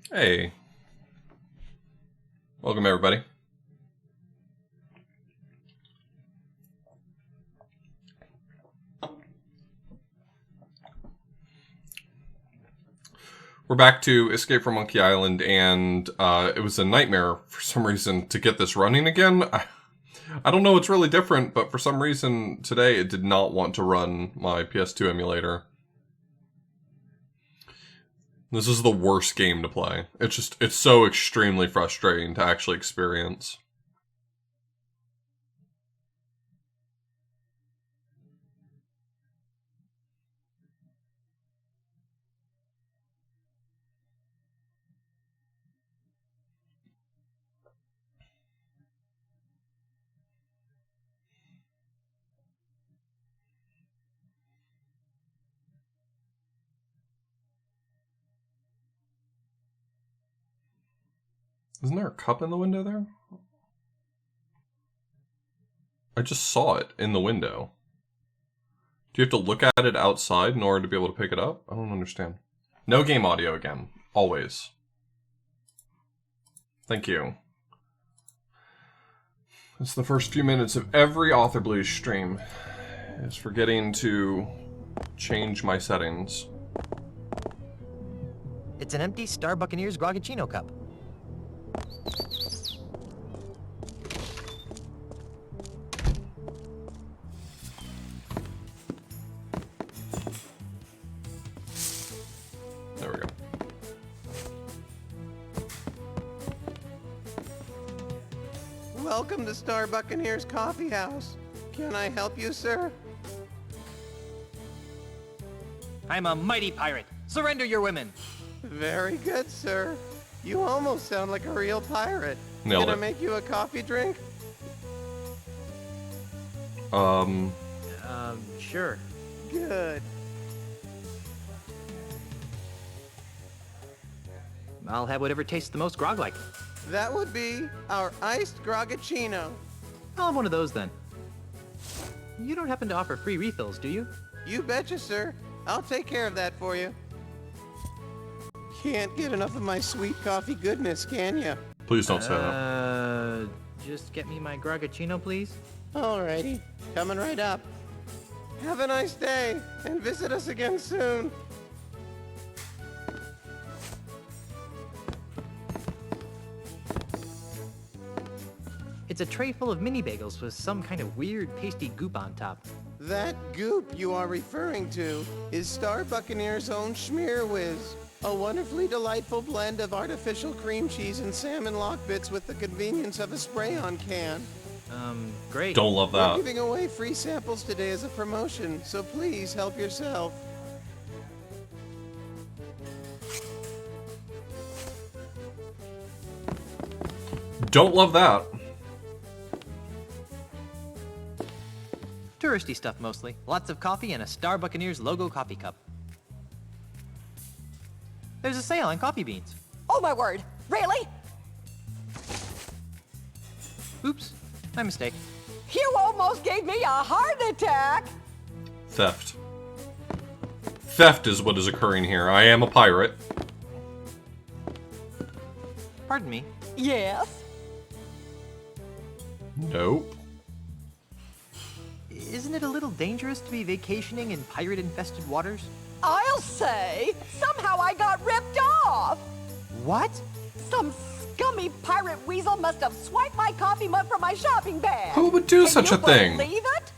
Hey, welcome everybody. We're back to Escape from Monkey Island, and it was a nightmare for some reason to get this running again. I don't know what's really different, but for some reason today it did not want to run my PS2 emulator. This is the worst game to play. It's so extremely frustrating to actually experience. Isn't there a cup in the window there? I just saw it in the window. Do you have to look at it outside in order to be able to pick it up? I don't understand. No game audio again. Always. Thank you. It's the first few minutes of every Author Blues stream. Is forgetting to change my settings. It's an empty Star Buccaneers Grogachino cup. There we go. Welcome to Star Buccaneers Coffee House. Can I help you, sir? I'm a mighty pirate. Surrender your women. Very good, sir. You almost sound like a real pirate. Nailed Can I it. make you a coffee drink? Sure. Good. I'll have whatever tastes the most grog-like. That would be our iced grogachino. I'll have one of those then. You don't happen to offer free refills, do you? You betcha, sir. I'll take care of that for you. Can't get enough of my sweet coffee goodness, can ya? Please don't say that. Just get me my grogachino, please. Alrighty, coming right up. Have a nice day, and visit us again soon. It's a tray full of mini bagels with some kind of weird pasty goop on top. That goop you are referring to is Star Buccaneer's own Schmear Whiz, a wonderfully delightful blend of artificial cream cheese and salmon lock bits with the convenience of a spray-on can. Great. Don't love We're that. giving away free samples today as a promotion, so please help yourself. Don't love that. Touristy stuff mostly. Lots of coffee and a Star Buccaneers logo coffee cup. There's a sale on coffee beans. Oh my word! Really? Oops, my mistake. You almost gave me a heart attack! Theft. Theft is what is occurring here. I am a pirate. Pardon me. Yes? Nope. Isn't it a little dangerous to be vacationing in pirate-infested waters? I'll say! Somehow I got ripped off! What? Some scummy pirate weasel must have swiped my coffee mug from my shopping bag! Who would do Can such you a thing? Believe it?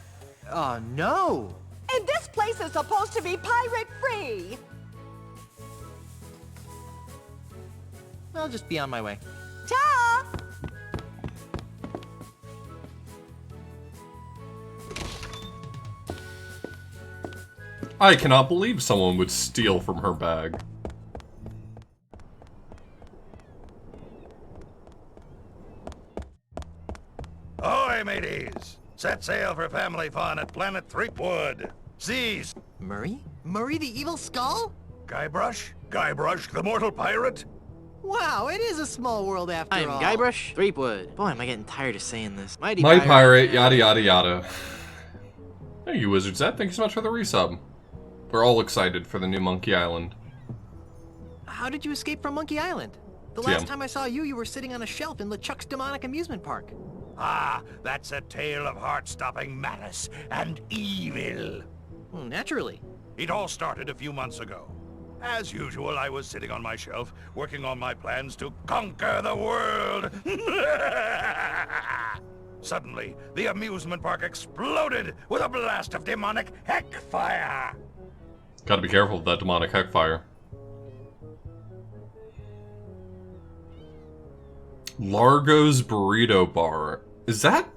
Oh, no. And this place is supposed to be pirate-free! I'll just be on my way. Ta! I cannot believe someone would steal from her bag. Ahoy, mateys! Set sail for family fun at Planet Threepwood. Z's. Murray? Murray the Evil Skull? Guybrush? Guybrush, the mortal pirate? Wow, it is a small world after I'm all. Guybrush Threepwood. Boy, am I getting tired of saying this. Mighty My pirate, yada yada yada. Thank you, Wizard Zed. Thank you so much for the resub. We're all excited for the new Monkey Island. How did you escape from Monkey Island? The TM. last time I saw you, you were sitting on a shelf in LeChuck's demonic amusement park. Ah, that's a tale of heart-stopping malice and evil. Well, naturally. It all started a few months ago. As usual, I was sitting on my shelf, working on my plans to conquer the world. Suddenly, the amusement park exploded with a blast of demonic heck fire. Gotta be careful with that demonic heck fire. Largo's Burrito Bar. Is that...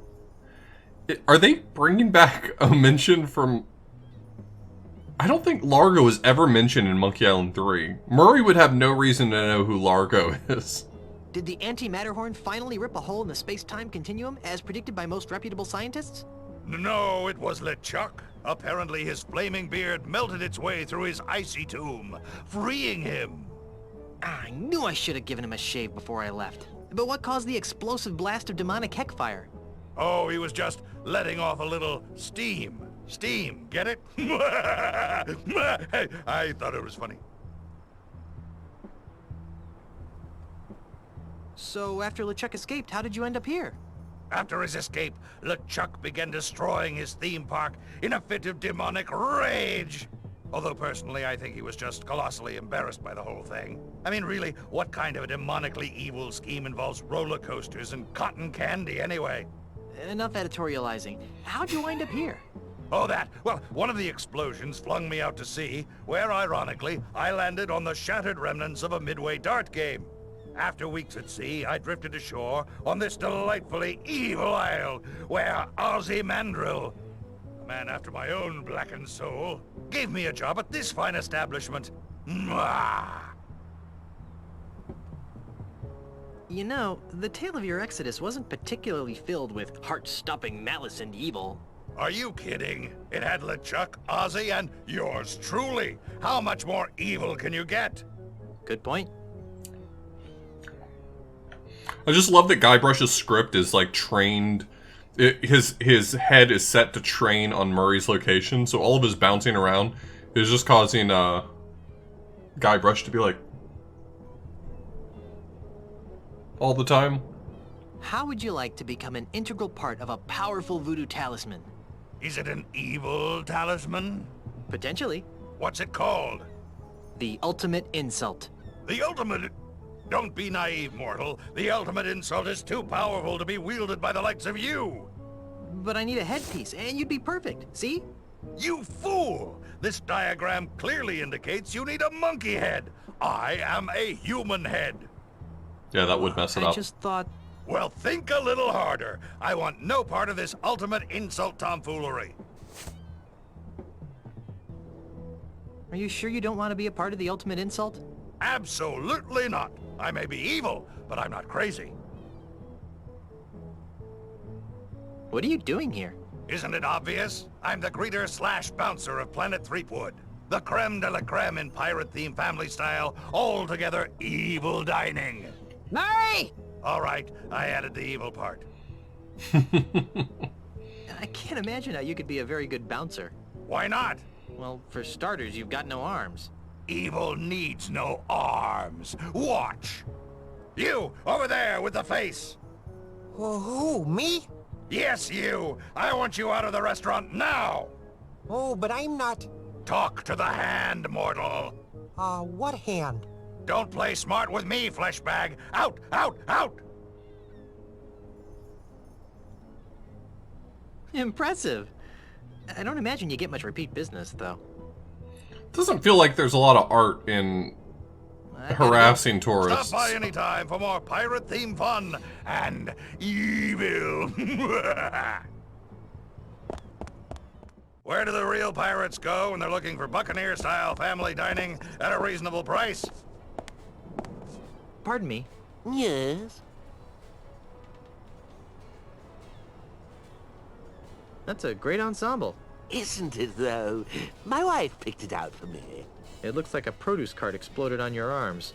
Are they bringing back a mention from... I don't think Largo was ever mentioned in Monkey Island 3. Murray would have no reason to know who Largo is. Did the anti-Matterhorn finally rip a hole in the space-time continuum, as predicted by most reputable scientists? No, it was LeChuck. Apparently his flaming beard melted its way through his icy tomb, freeing him. I knew I should have given him a shave before I left. But what caused the explosive blast of demonic heck fire? Oh, he was just letting off a little steam. Steam, get it? I thought it was funny. So after LeChuck escaped, how did you end up here? After his escape, LeChuck began destroying his theme park in a fit of demonic rage. Although personally, I think he was just colossally embarrassed by the whole thing. I mean, really, what kind of a demonically evil scheme involves roller coasters and cotton candy anyway? Enough editorializing. How'd you wind up here? Oh, that. Well, one of the explosions flung me out to sea, where, ironically, I landed on the shattered remnants of a Midway dart game. After weeks at sea, I drifted ashore on this delightfully evil isle, where Ozymandias, a man after my own blackened soul, gave me a job at this fine establishment. Mwah! You know, the tale of your exodus wasn't particularly filled with heart-stopping malice and evil. Are you kidding? It had LeChuck, Ozzy, and yours truly. How much more evil can you get? Good point. I just love that Guybrush's script is like trained. His head is set to train on Murray's location, so all of his bouncing around is just causing Guybrush to be like all the time. How would you like to become an integral part of a powerful voodoo talisman? Is it an evil talisman? Potentially. What's it called? The ultimate insult. The ultimate... Don't be naive, mortal. The ultimate insult is too powerful to be wielded by the likes of you. But I need a headpiece, and you'd be perfect. See? You fool! This diagram clearly indicates you need a monkey head. I am a human head. Yeah, that would mess it up. I just thought... Well, think a little harder. I want no part of this ultimate insult tomfoolery. Are you sure you don't want to be a part of the ultimate insult? Absolutely not. I may be evil, but I'm not crazy. What are you doing here? Isn't it obvious? I'm the greeter/bouncer of Planet Threepwood. The creme de la creme in pirate-themed family style, all-together evil dining. Murray! All right, I added the evil part. I can't imagine how you could be a very good bouncer. Why not? Well, for starters, you've got no arms. Evil needs no arms. Watch. You, over there with the face. Who, me? Yes, you. I want you out of the restaurant now. Oh, but I'm not... Talk to the hand, mortal. What hand? Don't play smart with me, fleshbag. Out, out, out! Impressive. I don't imagine you get much repeat business, though. Doesn't feel like there's a lot of art in harassing tourists. Stop by anytime for more pirate-themed fun and evil. Where do the real pirates go when they're looking for Buccaneer-style family dining at a reasonable price? Pardon me. Yes? That's a great ensemble. Isn't it, though? My wife picked it out for me. It looks like a produce cart exploded on your arms.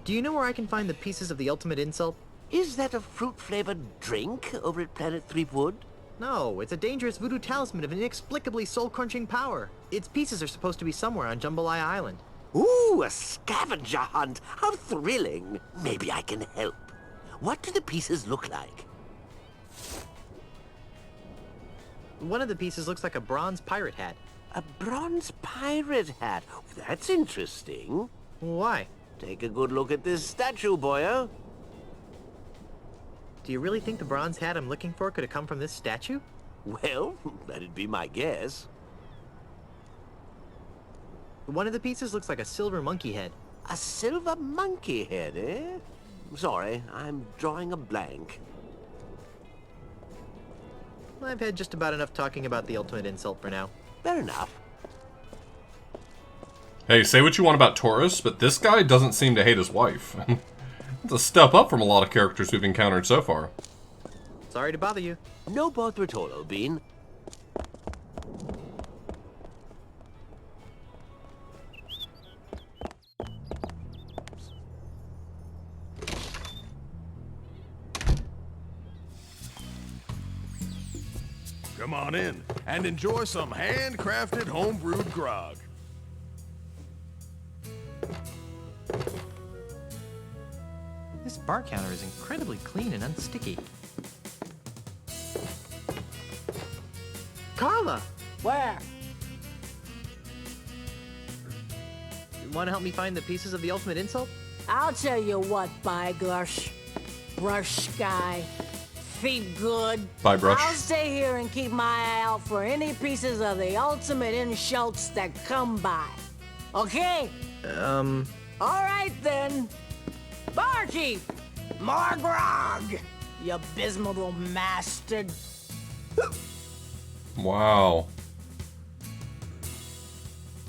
Do you know where I can find the pieces of the ultimate insult? Is that a fruit-flavored drink over at Planet Threepwood? No, it's a dangerous voodoo talisman of inexplicably soul-crunching power. Its pieces are supposed to be somewhere on Jambalaya Island. Ooh, a scavenger hunt. How thrilling. Maybe I can help. What do the pieces look like? One of the pieces looks like a bronze pirate hat. A bronze pirate hat. That's interesting. Why? Take a good look at this statue, boyo. Do you really think the bronze hat I'm looking for could have come from this statue? Well, that'd be my guess. One of the pieces looks like a silver monkey head. A silver monkey head, eh? Sorry, I'm drawing a blank. I've had just about enough talking about the ultimate insult for now. Fair enough. Hey, say what you want about Taurus, but this guy doesn't seem to hate his wife. It's a step up from a lot of characters we've encountered so far. Sorry to bother you. No bother at all, Obin. Come on in and enjoy some handcrafted homebrewed grog. This bar counter is incredibly clean and unsticky. Carla! Where? You want to help me find the pieces of the ultimate insult? I'll tell you what, Byglush. Brush guy. Feet good. Bye, Brush. I'll stay here and keep my eye out for any pieces of the ultimate insults that come by. Okay? Um... All right, then. Barkeep! More grog! You abysmal little bastard. Wow.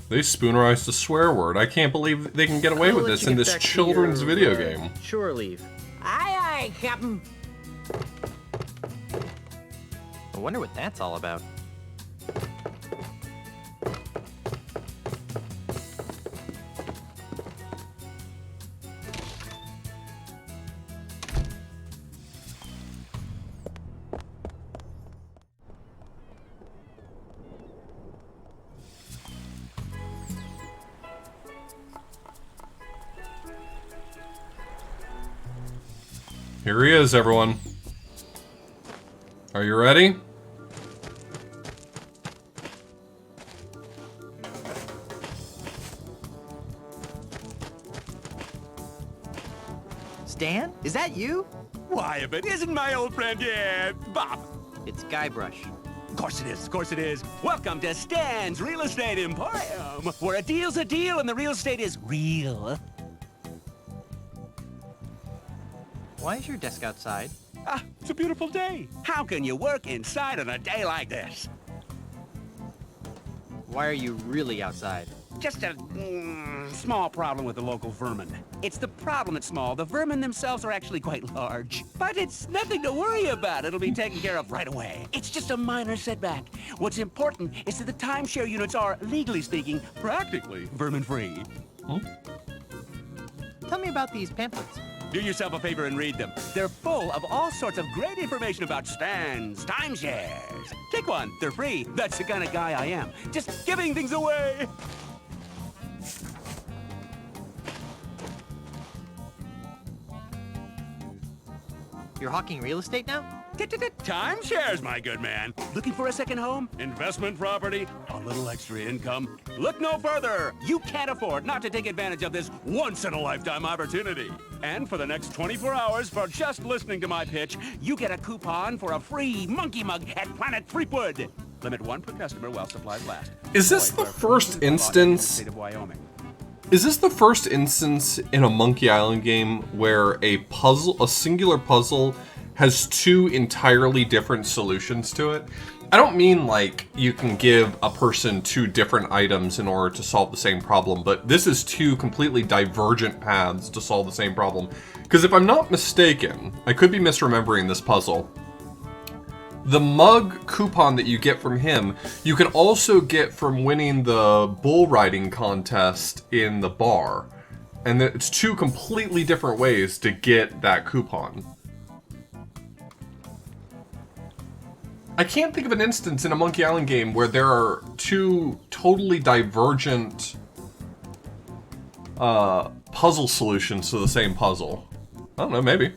They spoonerized a swear word. I can't believe they can get away I'll with let this you in get this back to children's your, video game. Shore leave. Aye, aye, Captain. I wonder what that's all about. Here he is, everyone. Are you ready? Stan? Is that you? Why, if it isn't my old friend, Bob. It's Guybrush. Of course it is, of course it is. Welcome to Stan's Real Estate Emporium, where a deal's a deal and the real estate is real. Why is your desk outside? Ah, it's a beautiful day. How can you work inside on a day like this? Why are you really outside? Just a small problem with the local vermin. It's the problem that's small. The vermin themselves are actually quite large. But it's nothing to worry about. It'll be taken care of right away. It's just a minor setback. What's important is that the timeshare units are, legally speaking, practically vermin-free. Huh? Tell me about these pamphlets. Do yourself a favor and read them. They're full of all sorts of great information about stands, timeshares. Take one. They're free. That's the kind of guy I am. Just giving things away. You're hawking real estate now? Timeshares, my good man. Looking for a second home? Investment property? A little extra income? Look no further. You can't afford not to take advantage of this once-in-a-lifetime opportunity. And for the next 24 hours, for just listening to my pitch, you get a coupon for a free monkey mug at Planet Threepwood. Limit one per customer while supplies last. Is this the first instance? State of Wyoming. Is this the first instance in a Monkey Island game where a singular puzzle, has two entirely different solutions to it? I don't mean like you can give a person two different items in order to solve the same problem, but this is two completely divergent paths to solve the same problem. Because if I'm not mistaken, I could be misremembering this puzzle. The mug coupon that you get from him, you can also get from winning the bull riding contest in the bar. And it's two completely different ways to get that coupon. I can't think of an instance in a Monkey Island game where there are two totally divergent puzzle solutions to the same puzzle. I don't know, maybe.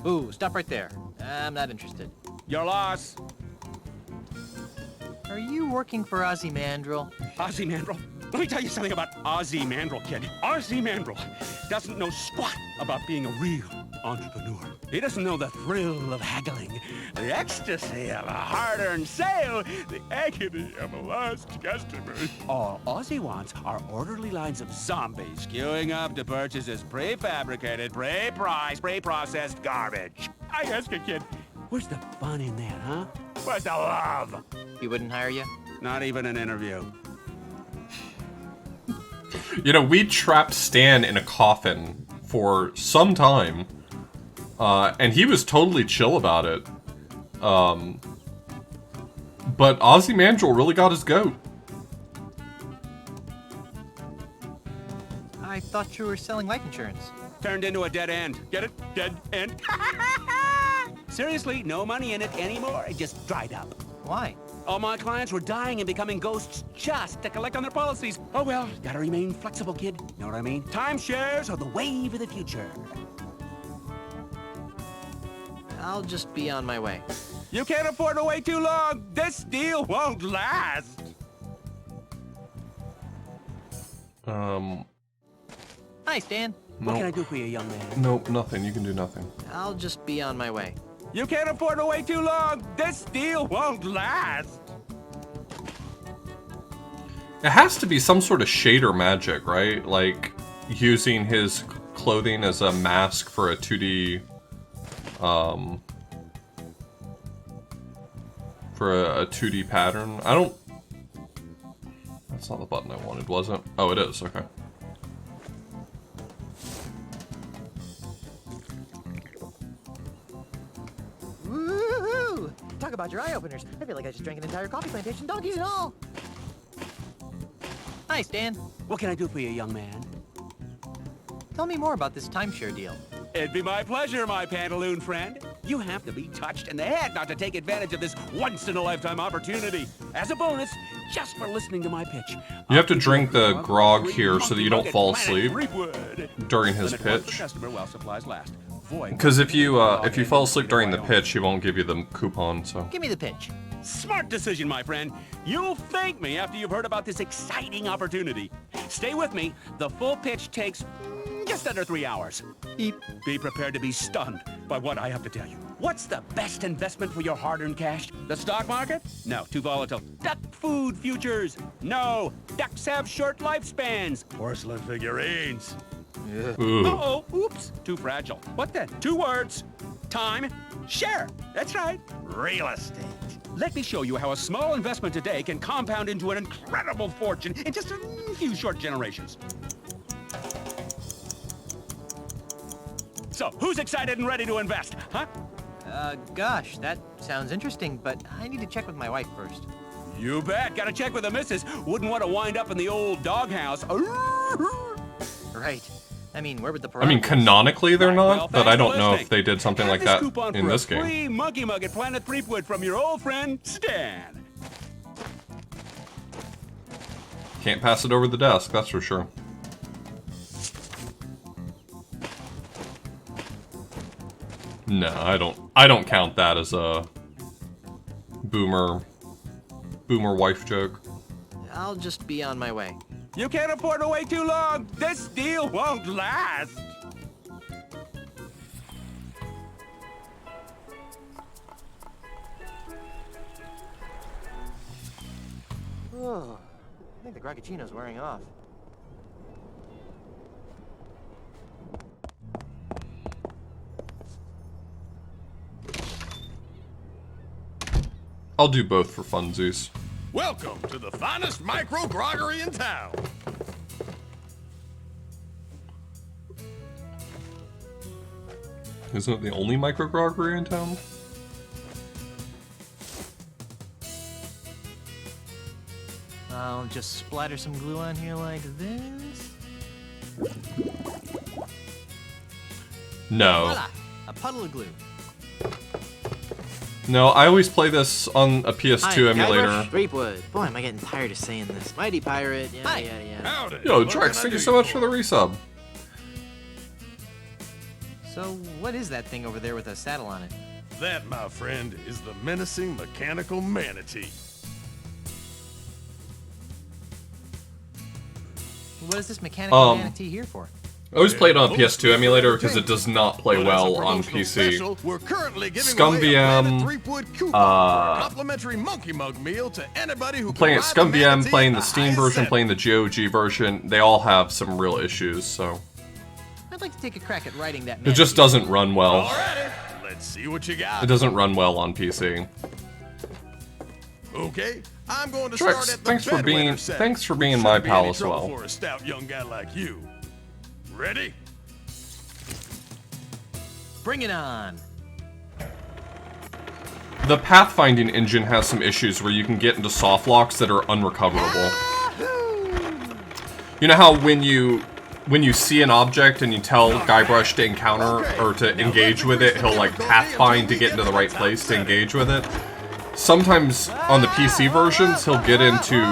Ooh, stop right there. I'm not interested. Your loss. Are you working for Ozymandial? Ozymandial? Let me tell you something about Ozymandial, kid. Ozymandial doesn't know squat about being a real entrepreneur. He doesn't know the thrill of haggling, the ecstasy of a hard-earned sale, the agony of a lost customer. All Ozzy wants are orderly lines of zombies queuing up to purchase his prefabricated, pre-priced, pre-processed garbage. I ask you, kid, where's the fun in that, huh? Where's the love? He wouldn't hire you? Not even an interview. You know, we trapped Stan in a coffin for some time, and he was totally chill about it. But Ozymandial really got his goat. I thought you were selling life insurance. Turned into a dead end. Get it? Dead end? Seriously, no money in it anymore. It just dried up. Why? All my clients were dying and becoming ghosts just to collect on their policies. Oh well, gotta remain flexible, kid. Know what I mean? Timeshares are the wave of the future. I'll just be on my way. You can't afford to wait too long. This deal won't last. Hi, Stan. What can I do for you, young man? Nope, nothing. You can do nothing. I'll just be on my way. You can't afford to wait too long. This deal won't last. It has to be some sort of shader magic, right? Like using his clothing as a mask for a 2D, for a 2D pattern. I don't. That's not the button I wanted, was it? Oh, it is. Okay. Woohoo! Talk about your eye openers. I feel like I just drank an entire coffee plantation, donkeys and all. Hi, Stan. What can I do for you, young man? Tell me more about this timeshare deal. It'd be my pleasure, my pantaloon friend. You have to be touched in the head not to take advantage of this once-in-a-lifetime opportunity. As a bonus, just for listening to my pitch. You have to drink the grog here so that you don't fall asleep during his pitch. Because if you fall asleep during the pitch, he won't give you the coupon. So Give me the pitch. Smart decision, my friend. You'll thank me after you've heard about this exciting opportunity. Stay with me. The full pitch takes just under 3 hours. Beep. Be prepared to be stunned by what I have to tell you. What's the best investment for your hard-earned cash? The stock market? No, too volatile. Duck food futures? No, ducks have short lifespans. Porcelain figurines? Ooh. Uh-oh, oops, too fragile. What then? 2 words. Time, share. That's right. Real estate. Let me show you how a small investment today can compound into an incredible fortune in just a few short generations. So, who's excited and ready to invest, huh? Gosh, that sounds interesting, but I need to check with my wife first. You bet. Gotta check with the missus. Wouldn't want to wind up in the old doghouse. Right. I mean, where would the I mean, canonically they're not, Well, but I thanks don't for know if listening. they did something like Have that coupon in for this a game. free monkey mug at Planet Threepwood from your old friend, Stan. Can't pass it over the desk, that's for sure. No, I don't count that as a boomer wife joke. I'll just be on my way. You can't afford to wait too long. This deal won't last. Oh, I think the Grogachino's wearing off. I'll do both for funsies. Welcome to the finest micro groggery in town. Isn't it the only micro groggery in town? I'll just splatter some glue on here like this. No. Voila! A puddle of glue. No, I always play this on a PS2 emulator. Guybrush Threepwood. Boy, am I getting tired of saying this. Mighty Pirate, yada yada yada. Howdy. Yo, What Drex, can I thank you do so much for the resub. So, what is that thing over there with a saddle on it? That, my friend, is the menacing mechanical manatee. What is this mechanical manatee here for? I always play it on a PS2 emulator because it does not play well on PC. Special, we're currently giving Scum away a Planet VM, Threepwood coupon for a complimentary monkey mug meal to anybody who Playing can at ride Scum the VM, manatee playing at the Steam highest version, setting. playing the GOG version, they all have some real issues, so... I'd like to take a crack at writing that It manatee. just doesn't run well. Alrighty, let's see what you got. It doesn't run well on PC. Okay, I'm going to start Drex, at the thanks for bedwetter being setting. my Shouldn't be pal any as trouble well. For a stout young guy like you. Ready? Bring it on. The pathfinding engine has some issues where you can get into soft locks that are unrecoverable. You know how when you see an object and you tell Guybrush to encounter or to engage with it, he'll like pathfind to get into the right place to engage with it? Sometimes on the PC versions, he'll get into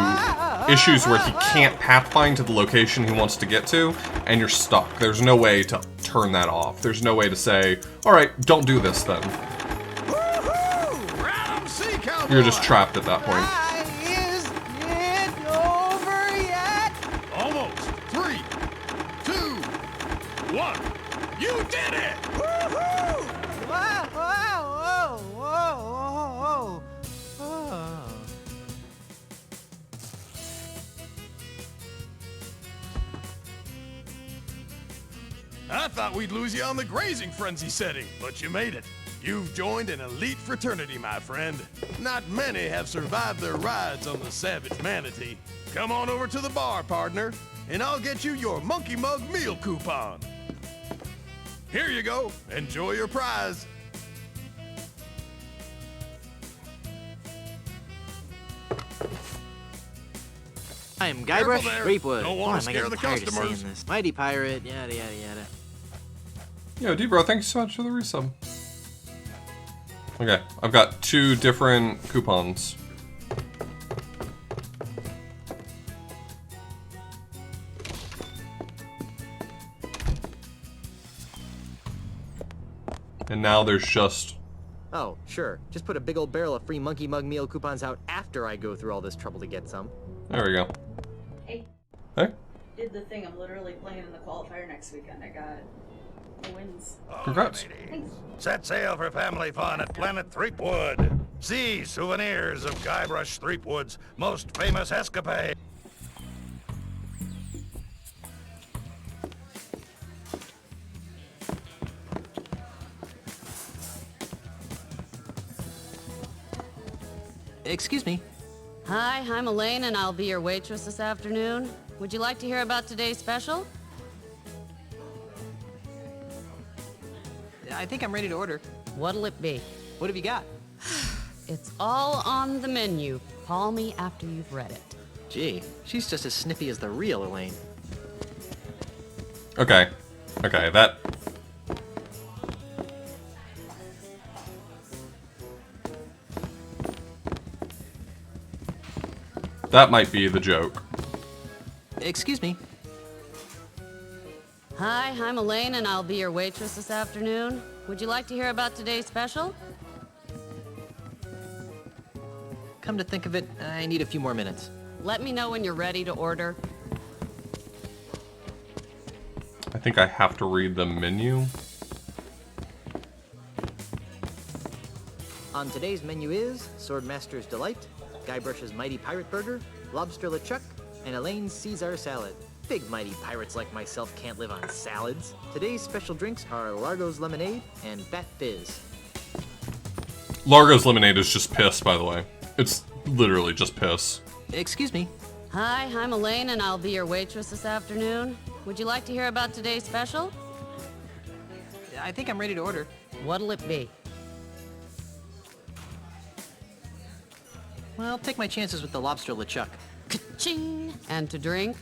issues where he can't pathfind to the location he wants to get to, and you're stuck. There's no way to turn that off. There's no way to say, alright, don't do this then. You're just trapped at that point. Is it over yet? Almost. 3, 2, 1. You did it! Woohoo! Whoa, whoa, whoa, whoa, whoa, whoa. I thought we'd lose you on the grazing frenzy setting, but you made it. You've joined an elite fraternity, my friend. Not many have survived their rides on the Savage Manatee. Come on over to the bar, partner, and I'll get you your Monkey Mug meal coupon. Here you go. Enjoy your prize. I am Careful Guybrush there. Threepwood. Don't Boy, wanna am I scare getting the tired of customers. saying this. Mighty Pirate, yada yada yada. Yo, D-Bro, thank you so much for the resub. Okay, I've got 2 different coupons. And now there's just... Oh, sure. Just put a big old barrel of free Monkey Mug meal coupons out after I go through all this trouble to get some. There we go. Hey. Hey? Did the thing. I'm literally playing in the qualifier next weekend. I got the wins. Congrats. Set sail for family fun at Planet Threepwood. See souvenirs of Guybrush Threepwood's most famous escapade. Excuse me. Hi, I'm Elaine, and I'll be your waitress this afternoon. Would you like to hear about today's special? I think I'm ready to order. What'll it be? What have you got? It's all on the menu. Call me after you've read it. Gee, she's just as snippy as the real Elaine. Okay. Okay, that... That might be the joke. Excuse me. Hi, I'm Elaine, and I'll be your waitress this afternoon. Would you like to hear about today's special? Come to think of it, I need a few more minutes. Let me know when you're ready to order. I think I have to read the menu. On today's menu is Swordmaster's Delight, Guybrush's Mighty Pirate Burger, Lobster LeChuck, and Elaine's Caesar Salad. Big mighty pirates like myself can't live on salads. Today's special drinks are Largo's Lemonade and Bat Fizz. Largo's Lemonade is just piss, by the way. It's literally just piss. Excuse me. Hi, I'm Elaine, and I'll be your waitress this afternoon. Would you like to hear about today's special? I think I'm ready to order. What'll it be? Well, take my chances with the Lobster LeChuck. Ka-ching! And to drink?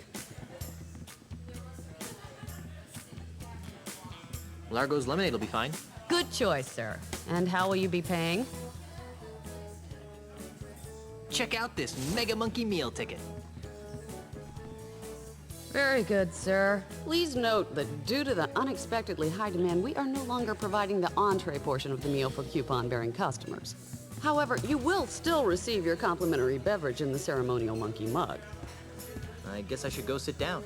Largo's Lemonade will be fine. Good choice, sir. And how will you be paying? Check out this Mega Monkey meal ticket. Very good, sir. Please note that due to the unexpectedly high demand, we are no longer providing the entree portion of the meal for coupon-bearing customers. However, you will still receive your complimentary beverage in the ceremonial monkey mug. I guess I should go sit down.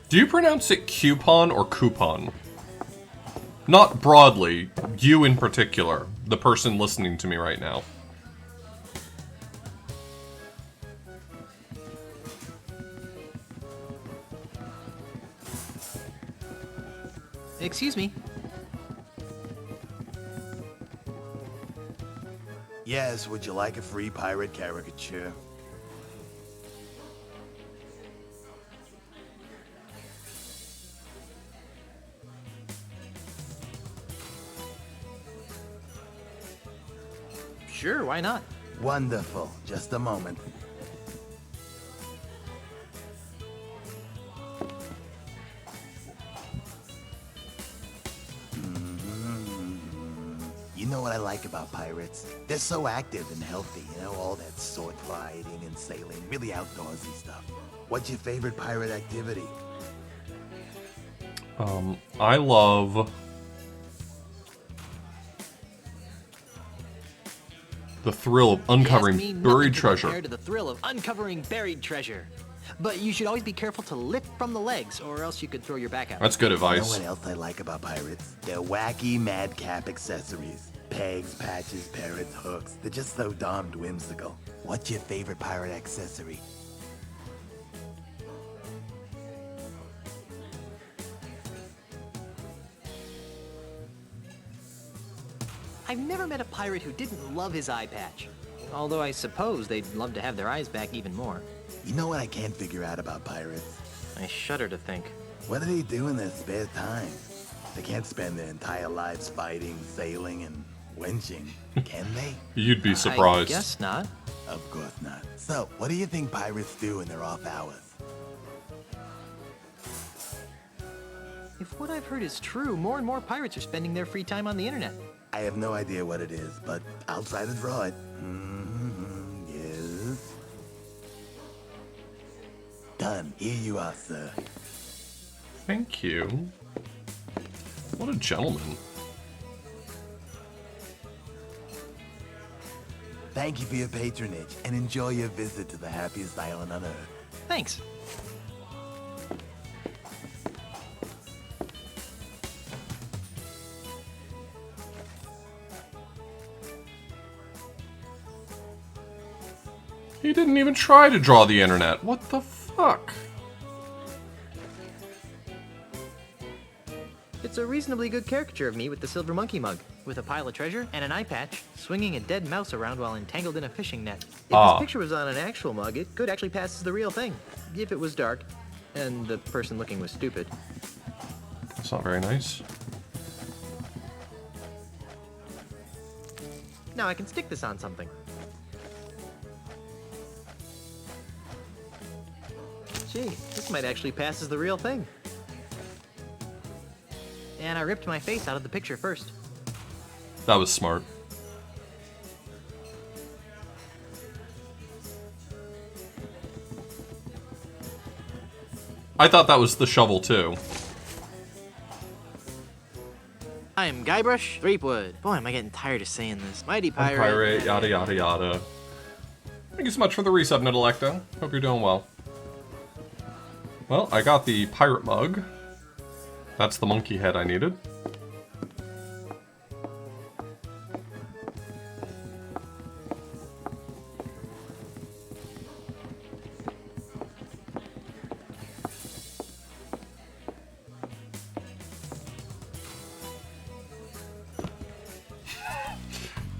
Do you pronounce it coupon or coupon? Not broadly, you in particular, the person listening to me right now. Excuse me. Yes, would you like a free pirate caricature? Sure, why not? Wonderful. Just a moment. You know what I like about pirates? They're so active and healthy, you know, all that sword fighting and sailing, really outdoorsy stuff. What's your favorite pirate activity? I love the thrill of uncovering buried treasure. Compared to the thrill of uncovering buried treasure. But you should always be careful to lift from the legs, or else you could throw your back out. That's good advice. You know what else I like about pirates? Their wacky madcap accessories. Pegs, patches, parrots, hooks. They're just so darned whimsical. What's your favorite pirate accessory? I've never met a pirate who didn't love his eye patch. Although I suppose they'd love to have their eyes back even more. You know what I can't figure out about pirates? I shudder to think. What do they do in their spare time? They can't spend their entire lives fighting, sailing, and wenching, can they? You'd be surprised. I guess not. Of course not. So, what do you think pirates do in their off hours? If what I've heard is true, more and more pirates are spending their free time on the internet. I have no idea what it is, but I'll try to draw it. Yes. Done. Here you are, sir. Thank you. What a gentleman. Thank you for your patronage, and enjoy your visit to the happiest island on Earth. Thanks. He didn't even try to draw the internet. What the fuck? It's a reasonably good caricature of me with the silver monkey mug, with a pile of treasure and an eye patch, swinging a dead mouse around while entangled in a fishing net. If this picture was on an actual mug, it could actually pass as the real thing, if it was dark, and the person looking was stupid. That's not very nice. Now I can stick this on something. Gee, this might actually pass as the real thing. And I ripped my face out of the picture first. That was smart. I thought that was the shovel too. I'm Guybrush Threepwood. Boy, am I getting tired of saying this. Mighty Pirate. Pirate, yada yada yada. Thank you so much for the resub, Nidalecto. Hope you're doing well. Well, I got the pirate mug. That's the monkey head I needed.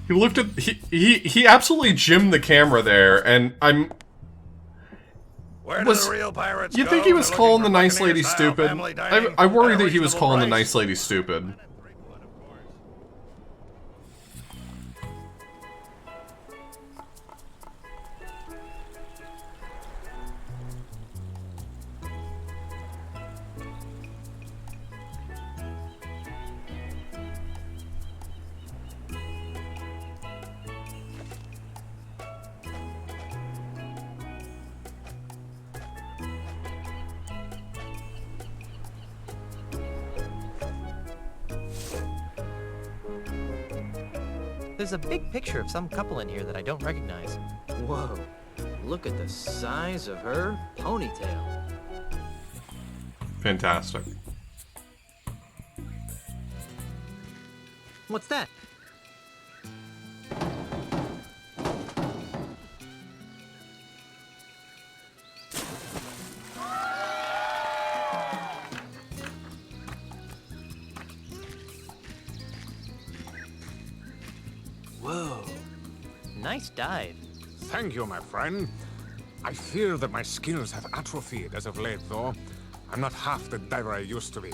He looked at he absolutely jimmed the camera there, and I'm. Where do the real pirates You go? think he was They're calling the looking for nice lady Buccaneer-style stupid? family dining I worry at a that he was reasonable calling the price. nice lady stupid. There's a big picture of some couple in here that I don't recognize. Whoa, look at the size of her ponytail. Fantastic. What's that? Whoa, nice dive. Thank you, my friend. I fear that my skills have atrophied as of late, though. I'm not half the diver I used to be.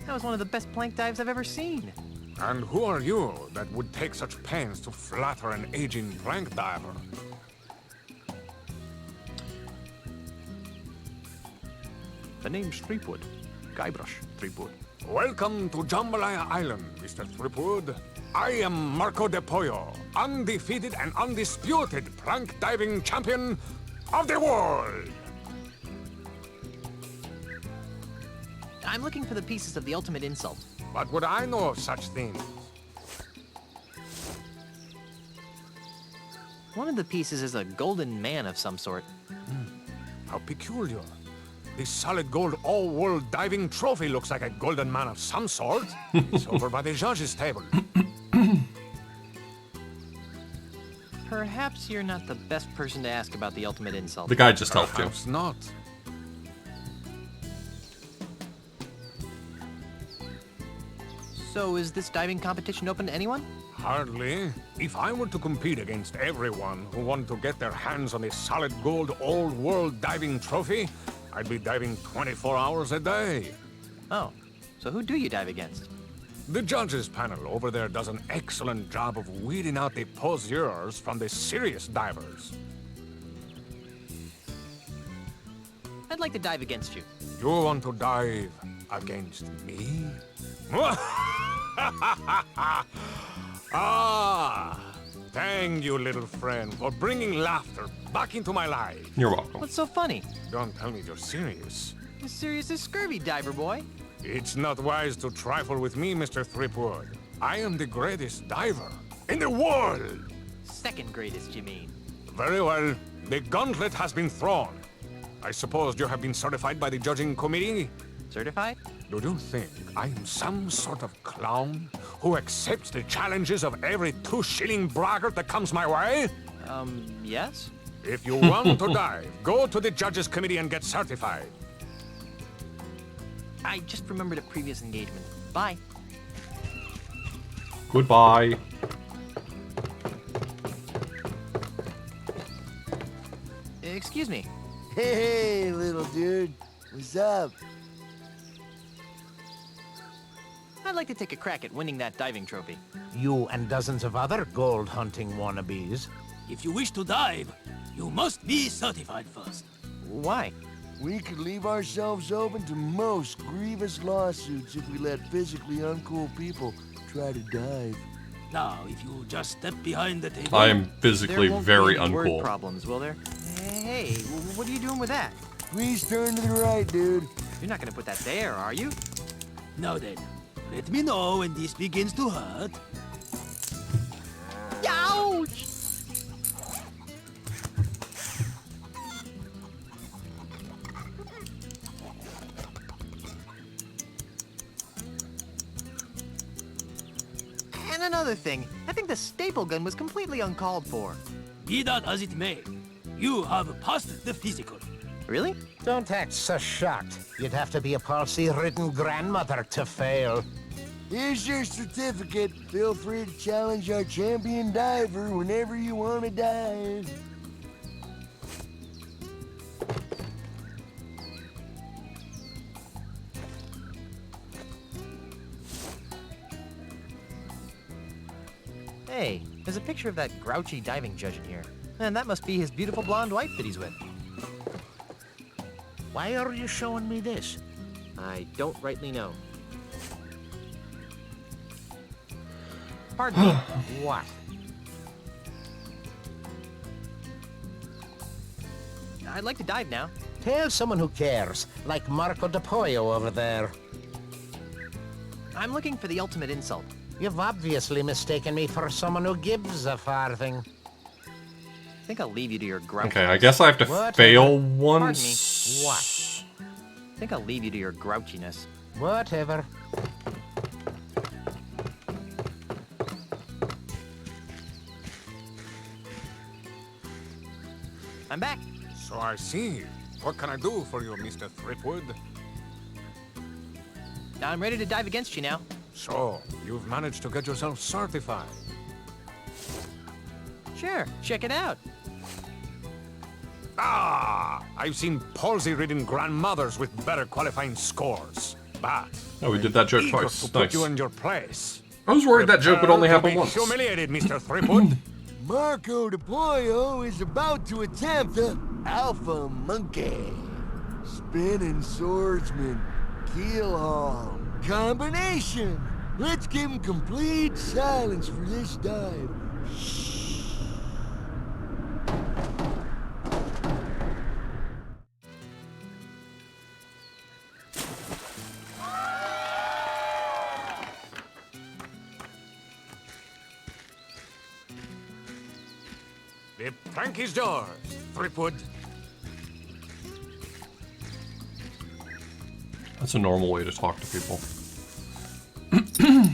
That was one of the best plank dives I've ever seen. And who are you that would take such pains to flatter an aging plank diver? The name's Threepwood. Guybrush Threepwood. Welcome to Jambalaya Island, Mr. Threepwood. I am Marco De Pollo, undefeated and undisputed plank diving champion of the world! I'm looking for the pieces of the ultimate insult. What would I know of such things? One of the pieces is a golden man of some sort. How peculiar. This solid gold all-world diving trophy looks like a golden man of some sort. It's over by the judges' table. Perhaps you're not the best person to ask about the ultimate insult. The guy just helped you. Perhaps not. So is this diving competition open to anyone? Hardly. If I were to compete against everyone who wanted to get their hands on this solid gold all-world diving trophy, I'd be diving 24 hours a day. Oh, so who do you dive against? The judges panel over there does an excellent job of weeding out the poseurs from the serious divers. I'd like to dive against you. You want to dive against me? Ah, thank you, little friend, for bringing laughter back into my life. You're welcome. What's so funny? Don't tell me you're serious. As serious as scurvy, diver boy. It's not wise to trifle with me, Mr. Threepwood. I am the greatest diver in the world. Second greatest, you mean? Very well. The gauntlet has been thrown. I suppose you have been certified by the judging committee? Certified? Do you think I am some sort of clown who accepts the challenges of every 2-shilling braggart that comes my way? Yes? If you want to dive, go to the judges committee and get certified. I just remembered a previous engagement. Bye. Goodbye. Excuse me. Hey, little dude. What's up? I'd like to take a crack at winning that diving trophy. You and dozens of other gold hunting wannabes. If you wish to dive, you must be certified first. Why? We could leave ourselves open to most grievous lawsuits if we let physically uncool people try to dive. Now, if you just step behind the table... I am physically there won't very be any word uncool. problems, will there? Hey, what are you doing with that? Please turn to the right, dude. You're not gonna put that there, are you? Now then, let me know when this begins to hurt. Ouch! And another thing, I think the staple gun was completely uncalled for. Be that as it may, you have passed the physical. Really? Don't act so shocked. You'd have to be a palsy-ridden grandmother to fail. Here's your certificate. Feel free to challenge our champion diver whenever you want to dive. Hey, there's a picture of that grouchy diving judge in here. And that must be his beautiful blonde wife that he's with. Why are you showing me this? I don't rightly know. Pardon me. What? I'd like to dive now. Tell someone who cares, like Marco De Pollo over there. I'm looking for the ultimate insult. You've obviously mistaken me for someone who gives a farthing. I think I'll leave you to your grouchiness. Okay, I guess I have to fail once. Pardon me. What? I think I'll leave you to your grouchiness. Whatever. I'm back. So I see. What can I do for you, Mr. Threepwood? I'm ready to dive against you now. So, you've managed to get yourself certified. Sure, check it out. Ah! I've seen palsy-ridden grandmothers with better qualifying scores. But Oh, we did that joke eager twice. to put Nice. you in your place. I was worried that joke would only happen Prepare once. to be humiliated, Mr. Threepwood. Marco de Pollo is about to attempt the Alpha Monkey. Spinning swordsman, keel haul, combination. Let's give him complete silence for this dive. The plank is yours, Threepwood. That's a normal way to talk to people.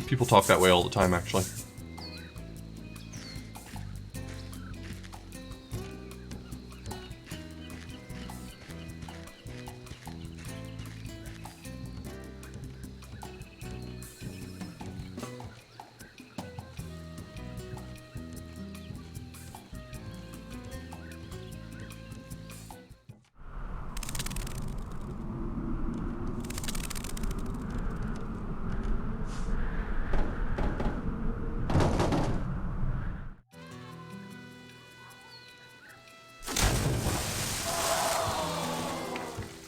People talk that way all the time, actually.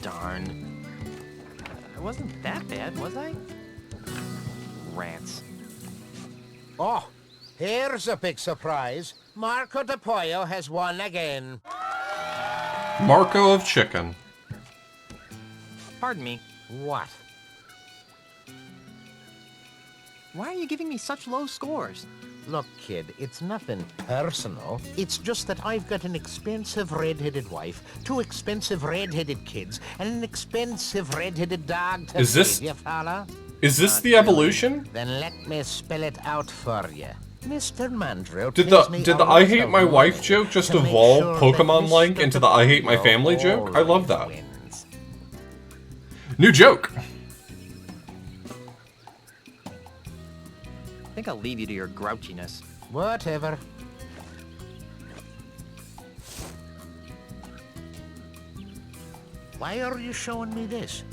Darn. I wasn't that bad, was I? Rats. Oh, here's a big surprise. Marco de Pollo has won again. Marco of Chicken. Pardon me. What? Why are you giving me such low scores? Look, kid, it's nothing personal. It's just that I've got an expensive red-headed wife, 2 expensive red-headed kids, and an expensive red-headed dog to Is this- feed, you fella? Is this the evolution? Then let me spell it out for you. Mr. Mandrill Did pays the me did a the I lot hate of my wife money joke just to make evolve sure that Pokemon-like Mr. into the I hate my DePollo family joke? I love that. wins. New joke. I think I'll leave you to your grouchiness. Whatever. Why are you showing me this?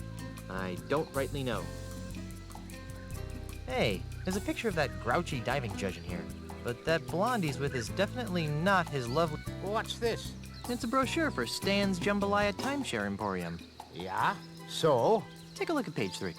I don't rightly know. Hey, there's a picture of that grouchy diving judge in here. But that blonde he's with is definitely not his lovely... What's this? It's a brochure for Stan's Jambalaya Timeshare Emporium. Yeah? So? Take a look at page 3.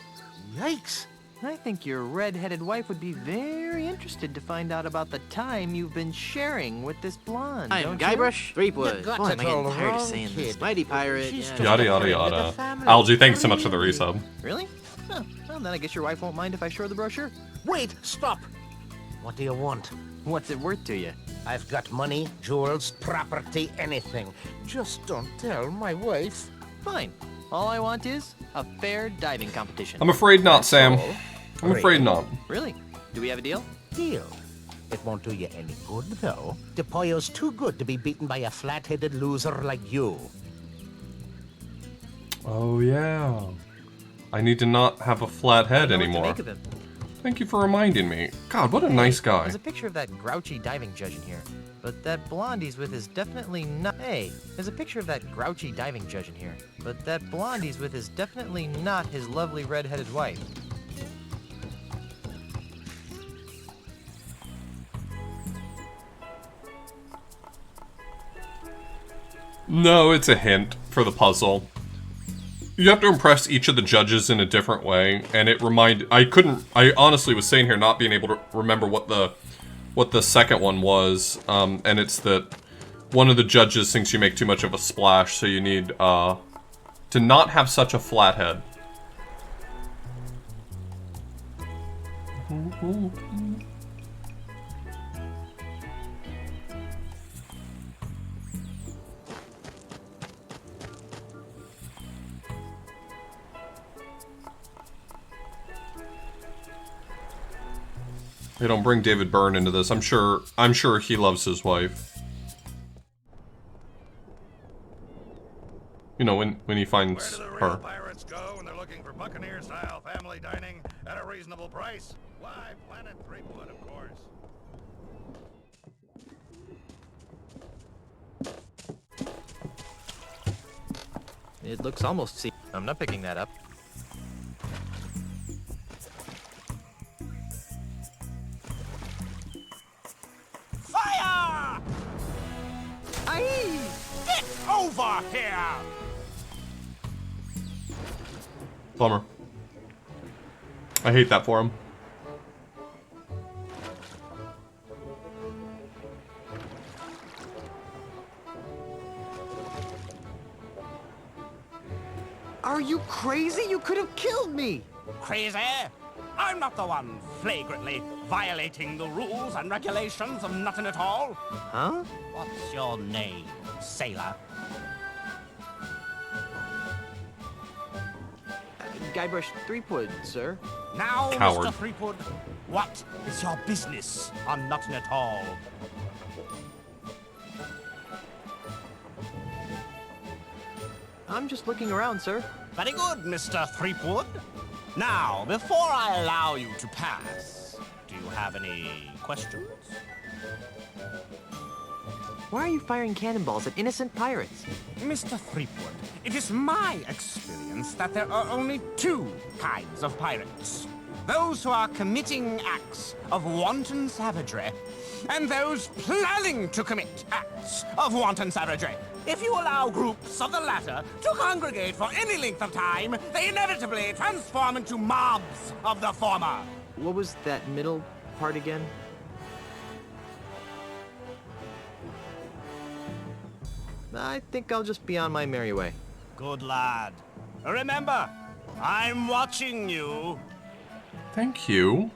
Yikes! I think your red-headed wife would be very interested to find out about the time you've been sharing with this blonde, I'm don't Guybrush Threepwood. You got Boy, it am I getting all tired of wrong, saying this. kid. Mighty pirate. She's Yeah. just Yada a yada friend of the yada. family. Algie, thanks so much for the resub. you? Really? Huh. Well, then I guess your wife won't mind if I show her the brochure. Wait, stop! What do you want? What's it worth to you? I've got money, jewels, property, anything. Just don't tell my wife. Fine. All I want is a fair diving competition. I'm afraid not, Sam. I'm afraid not. Really? Do we have a deal? Deal. It won't do you any good, though. DePollo's too good to be beaten by a flat-headed loser like you. Oh yeah. I need to not have a flat head I don't know what to anymore. make of him. Thank you for reminding me. God, what a nice guy. There's a picture of that grouchy diving judge in here. But that blonde he's with is definitely not... Hey, there's a picture of that grouchy diving judge in here. But that blonde he's with is definitely not his lovely red-headed wife. No, it's a hint for the puzzle. You have to impress each of the judges in a different way, and it I honestly was sitting here not being able to remember what the second one was, and it's that one of the judges thinks you make too much of a splash, so you need, to not have such a flat head. They don't bring David Byrne into this. I'm sure he loves his wife. You know, when he finds Where do the her. real pirates go when they're looking for Buccaneer-style family dining at a reasonable price? Why, Planet Threepwood, of course. It looks almost see. I'm not picking that up. Fire! Aye! Get over here! Bummer. I hate that for him. Are you crazy? You could have killed me! Crazy? I'm not the one flagrantly violating the rules and regulations of nothing at all. Huh? What's your name, sailor? Guybrush Threepwood, sir. Now, Coward. Mr. Threepwood, what is your business on nothing at all? I'm just looking around, sir. Very good, Mr. Threepwood. Now, before I allow you to pass, do you have any questions? Why are you firing cannonballs at innocent pirates? Mr. Threepwood, it is my experience that there are only two kinds of pirates. Those who are committing acts of wanton savagery, and those planning to commit acts of wanton savagery. If you allow groups of the latter to congregate for any length of time, they inevitably transform into mobs of the former. What was that middle part again? I think I'll just be on my merry way. Good lad. Remember, I'm watching you. Thank you.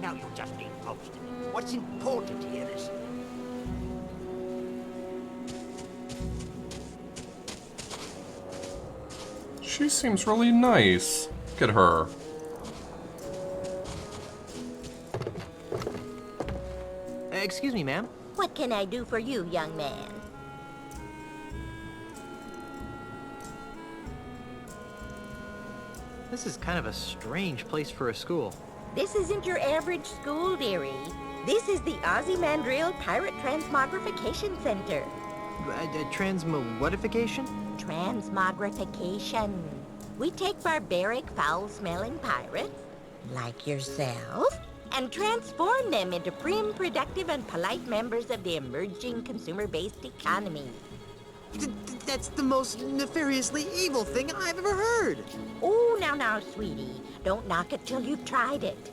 Now you just need posted. What's important here is... She seems really nice. Look at her. Excuse me, ma'am. What can I do for you, young man? This is kind of a strange place for a school. This isn't your average school, dearie. This is the Ozymandias Pirate Transmogrification Center. Transmogrification? Transmogrification. We take barbaric, foul-smelling pirates, like yourself, and transform them into prim, productive, and polite members of the emerging consumer-based economy. That's the most nefariously evil thing I've ever heard. Oh, now, sweetie. Don't knock it till you've tried it.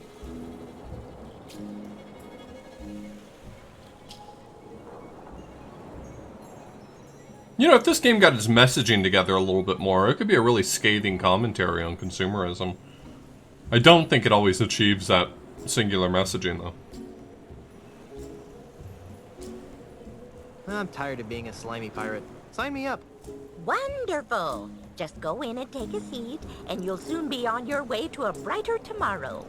You know, if this game got its messaging together a little bit more, it could be a really scathing commentary on consumerism. I don't think it always achieves that singular messaging, though. I'm tired of being a slimy pirate. Sign me up. Wonderful. Just go in and take a seat, and you'll soon be on your way to a brighter tomorrow.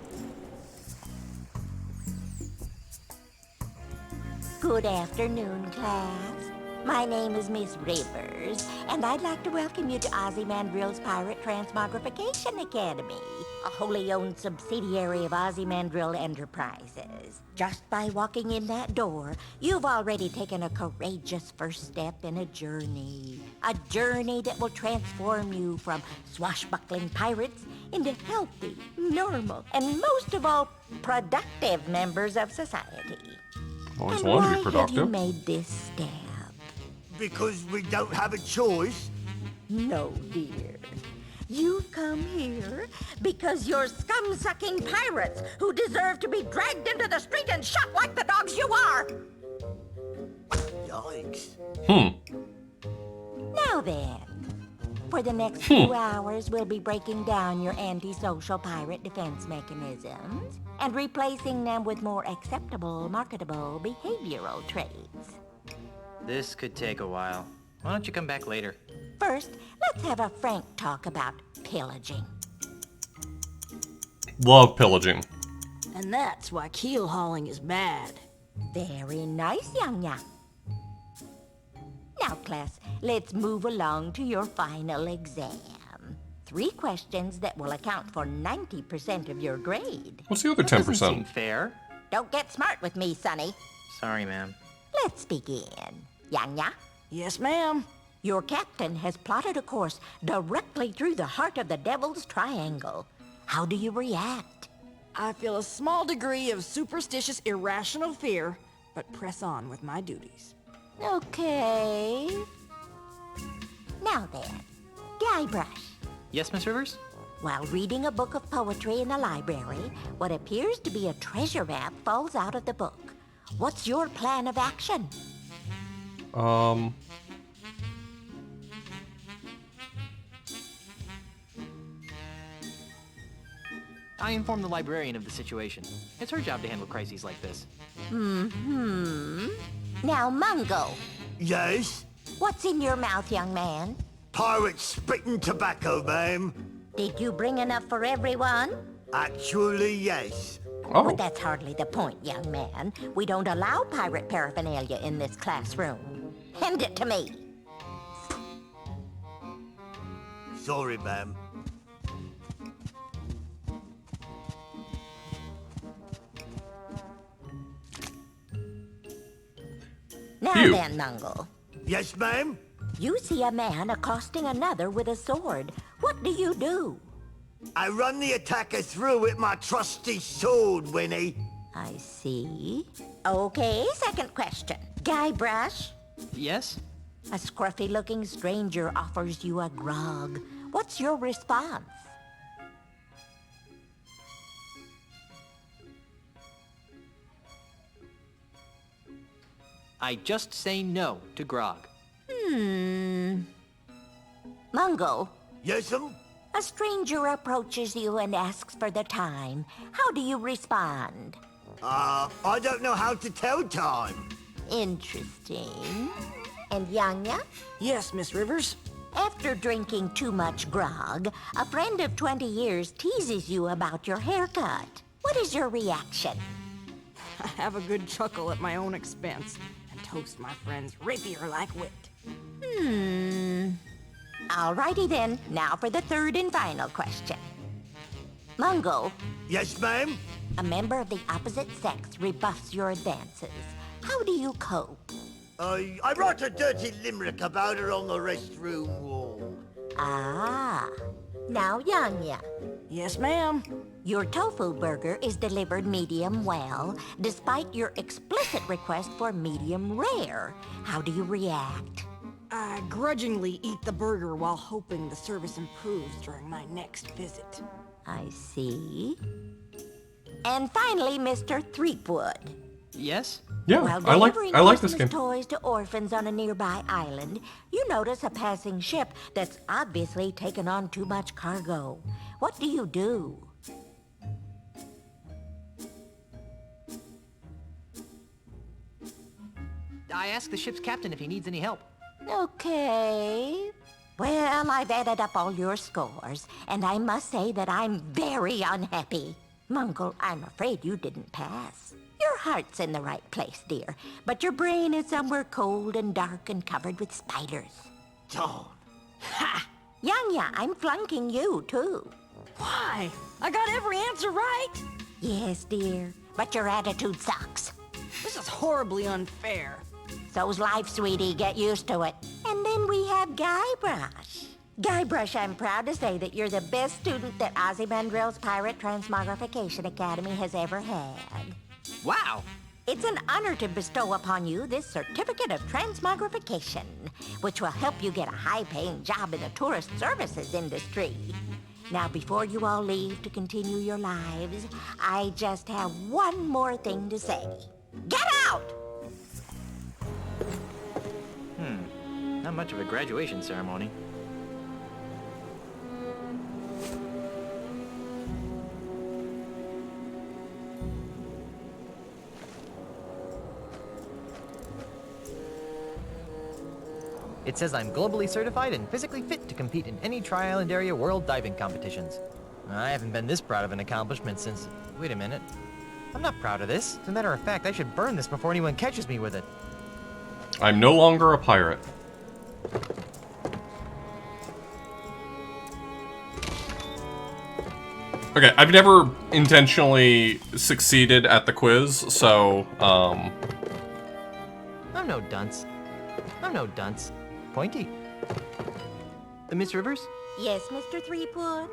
Good afternoon, class. My name is Miss Rivers, and I'd like to welcome you to Ozymandias Pirate Transmogrification Academy, a wholly owned subsidiary of Ozymandias Enterprises. Just by walking in that door, you've already taken a courageous first step in a journey that will transform you from swashbuckling pirates into healthy, normal, and most of all, productive members of society. Always And wanted to be why productive. have you made this step? Because we don't have a choice. No, dear. You've come here because you're scum-sucking pirates who deserve to be dragged into the street and shot like the dogs you are. Yikes. Now then, For the next few hours, we'll be breaking down your antisocial pirate defense mechanisms and replacing them with more acceptable, marketable behavioral traits. This could take a while. Why don't you come back later? First, let's have a frank talk about pillaging. Love pillaging. And that's why keel hauling is bad. Very nice, Yang. Now, class, let's move along to your final exam. 3 questions that will account for 90% of your grade. What's the other 10%? Doesn't seem fair. Don't get smart with me, Sonny. Sorry, ma'am. Let's begin. Yang? Yes, ma'am. Your captain has plotted a course directly through the heart of the Devil's Triangle. How do you react? I feel a small degree of superstitious, irrational fear, but press on with my duties. Okay. Now then, Guybrush. Yes, Miss Rivers? While reading a book of poetry in the library, what appears to be a treasure map falls out of the book. What's your plan of action? I informed the librarian of the situation. It's her job to handle crises like this. Now, Mungo, Yes? what's in your mouth, young man? Pirate spitting tobacco, ma'am. Did you bring enough for everyone? Actually, yes. Oh. But that's hardly the point, young man. We don't allow pirate paraphernalia in this classroom. Hand it to me. Sorry, ma'am. Now Phew. then, Mungo. Yes, ma'am? You see a man accosting another with a sword. What do you do? I run the attacker through with my trusty sword, Winnie. I see. Okay, second question. Guybrush, Yes? a scruffy-looking stranger offers you a grog. What's your response? I just say no to grog. Mungo, Yes'm? a stranger approaches you and asks for the time. How do you respond? I don't know how to tell time. Interesting. And Yanya? Yes, Miss Rivers. After drinking too much grog, a friend of 20 years teases you about your haircut. What is your reaction? I have a good chuckle at my own expense and toast my friend's rapier-like wit. Alrighty then, now for the third and final question. Mungo, Yes, ma'am? a member of the opposite sex rebuffs your advances. How do you cope? I wrote a dirty limerick about her on the restroom wall. Ah, now Yanya. Yes, ma'am. Your tofu burger is delivered medium well, despite your explicit request for medium rare. How do you react? I grudgingly eat the burger while hoping the service improves during my next visit. I see. And finally, Mr. Threepwood. Yes? Yeah, While I like delivering this Christmas game. toys to orphans on a nearby island, you notice a passing ship that's obviously taken on too much cargo. What do you do? I asked the ship's captain if he needs any help. Okay. Well, I've added up all your scores, and I must say that I'm very unhappy. Mungo, I'm afraid you didn't pass. Your heart's in the right place, dear, but your brain is somewhere cold and dark and covered with spiders. Darn. Ha! Yanya, I'm flunking you, too. Why? I got every answer right. Yes, dear, but your attitude sucks. This is horribly unfair. So's life, sweetie. Get used to it. And then we have Guybrush. Guybrush, I'm proud to say that you're the best student that Ozymandias Pirate Transmogrification Academy has ever had. Wow! It's an honor to bestow upon you this certificate of transmogrification, which will help you get a high-paying job in the tourist services industry. Now, before you all leave to continue your lives, I just have one more thing to say. Get out! Not much of a graduation ceremony. It says I'm globally certified and physically fit to compete in any Tri-Island area world diving competitions. I haven't been this proud of an accomplishment since... Wait a minute. I'm not proud of this. As a matter of fact, I should burn this before anyone catches me with it. I'm no longer a pirate. Okay, I've never intentionally succeeded at the quiz, so, I'm no dunce. I'm no dunce. Pointy. Miss Rivers? Yes, Mr. Threepwood?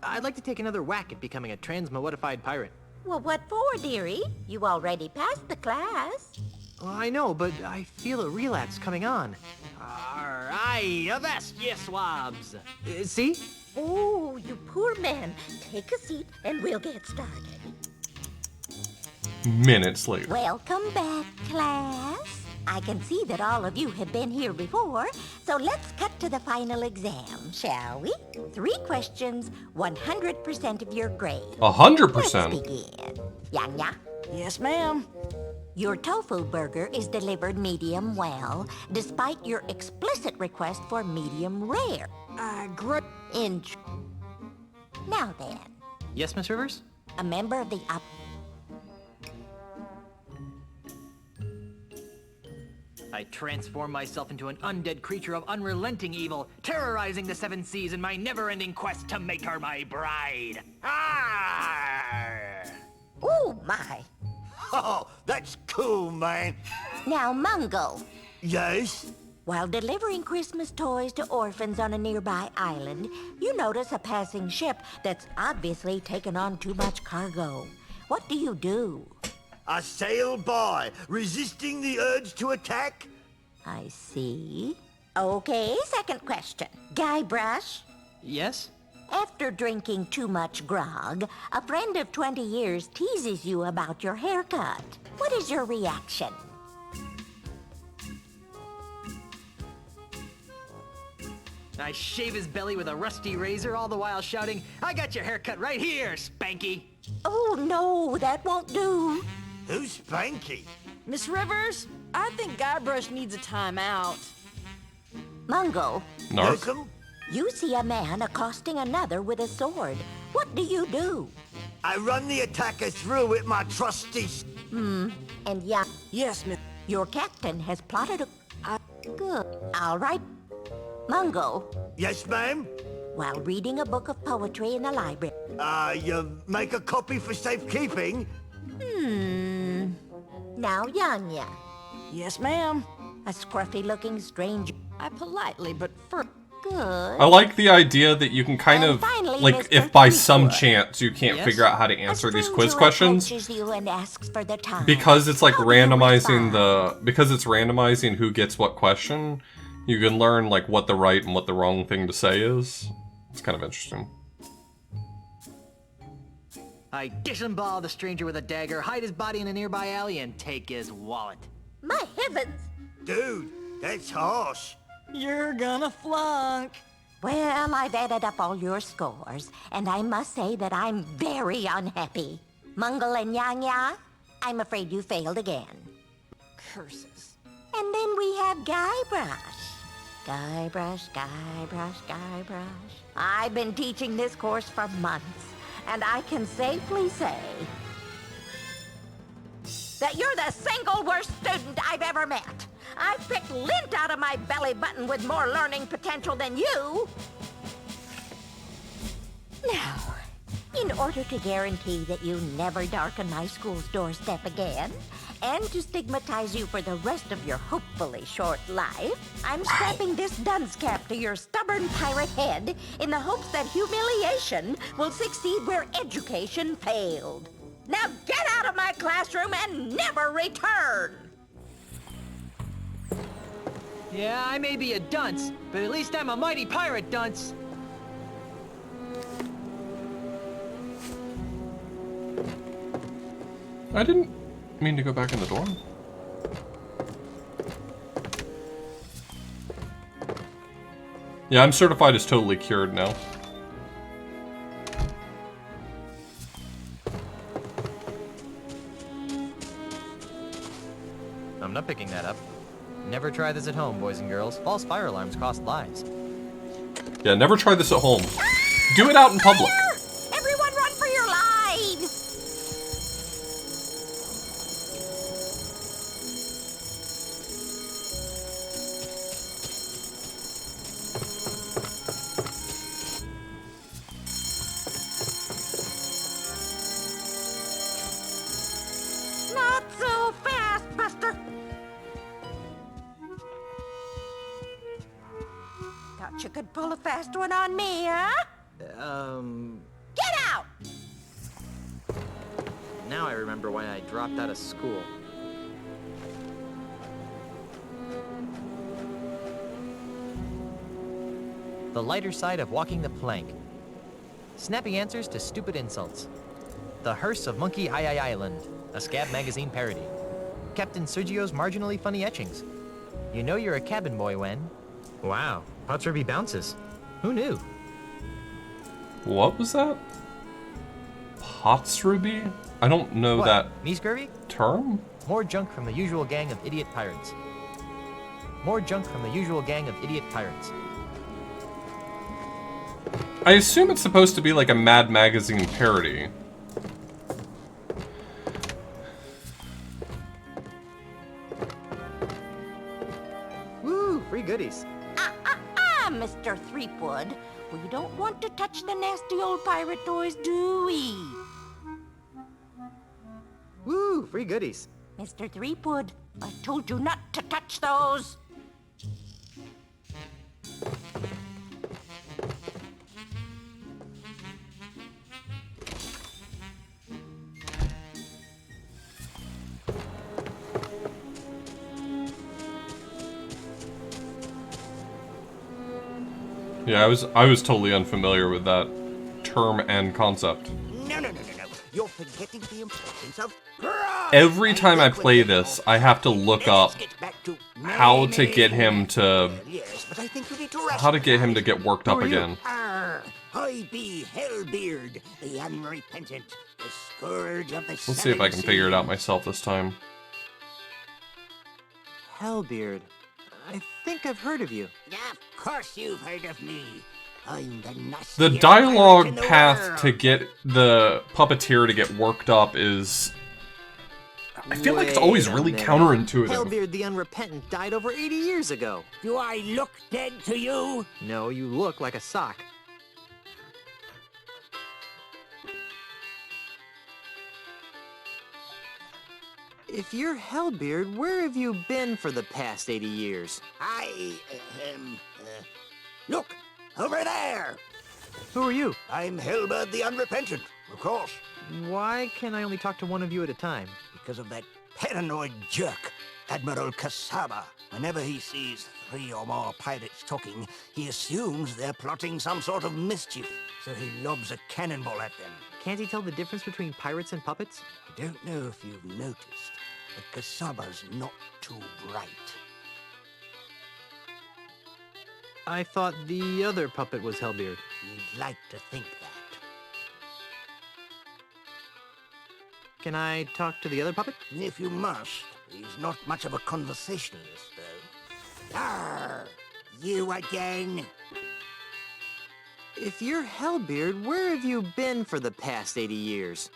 I'd like to take another whack at becoming a transmodified pirate. Well, what for, dearie? You already passed the class. Well, I know, but I feel a relapse coming on. Aye, avast ye swabs. See? Oh, you poor man. Take a seat and we'll get started. minutes later. Welcome back, class. I can see that all of you have been here before, so let's cut to the final exam, shall we? 3 questions, 100% of your grade. 100%? Let's begin. Yanya? Yes, ma'am. Your tofu burger is delivered medium well, despite your explicit request for medium rare. Great. Now then. Yes, Miss Rivers? A member of the I transform myself into an undead creature of unrelenting evil, terrorizing the 7 seas in my never-ending quest to make her my bride. Oh, my. Oh, that's cool, man. Now, Mungo. Yes? While delivering Christmas toys to orphans on a nearby island, you notice a passing ship that's obviously taken on too much cargo. What do you do? I sail by, resisting the urge to attack. I see. Okay, second question. Guybrush? Yes? After drinking too much grog, a friend of 20 years teases you about your haircut. What is your reaction? I shave his belly with a rusty razor, all the while shouting, "I got your haircut right here, Spanky!" Oh, no, that won't do. Who's Spanky? Miss Rivers, I think Guybrush needs a timeout. Mungo. Narc? You see a man accosting another with a sword. What do you do? I run the attacker through with my trusty... And yeah. Yes, Miss... Your captain has plotted a... Good. All right. Mungo. Yes, ma'am? While reading a book of poetry in the library. You make a copy for safekeeping? Now, Yanya. Yes, ma'am. A scruffy-looking stranger. I politely but firm. Good. I like the idea that you can kind And of, finally, like, Mr. if by some Threepwood. chance you can't Yes? figure out how to answer these quiz Stranger questions, approaches you and asks for the time. because it's like How do you randomizing respond? because it's randomizing who gets what question, you can learn, like, what the right and what the wrong thing to say is. It's kind of interesting. I disembowel the stranger with a dagger, hide his body in a nearby alley, and take his wallet. My heavens! Dude, that's harsh. You're gonna flunk. Well, I've added up all your scores, and I must say that I'm very unhappy. Mungle and Yanya, I'm afraid you failed again. Curses. And then we have Guybrush. Guybrush, Guybrush, Guybrush. I've been teaching this course for months, and I can safely say that you're the single worst student I've ever met. I've picked lint out of my belly button with more learning potential than you. Now, in order to guarantee that you never darken my school's doorstep again, and to stigmatize you for the rest of your hopefully short life, I'm strapping this dunce cap to your stubborn pirate head in the hopes that humiliation will succeed where education failed. Now get out of my classroom and never return! Yeah, I may be a dunce, but at least I'm a mighty pirate dunce. I didn't mean to go back in the door. Yeah, I'm certified as totally cured now. I'm not picking that up. Never try this at home, boys and girls. False fire alarms cost lives. Yeah, never try this at home. Do it out in public. Everyone run for your lives! Not so fast, Buster! Thought you could pull a fast one on me, huh? Get out! Now I remember why I dropped out of school. The lighter side of walking the plank. Snappy answers to stupid insults. The Hearse of Monkey Island, a Scab magazine parody. Captain Sergio's marginally funny etchings. You know you're a cabin boy when... Wow, Potts Ruby bounces. Who knew? What was that? Potts Ruby? I don't know What, that me scurvy? term? More junk from the usual gang of idiot pirates. More junk from the usual gang of idiot pirates. I assume it's supposed to be like a Mad Magazine parody. Woo, free goodies. Mr. Threepwood. We don't want to touch the nasty old pirate toys, do we? Woo, free goodies. Mr. Threepwood, I told you not to touch those. Yeah, I was totally unfamiliar with that term and concept. No. You're forgetting the importance of... Every time I play this, I have to look up how to get him to... How to get him to get worked up again. I be Hellbeard, the unrepentant, the scourge of the Let's see if I can figure it out myself this time. Hellbeard. I think I've heard of you. Of course you've heard of me. I'm the The nastiest dialogue pirate in the path world. to get the puppeteer to get worked up is... I feel like it's always really counterintuitive. Hellbeard the Unrepentant died over 80 years ago. Do I look dead to you? No, you look like a sock. If you're Hellbeard, where have you been for the past 80 years? Look, over there! Who are you? I'm Hellbeard the Unrepentant, of course. Why can I only talk to one of you at a time? Because of that paranoid jerk, Admiral Kasaba. Whenever he sees 3 or more pirates talking, he assumes they're plotting some sort of mischief, so he lobs a cannonball at them. Can't he tell the difference between pirates and puppets? I don't know if you've noticed, but Kasaba's not too bright. I thought the other puppet was Hellbeard. You'd like to think that. Can I talk to the other puppet? If you must. He's not much of a conversationalist, though. Arr! You again? If you're Hellbeard, where have you been for the past 80 years?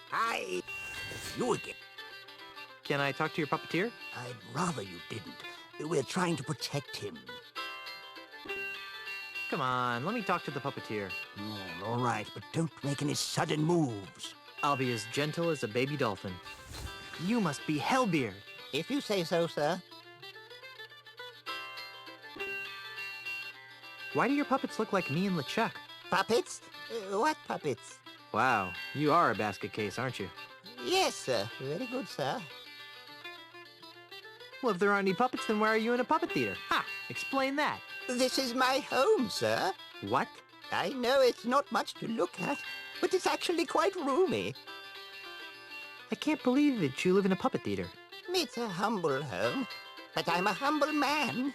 You again? Can I talk to your puppeteer? I'd rather you didn't. We're trying to protect him. Come on, let me talk to the puppeteer. All right, but don't make any sudden moves. I'll be as gentle as a baby dolphin. You must be Hellbeard. If you say so, sir. Why do your puppets look like me and LeChuck? Puppets? What puppets? Wow, you are a basket case, aren't you? Yes, sir. Very good, sir. Well, if there aren't any puppets, then why are you in a puppet theater? Ha! Explain that. This is my home, sir. What? I know it's not much to look at, but it's actually quite roomy. I can't believe that you live in a puppet theater. It's a humble home, but I'm a humble man.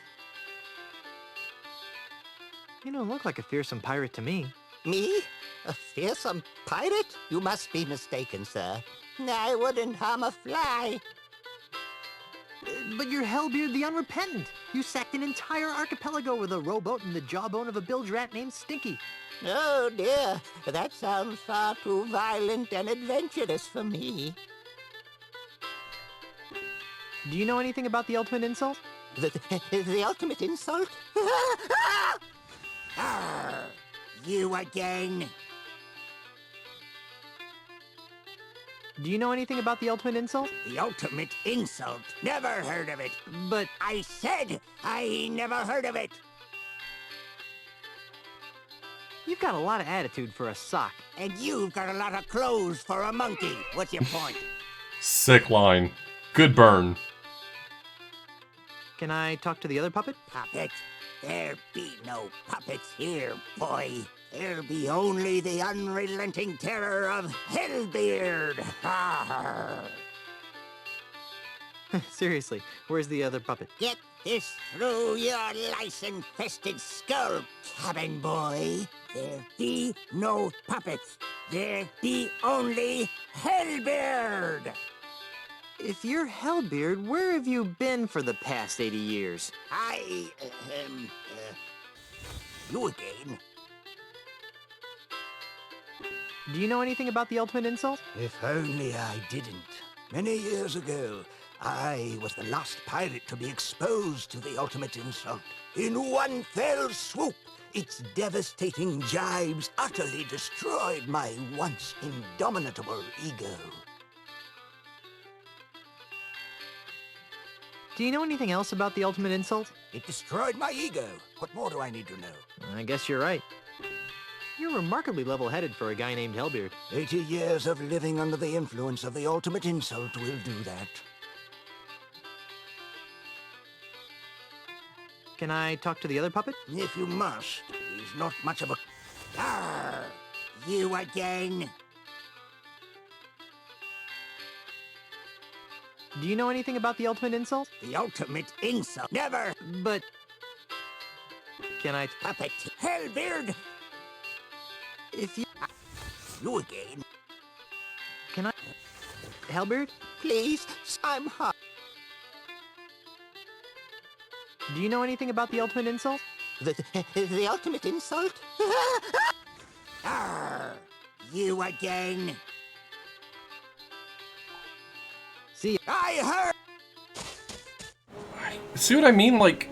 You don't look like a fearsome pirate to me. Me? A fearsome pirate? You must be mistaken, sir. I wouldn't harm a fly. But you're Hellbeard the Unrepentant. You sacked an entire archipelago with a rowboat and the jawbone of a bilge rat named Stinky. Oh dear, that sounds far too violent and adventurous for me. Do you know anything about the ultimate insult? The ultimate insult? Arr, you again. Do you know anything about the ultimate insult? The ultimate insult? Never heard of it. But I said I never heard of it. you've got a lot of attitude for a sock. And you've got a lot of clothes for a monkey. What's your point? Sick line. Good burn. Can I talk to the other puppet? Puppet? There be no puppets here, boy. There'll be only the unrelenting terror of Hellbeard. Seriously, where's the other puppet? Get this through your lice-infested skull, cabin boy. There be no puppets. There be only Hellbeard. If you're Hellbeard, where have you been for the past 80 years? You again? Do you know anything about the ultimate insult? If only I didn't. Many years ago, I was the last pirate to be exposed to the ultimate insult. In one fell swoop, its devastating jibes utterly destroyed my once indomitable ego. Do you know anything else about the ultimate insult? It destroyed my ego. What more do I need to know? I guess you're right. You're remarkably level-headed for a guy named Hellbeard. 80 years of living under the influence of the ultimate insult will do that. Can I talk to the other puppet? If you must. He's not much of a... Arr! You again? Do you know anything about the ultimate insult? The ultimate insult? Never! But... Can I... Puppet! Hellbeard! If you... You again? Can I... Hellbeard? Please, I'm hot. Do you know anything about the ultimate insult? The ultimate insult? Arr! You again? See, I heard! See what I mean? Like,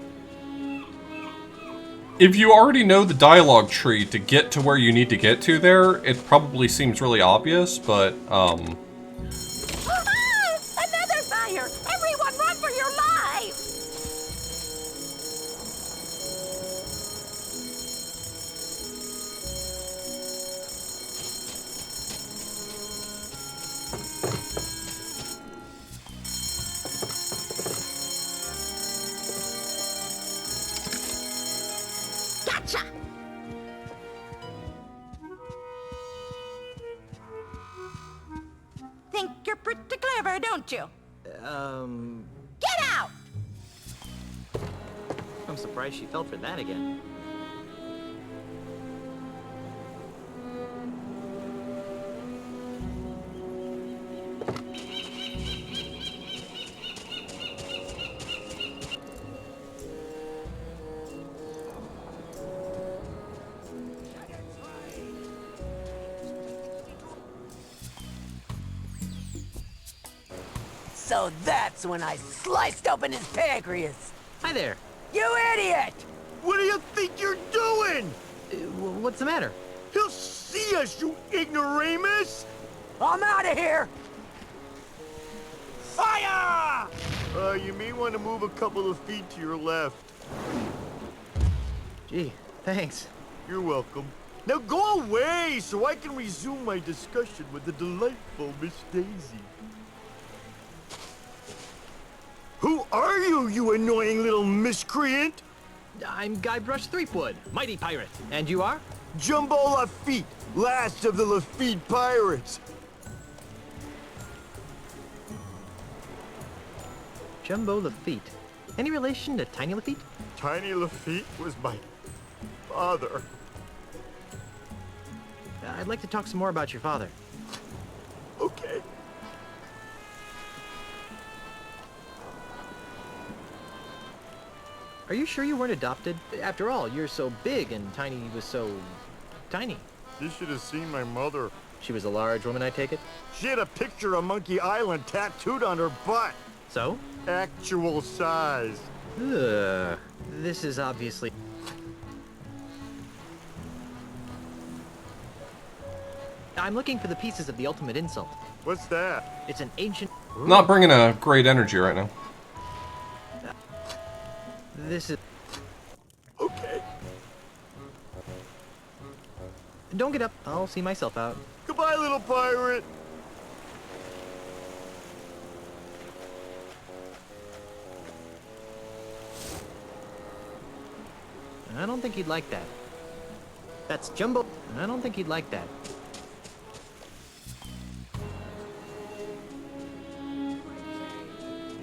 if you already know the dialogue tree to get to where you need to get to there, it probably seems really obvious, but, Another fire! Everyone run for your lives! Gotcha! Think you're pretty clever, don't you? Get out! I'm surprised she fell for that again. So that's when I sliced open his pancreas. Hi there. You idiot! What do you think you're doing? What's the matter? He'll see us, you ignoramus! I'm out of here! Fire! You may want to move a couple of feet to your left. Gee, thanks. You're welcome. Now go away so I can resume my discussion with the delightful Miss Daisy. Who are you, you annoying little miscreant? I'm Guybrush Threepwood, mighty pirate. And you are? Jumbo Lafitte, last of the Lafitte pirates. Jumbo Lafitte. Any relation to Tiny Lafitte? Tiny Lafitte was my father. I'd like to talk some more about your father. Okay. Are you sure you weren't adopted? After all, you're so big and Tiny was so... tiny. You should have seen my mother. She was a large woman, I take it? She had a picture of Monkey Island tattooed on her butt. So? Actual size. Ugh. This is obviously... I'm looking for the pieces of the ultimate insult. What's that? It's an ancient... Not bringing a great energy right now. This is... Okay. Don't get up. I'll see myself out. Goodbye, little pirate. I don't think he'd like that. That's Jumbo. I don't think he'd like that.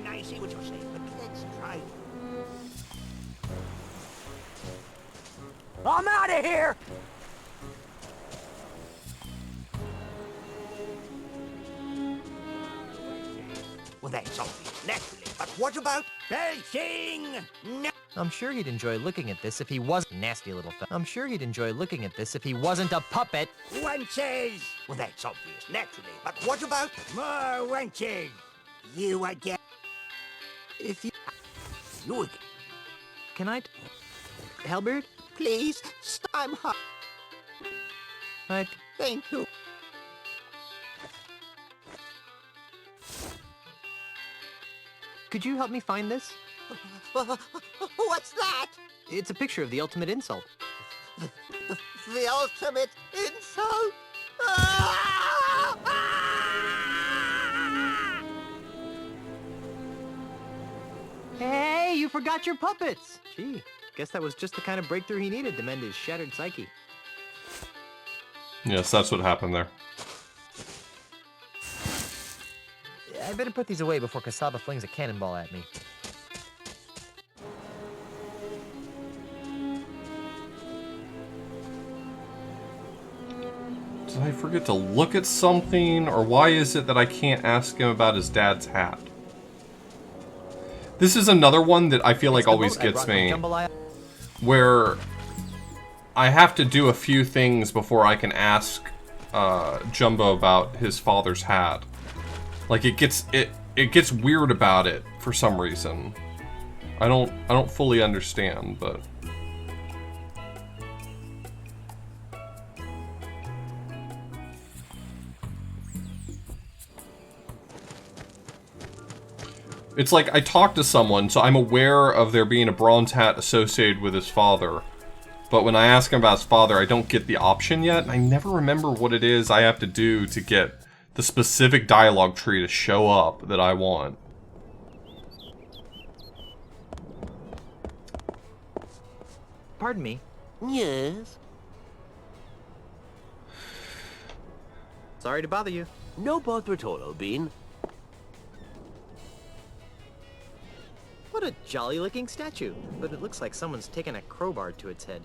I see what you're saying, but let's try. I'm out of here! Well, that's obvious, naturally. But what about belching? No. I'm sure he'd enjoy looking at this if he wasn't nasty little fella. I'm sure he'd enjoy looking at this if he wasn't a puppet. Wenches! Well, that's obvious, naturally. But what about more wenches? You again. If you... You again. Can I... Halberd? Please, I'm hot. Right. Thank you. Could you help me find this? What's that? It's a picture of the ultimate insult. The ultimate insult? Hey, you forgot your puppets! Gee, guess that was just the kind of breakthrough he needed to mend his shattered psyche. Yes, that's what happened there. I better put these away before Kasaba flings a cannonball at me. Did I forget to look at something? Or why is it that I can't ask him about his dad's hat? This is another one that I feel like always gets me. Where I have to do a few things before I can ask Jumbo about his father's hat. Like it gets weird about it for some reason. I don't fully understand, but it's like I talk to someone, so I'm aware of there being a bronze hat associated with his father. But when I ask him about his father, I don't get the option yet, and I never remember what it is I have to do to get the specific dialogue tree to show up that I want. Pardon me. Yes? Sorry to bother you. No bother at all, Bean. What a jolly-looking statue, but it looks like someone's taken a crowbar to its head.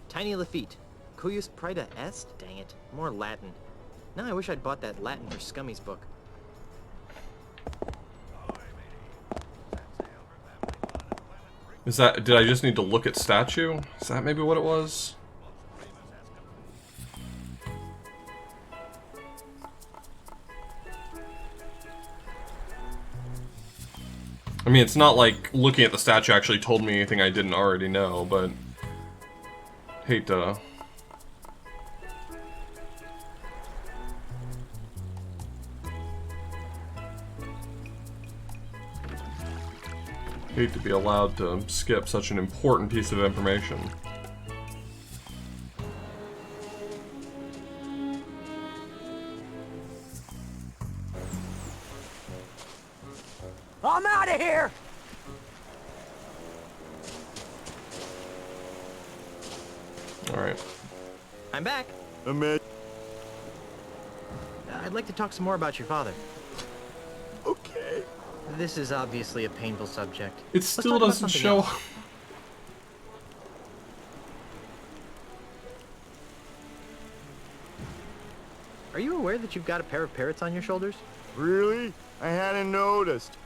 Tiny Lafitte. Cuius praeda est? Dang it. More Latin. Now I wish I'd bought that Latin for Scummy's book. Is that, did I just need to look at statue? Is that maybe what it was? I mean, it's not like looking at the statue actually told me anything I didn't already know, but hate to... hate to be allowed to skip such an important piece of information. I'm out of here! Alright. I'm back. I'd like to talk some more about your father. Okay. This is obviously a painful subject. It still doesn't show. Are you aware that you've got a pair of parrots on your shoulders? Really? I hadn't noticed.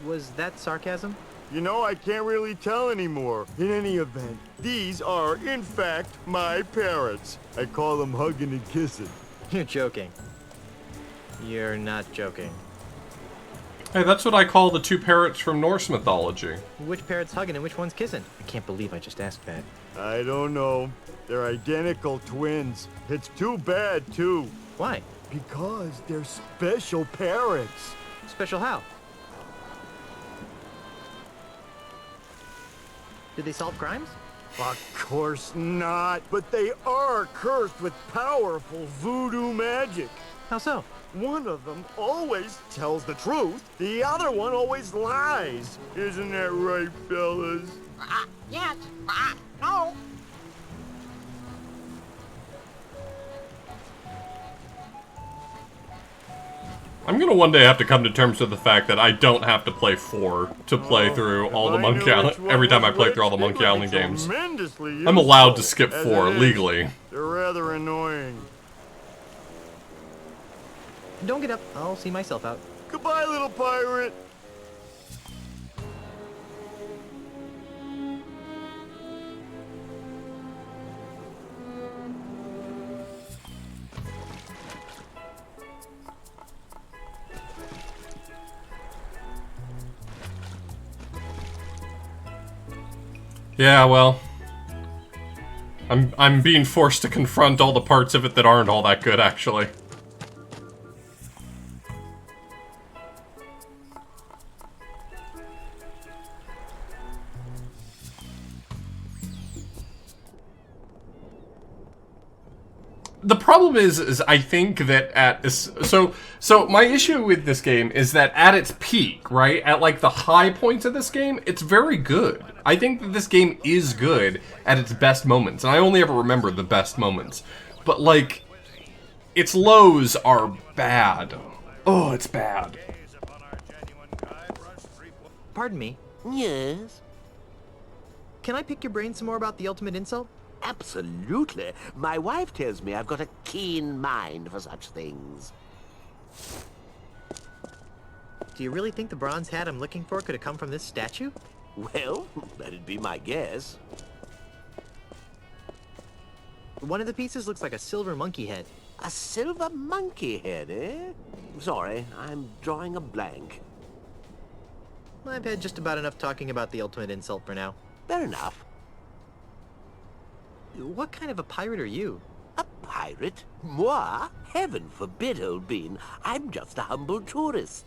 Was that sarcasm? You know, I can't really tell anymore. In any event, these are, in fact, my parrots. I call them hugging and kissing. You're joking. You're not joking. Hey, that's what I call the two parrots from Norse mythology. Which parrot's hugging and which one's kissing? I can't believe I just asked that. I don't know. They're identical twins. It's too bad, too. Why? Because they're special parrots. Special how? Did they solve crimes? Of course not. But they are cursed with powerful voodoo magic. How so? One of them always tells the truth. The other one always lies. Isn't that right, fellas? Yes. No. I'm gonna one day have to come to terms with the fact that I don't have to play 4 to play through all the Monkey Island. Every time I play through all the Monkey Island games, I'm allowed to skip 4 legally. They're rather annoying. Don't get up. I'll see myself out. Goodbye, little pirate. Yeah, well, I'm being forced to confront all the parts of it that aren't all that good, actually. The problem is I think that so my issue with this game is that at its peak, right, at like the high points of this game, it's very good. I think that this game is good at its best moments, and I only ever remember the best moments. But like, its lows are bad. Oh, it's bad. Pardon me. Yes? Can I pick your brain some more about the ultimate insult? Absolutely. My wife tells me I've got a keen mind for such things. Do you really think the bronze hat I'm looking for could have come from this statue? Well, that'd be my guess. One of the pieces looks like a silver monkey head. A silver monkey head, eh? Sorry, I'm drawing a blank. I've had just about enough talking about the ultimate insult for now. Fair enough. What kind of a pirate are you? A pirate? Moi? Heaven forbid, old bean. I'm just a humble tourist.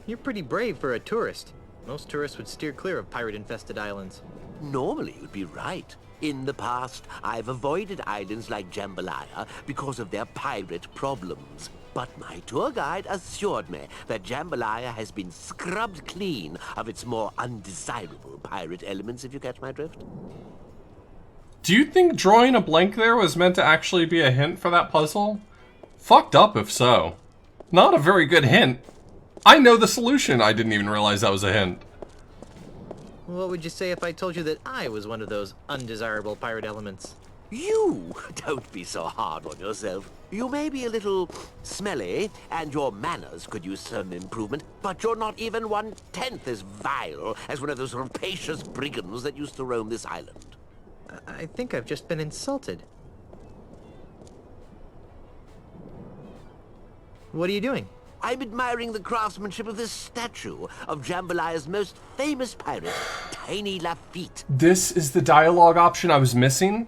You're pretty brave for a tourist. Most tourists would steer clear of pirate-infested islands. Normally, you'd be right. In the past, I've avoided islands like Jambalaya because of their pirate problems. But my tour guide assured me that Jambalaya has been scrubbed clean of its more undesirable pirate elements, if you catch my drift. Do you think drawing a blank there was meant to actually be a hint for that puzzle? Fucked up if so. Not a very good hint. I know the solution. I didn't even realize that was a hint. What would you say if I told you that I was one of those undesirable pirate elements? You? Don't be so hard on yourself. You may be a little smelly, and your manners could use some improvement, but you're not even 1/10 as vile as one of those rapacious brigands that used to roam this island. I think I've just been insulted. What are you doing? I'm admiring the craftsmanship of this statue of Jambalaya's most famous pirate, Tiny Lafitte. This is the dialogue option I was missing?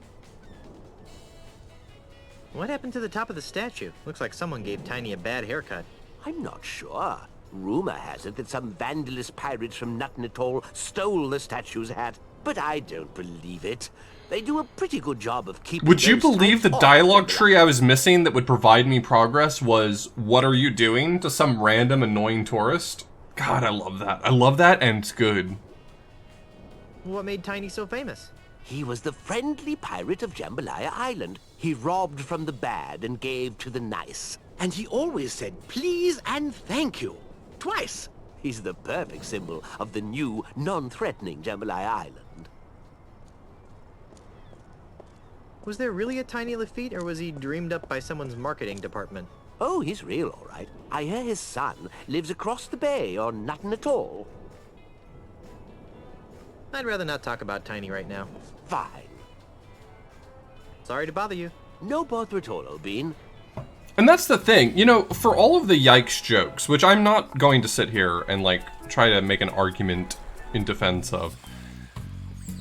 What happened to the top of the statue? Looks like someone gave Tiny a bad haircut. I'm not sure. Rumor has it that some vandalous pirates from Nutton Atoll stole the statue's hat, but I don't believe it. They do a pretty good job of keeping. Would you believe the dialogue tree I was missing that would provide me progress was, "What are you doing?" to some random annoying tourist? God, I love that. I love that, and it's good. What made Tiny so famous? He was the friendly pirate of Jambalaya Island. He robbed from the bad and gave to the nice. And he always said please and thank you. Twice. He's the perfect symbol of the new, non-threatening Jambalaya Island. Was there really a Tiny Lafitte, or was he dreamed up by someone's marketing department? Oh, he's real, all right. I hear his son lives across the bay on Nutton Atoll. I'd rather not talk about Tiny right now. Fine. Sorry to bother you. No bother at all, Bean. And that's the thing, you know, for all of the yikes jokes, which I'm not going to sit here and, like, try to make an argument in defense of.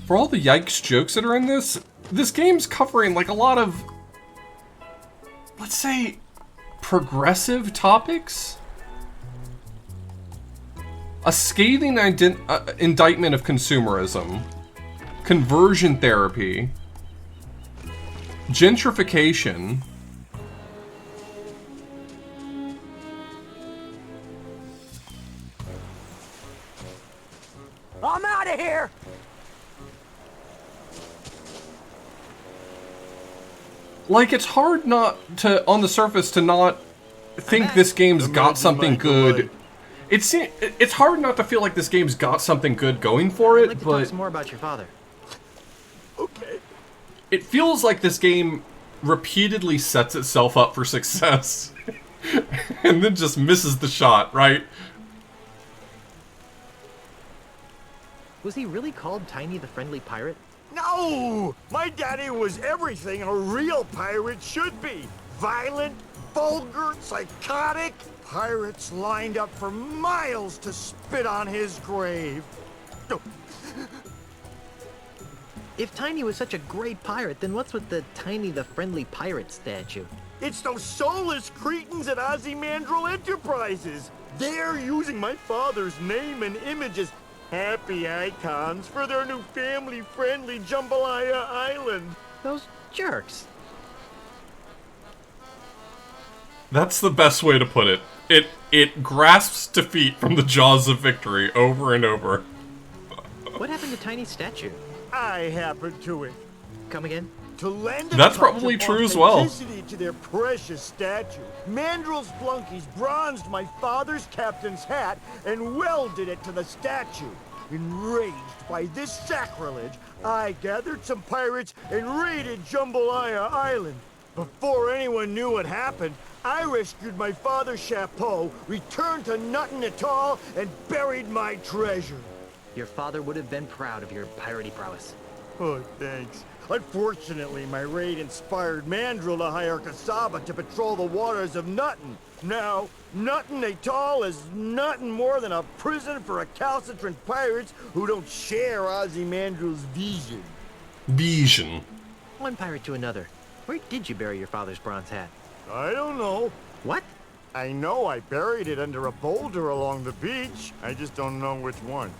For all the yikes jokes that are in this game's covering, like, a lot of, let's say, progressive topics? A scathing indictment of consumerism, conversion therapy, gentrification, I'm out of here! like, it's hard not to, on the surface, to not think this game's got something good. It's hard not to feel like this game's got something good going for it, I'd like to talk but some more about your father. okay. It feels like this game repeatedly sets itself up for success and then just misses the shot, right? Was he really called Tiny the Friendly Pirate? No! My daddy was everything a real pirate should be. Violent, vulgar, psychotic. Pirates lined up for miles to spit on his grave. If Tiny was such a great pirate, then what's with the Tiny the Friendly Pirate statue? It's those soulless cretins at Ozymandias Enterprises. They're using my father's name and image as happy icons for their new family-friendly Jambalaya Island. Those jerks. That's the best way to put it. It grasps defeat from the jaws of victory over and over. What happened to Tiny's statue? I happened to it. Come again? To lend a That's touch probably of true as well. authenticity to their precious statue, Mandrill's flunkies bronzed my father's captain's hat and welded it to the statue. Enraged by this sacrilege, I gathered some pirates and raided Jambalaya Island. Before anyone knew what happened, I rescued my father's chapeau, returned to Nuttin Atoll, and buried my treasure. Your father would have been proud of your piratey prowess. Oh, thanks. Unfortunately, my raid inspired Mandrill to hire Kasaba to patrol the waters of Nuttin. Now, Nuttin Atoll is nothing more than a prison for recalcitrant pirates who don't share Ozymandias' vision. Vision. One pirate to another. Where did you bury your father's bronze hat? I don't know. What? I know I buried it under a boulder along the beach. I just don't know which one.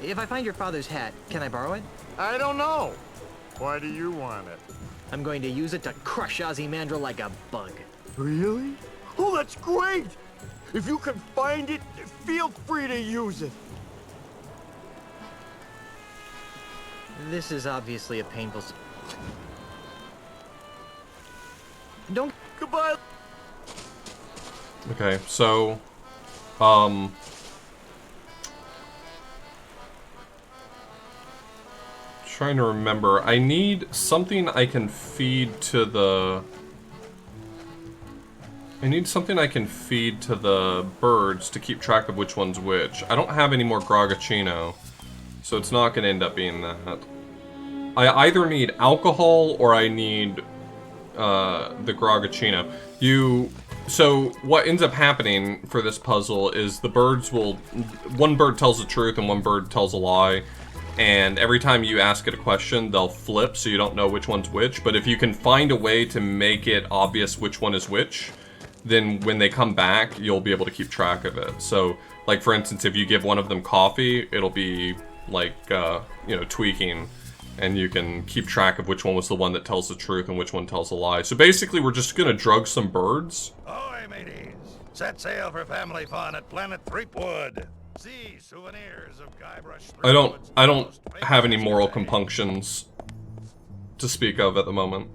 If I find your father's hat, can I borrow it? I don't know. Why do you want it? I'm going to use it to crush Ozymandias like a bug. Really? Oh, that's great! If you can find it, feel free to use it. This is obviously a painful... Don't... Goodbye! Okay, so... Trying to remember. I need something I can feed to the... I need something I can feed to the birds to keep track of which one's which. I don't have any more Grogachino, so it's not going to end up being that. I either need alcohol or I need the Grogachino. So what ends up happening for this puzzle is the birds will... One bird tells the truth and one bird tells a lie. And every time you ask it a question, they'll flip so you don't know which one's which. But if you can find a way to make it obvious which one is which, then when they come back, you'll be able to keep track of it. So, like for instance, if you give one of them coffee, it'll be like, you know, tweaking. And you can keep track of which one was the one that tells the truth and which one tells a lie. So basically, we're just gonna drug some birds. Ahoy, mateys! Set sail for family fun at Planet Threepwood. See souvenirs of Guybrush Threepwood. I don't have any moral compunctions to speak of at the moment.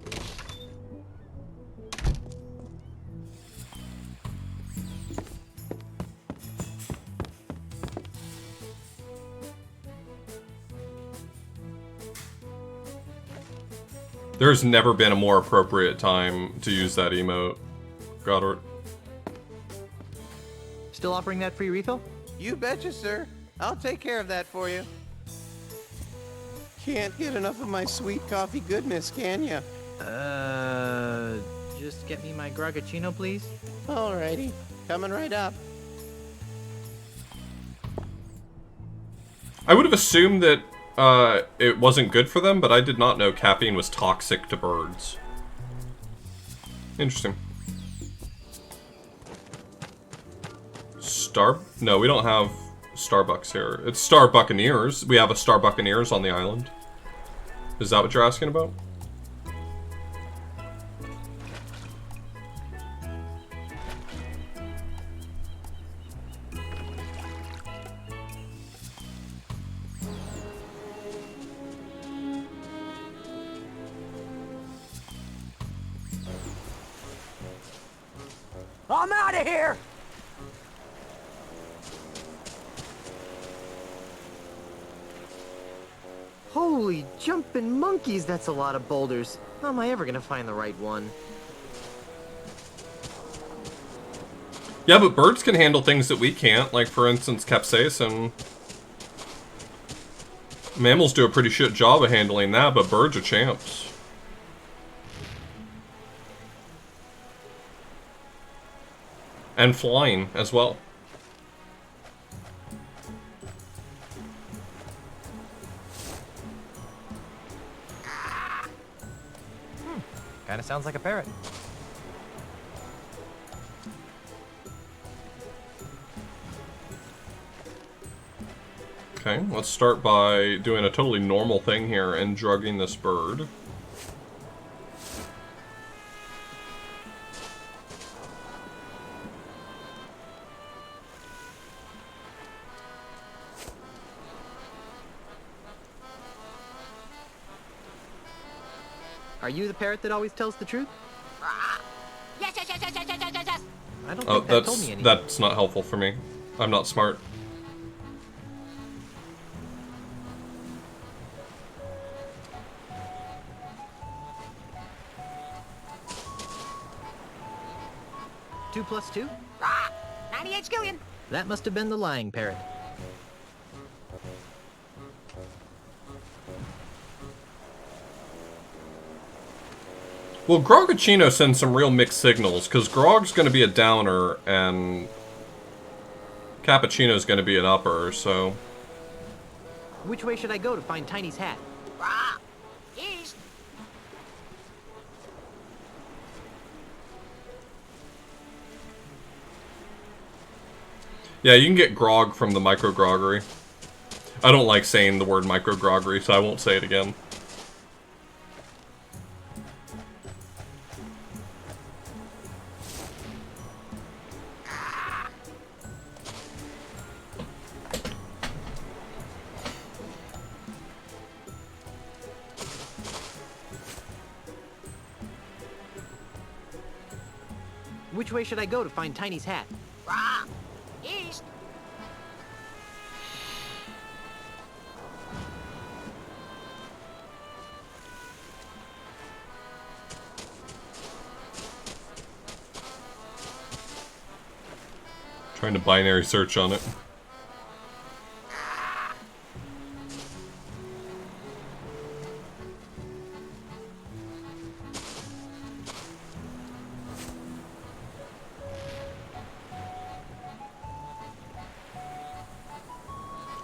There's never been a more appropriate time to use that emote, Goddard. Still offering that free refill? You betcha, sir. I'll take care of that for you. Can't get enough of my sweet coffee goodness, can ya? Just get me my Grogachino, please. Alrighty. Coming right up. I would have assumed that it wasn't good for them, but I did not know caffeine was toxic to birds. Interesting. No, we don't have Starbucks here. It's Star Buccaneers. We have a Star Buccaneers on the island. Is that what you're asking about? I'm out of here! Holy jumping monkeys, that's a lot of boulders. How am I ever gonna find the right one? Yeah, but birds can handle things that we can't, like for instance capsaicin. Mammals do a pretty shit job of handling that, but birds are champs. And flying as well. Kinda sounds like a parrot. Okay, let's start by doing a totally normal thing here and drugging this bird. Are you the parrot that always tells the truth? Yes, yes, yes, yes, yes, yes, yes, yes. I don't Oh, think that told me anything. that's not helpful for me. I'm not smart. Two plus two? 98 skillion. That must have been the lying parrot. Well, Grogachino sends some real mixed signals, because Grog's going to be a downer, and Cappuccino's going to be an upper, so... Which way should I go to find Tiny's hat? East. Yeah, you can get grog from the micro-groggery. I don't like saying the word micro-groggery, so I won't say it again. Which way should I go to find Tiny's hat? East. Trying to binary search on it.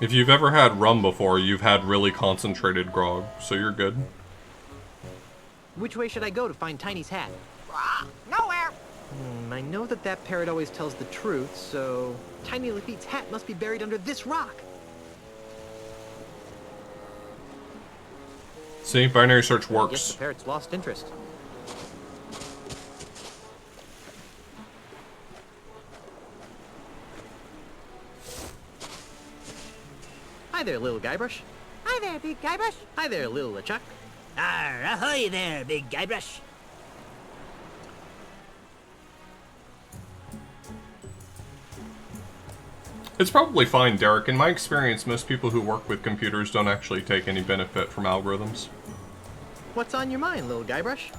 If you've ever had rum before, you've had really concentrated grog, so you're good. Which way should I go to find Tiny's hat? Nowhere. I know that that parrot always tells the truth, so Tiny Lafitte's hat must be buried under this rock. See, binary search I guess works. the parrot's lost interest. Hi there, little Guybrush. Hi there, Big Guybrush. Hi there, little LeChuck. Ahoy there, Big Guybrush. It's probably fine, Derek. In my experience, most people who work with computers don't actually take any benefit from algorithms. What's on your mind, little Guybrush?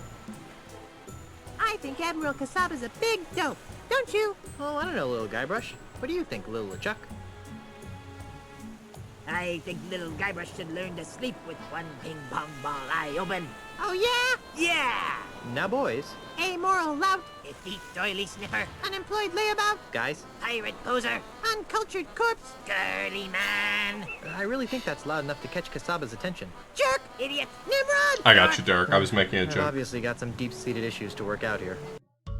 I think Admiral Kasaba's a big dope, don't you? Oh, I don't know, little Guybrush. What do you think, little LeChuck? I think little Guybrush should learn to sleep with one ping pong ball eye open. Oh, yeah? Yeah! Now, boys. Amoral lout, effete doily sniffer, Unemployed layabout. Guys, pirate poser, uncultured corpse. girly man, I really think that's loud enough to catch Kasaba's attention. jerk, idiot, Nimrod, I got you, Derek. I was making a I've joke. obviously got some deep-seated issues to work out here.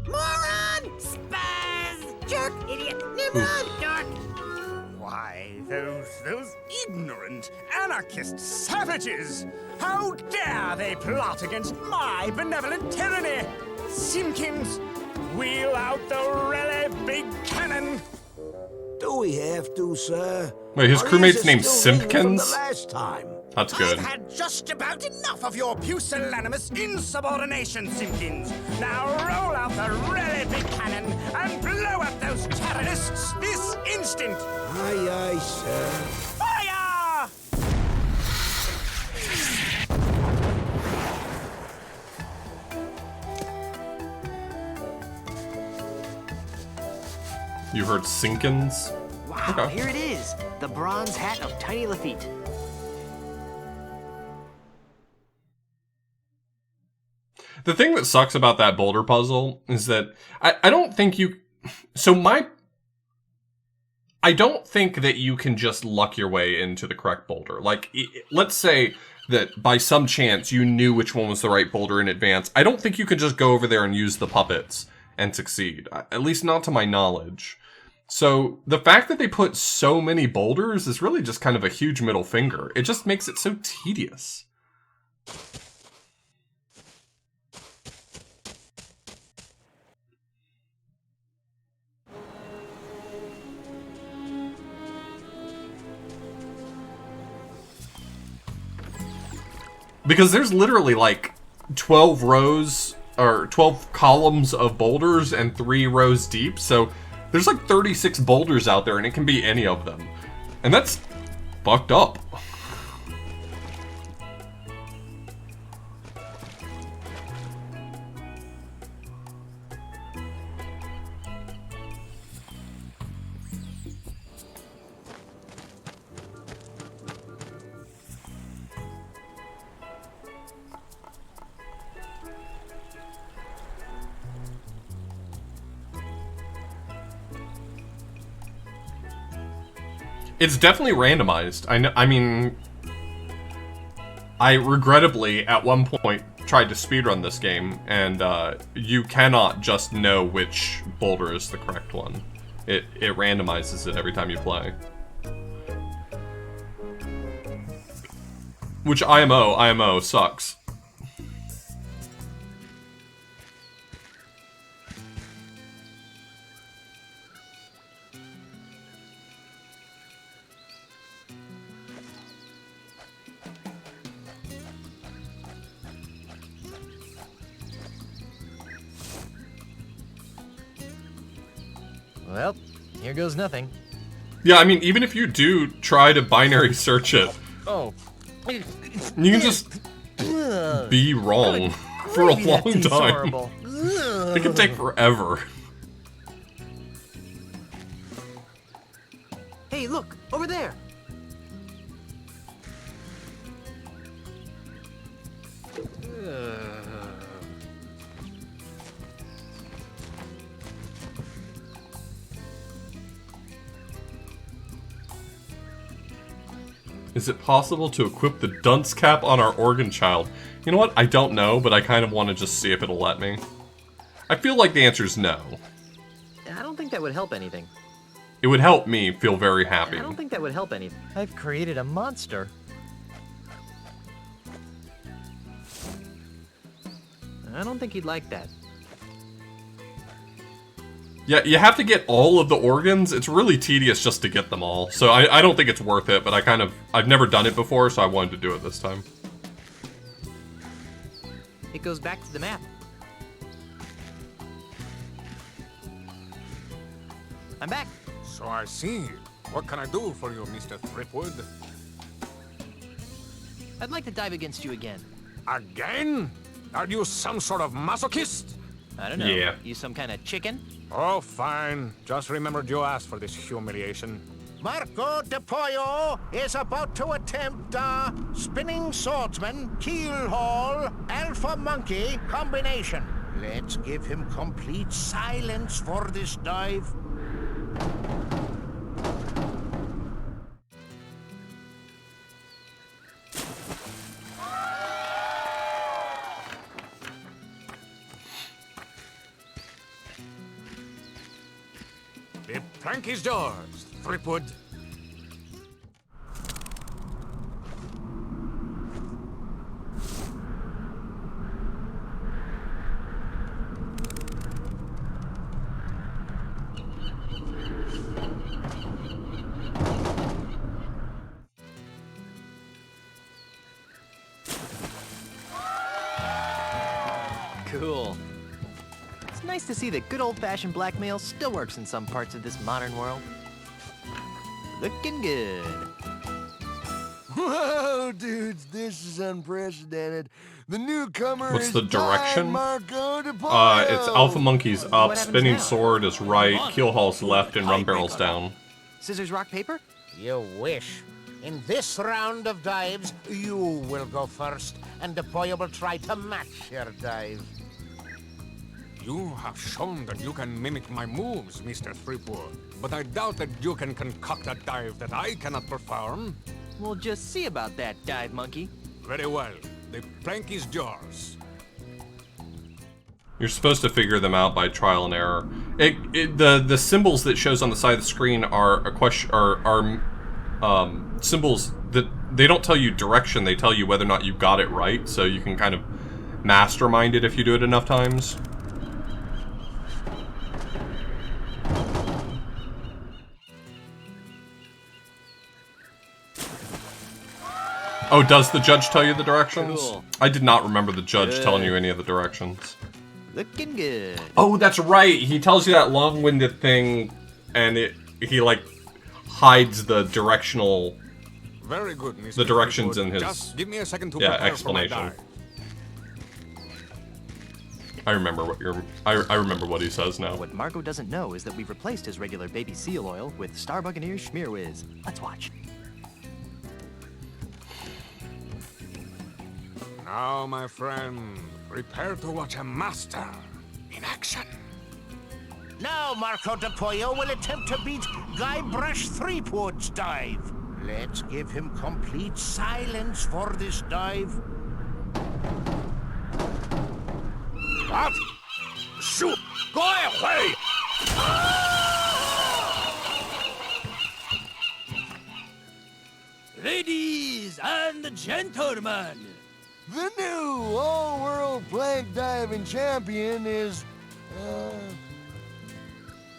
moron, spaz, jerk, idiot, Nimrod, dork. Why, those ignorant anarchist savages! How dare they plot against my benevolent tyranny! Simpkins, wheel out the really big cannon! Do we have to, sir? Wait, his Or crewmate's is it named still ringing from the Simpkins? last time? That's good. I've had just about enough of your pusillanimous insubordination, Simpkins. Now roll out the really big cannon and blow up those terrorists this instant! Aye, aye, sir. Fire! You heard Simpkins? Wow, Okay. here it is. The bronze hat of Tiny Lafitte. The thing that sucks about that boulder puzzle is that I don't think you... I don't think that you can just luck your way into the correct boulder. Like, let's say that by some chance you knew which one was the right boulder in advance. I don't think you could just go over there and use the puppets and succeed. At least not to my knowledge. So the fact that they put so many boulders is really just kind of a huge middle finger. It just makes it so tedious. Because there's literally like 12 rows or 12 columns of boulders and 3 rows deep. So there's like 36 boulders out there and it can be any of them. And that's fucked up. It's definitely randomized. I mean, I regrettably at one point tried to speedrun this game, and you cannot just know which boulder is the correct one. It randomizes it every time you play. Which IMO sucks. Well, here goes nothing. Yeah, I mean, even if you do try to binary search it, Oh. you can just be wrong for a long time. It can take forever. Hey, look, over there. Is it possible to equip the dunce cap on our organ child? You know what? I don't know, but I kind of want to just see if it'll let me. I feel like the answer is no. I don't think that would help anything. It would help me feel very happy. I don't think that would help anything. I've created a monster. I don't think he'd like that. Yeah, you have to get all of the organs. It's really tedious just to get them all. So I don't think it's worth it, but I've never done it before, so I wanted to do it this time. It goes back to the map. I'm back. So I see. What can I do for you, Mr. Threepwood? I'd like to dive against you again. Again? Are you some sort of masochist? I don't know. Yeah. You some kind of chicken? Oh, fine. Just remembered you asked for this humiliation. Marco de Pollo is about to attempt a spinning swordsman, keel haul, alpha monkey combination. Let's give him complete silence for this dive. The plank is yours, Threepwood. Cool. It's nice to see that good old-fashioned blackmail still works in some parts of this modern world. Looking good. Whoa, dudes, this is unprecedented. The newcomer What's is the direction? Marco de Pollo. It's Alpha Monkey's up, spinning sword is right, keel haul's left, and run barrel's down. Scissors, rock, paper? You wish. In this round of dives, you will go first, and De Pollo will try to match your dive. You have shown that you can mimic my moves, Mr. Threepwood, but I doubt that you can concoct a dive that I cannot perform. We'll just see about that, dive monkey. Very well. The plank is yours. You're supposed to figure them out by trial and error. The symbols that shows on the side of the screen are a question symbols that they don't tell you direction. They tell you whether or not you got it right, so you can kind of mastermind it if you do it enough times. Oh, does the judge tell you the directions? Cool. I did not remember the judge Good. telling you any of the directions. Looking good. Oh, that's right. He tells you that long-winded thing, and he like hides the directional. Very good, Mr. The directions Threepwood. in his Just give me a second to prepare explanation. for my dive. I remember what I remember what he says now. What Marco doesn't know is that we've replaced his regular baby seal oil with Star Buccaneer Schmear Whiz. Let's watch. Now, my friend, prepare to watch a master in action. Now Marco de Pollo will attempt to beat Guybrush Threepwood's dive. Let's give him complete silence for this dive. What? Shoot! Go away! Ladies and gentlemen, The new all-world plank diving champion is,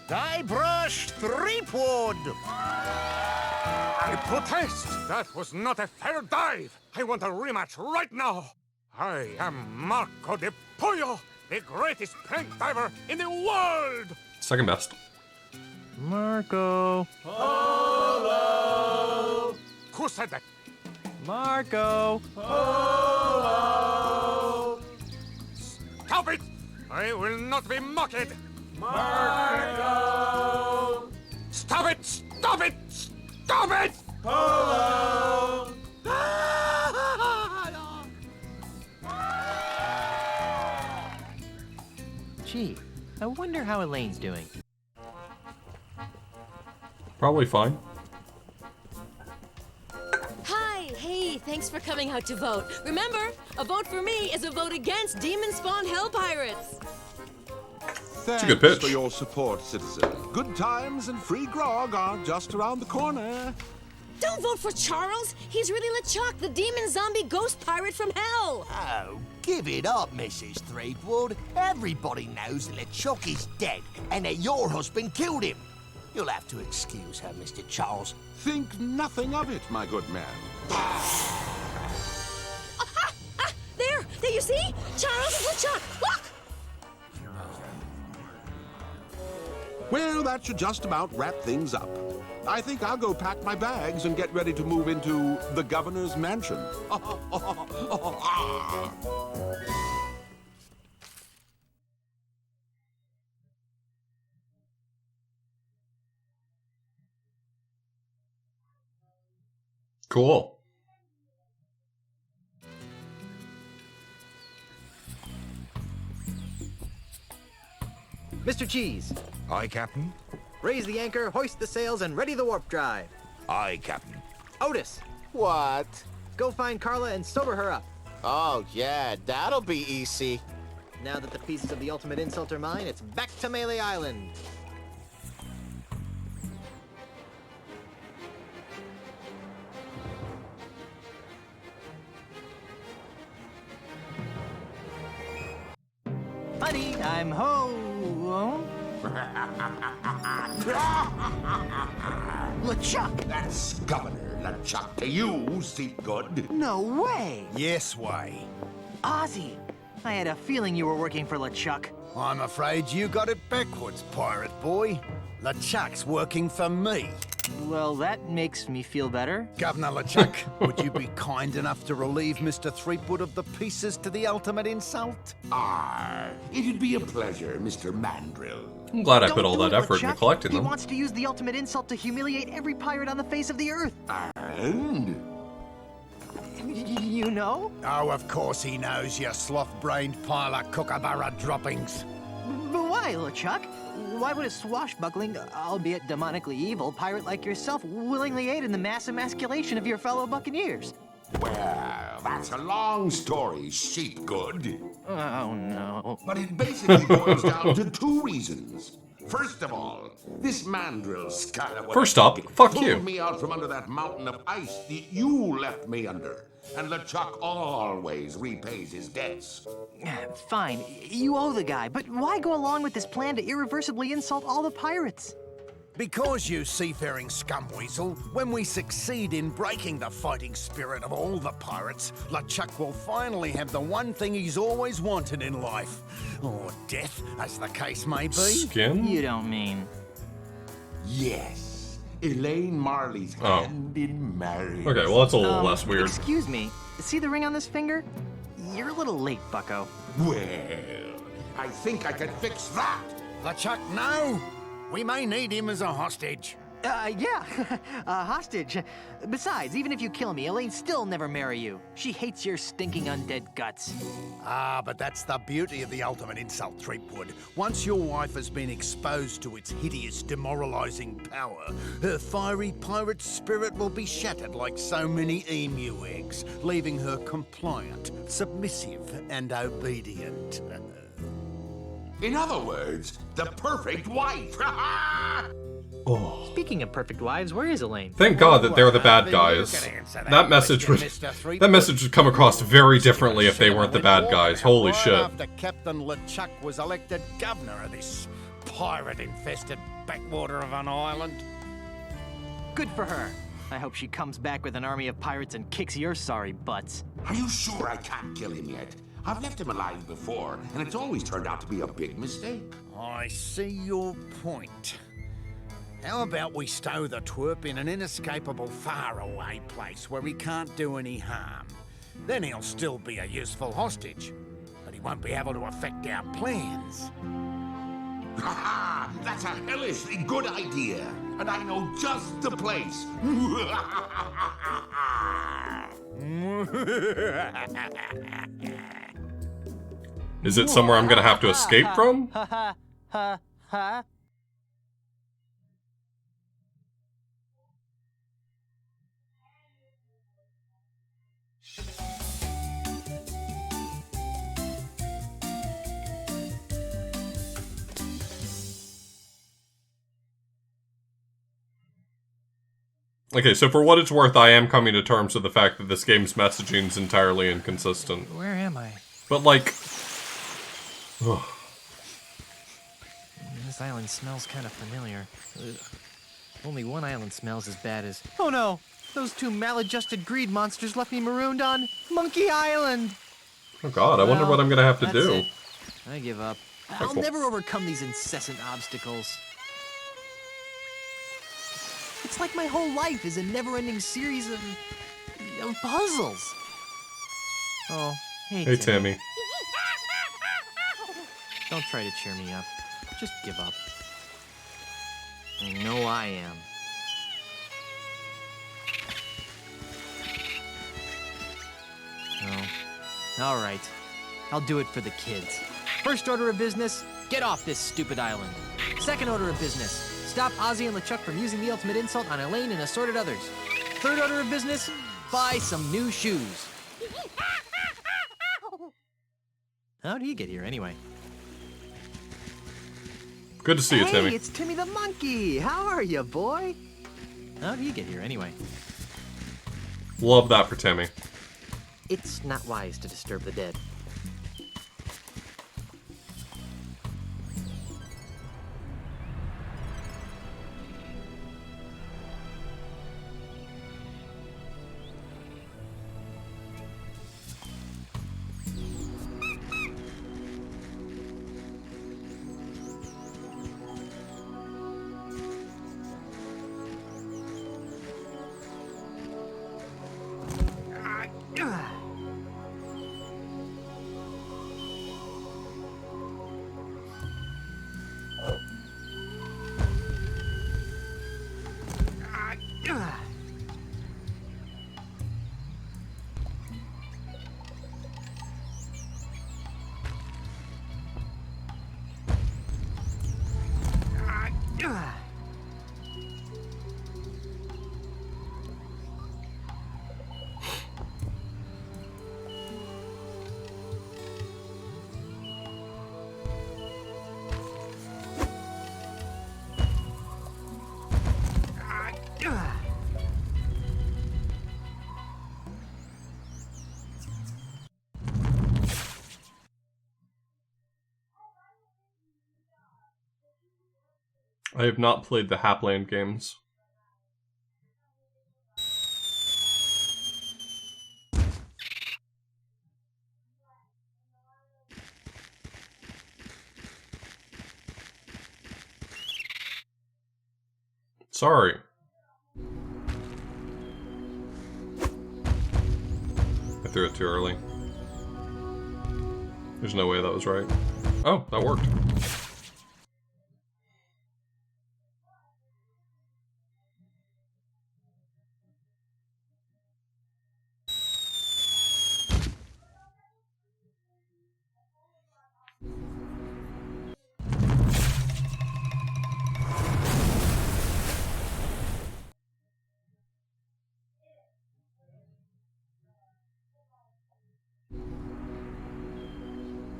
Guybrush Threepwood! I protest! That was not a fair dive! I want a rematch right now! I am Marco de Pollo, the greatest plank diver in the world! Second best. Marco. Polo! Who said that? Marco. Polo! Stop it! I will not be mocked! Marco! Stop it! Stop it! Stop it! Polo! Gee, I wonder how Elaine's doing. Probably fine. Hi, hey, thanks for coming out to vote. Remember, a vote for me is a vote against Demon Spawn Hell Pirates. It's a good pitch. For your support, citizen. Good times and free grog are just around the corner. Don't vote for Charles. He's really LeChuck, the demon zombie ghost pirate from hell. Oh, give it up, Mrs. Threepwood. Everybody knows that LeChuck is dead and that your husband killed him. You'll have to excuse her, Mr. Charles. Think nothing of it, my good man. There, you see? Charles is LeChuck. Look! Well, that should just about wrap things up. I think I'll go pack my bags and get ready to move into the governor's mansion. Cool. Mr. Cheese. Aye, Captain. Raise the anchor, hoist the sails, and ready the warp drive. Aye, Captain. Otis. What? Go find Carla and sober her up. Oh, yeah, that'll be easy. Now that the pieces of the ultimate insult are mine, it's back to Melee Island. Honey, I'm home. LeChuck! That's Governor LeChuck to you, Seatgood. No way! Yes way. Ozzy, I had a feeling you were working for LeChuck. I'm afraid you got it backwards, pirate boy. LeChuck's working for me. Well, that makes me feel better. Governor LeChuck, would you be kind enough to relieve Mr. Threepwood of the pieces to the ultimate insult? It'd be a pleasure, Mr. Mandrill. I'm glad I Don't put all do that it, effort into LeChuck. collecting He them. wants to use the ultimate insult to humiliate every pirate on the face of the earth. And? You know? Oh, of course he knows, you sloth-brained pile of kookaburra droppings. But why, LeChuck? Why would a swashbuckling, albeit demonically evil, pirate like yourself willingly aid in the mass emasculation of your fellow buccaneers? Well, that's a long story, Sheepgood. Oh, no. But it basically boils down to two reasons. First of all, this mandrill scallywag First up, fuck pulled you. me out from under that mountain of ice that you left me under. And LeChuck always repays his debts. Fine, you owe the guy, but why go along with this plan to irreversibly insult all the pirates? Because, you seafaring scumweasel, when we succeed in breaking the fighting spirit of all the pirates, LeChuck will finally have the one thing he's always wanted in life. Or death, as the case may be. Skin? You don't mean... Yes. Elaine Marley's hand in marriage. Okay, well, that's a little less weird. Excuse me, see the ring on this finger? You're a little late, bucko. Well, I think I can fix that. LeChuck, no! We may need him as a hostage. Yeah, a hostage. Besides, even if you kill me, Elaine'll still never marry you. She hates your stinking undead guts. Ah, but that's the beauty of the ultimate insult, Threepwood. Once your wife has been exposed to its hideous, demoralizing power, her fiery pirate spirit will be shattered like so many emu eggs, leaving her compliant, submissive, and obedient. In other words, the perfect wife. Oh. Speaking of perfect wives, where is Elaine? Thank God that they're the bad guys. That message would come across very differently if they weren't the bad guys. Holy shit. After Captain LeChuck was elected governor of this pirate-infested backwater of an island. Good for her. I hope she comes back with an army of pirates and kicks your sorry butts. Are you sure I can't kill him yet? I've left him alive before, and it's always turned out to be a big mistake. I see your point. How about we stow the twerp in an inescapable faraway place where he can't do any harm? Then he'll still be a useful hostage, but he won't be able to affect our plans. Ha ha! That's a hellishly good idea, and I know just the place. Is it somewhere I'm gonna have to escape from? Ha ha ha ha. Okay, so for what it's worth, I am coming to terms with the fact that this game's messaging is entirely inconsistent. Where am I? But like... ugh. This island smells kind of familiar. Ugh. Only one island smells as bad as... Oh no! Those two maladjusted greed monsters left me marooned on Monkey Island! Oh god, I wonder what I'm gonna have to that's do. it. I give up. I'll cool. never overcome these incessant obstacles. It's like my whole life is a never-ending series of puzzles. Oh, Hey, Timmy. Don't try to cheer me up. Just give up. I know I am. Oh. All right. I'll do it for the kids. First order of business, get off this stupid island. Second order of business, stop Ozzy and LeChuck from using the ultimate insult on Elaine and assorted others. Third order of business, buy some new shoes. How did he get here anyway? Good to see you, Timmy. Hey, it's Timmy the monkey. How are you, boy? How did he get here anyway? Love that for Timmy. It's not wise to disturb the dead. I have not played the Hapland games. Sorry. I threw it too early. There's no way that was right. Oh, that worked.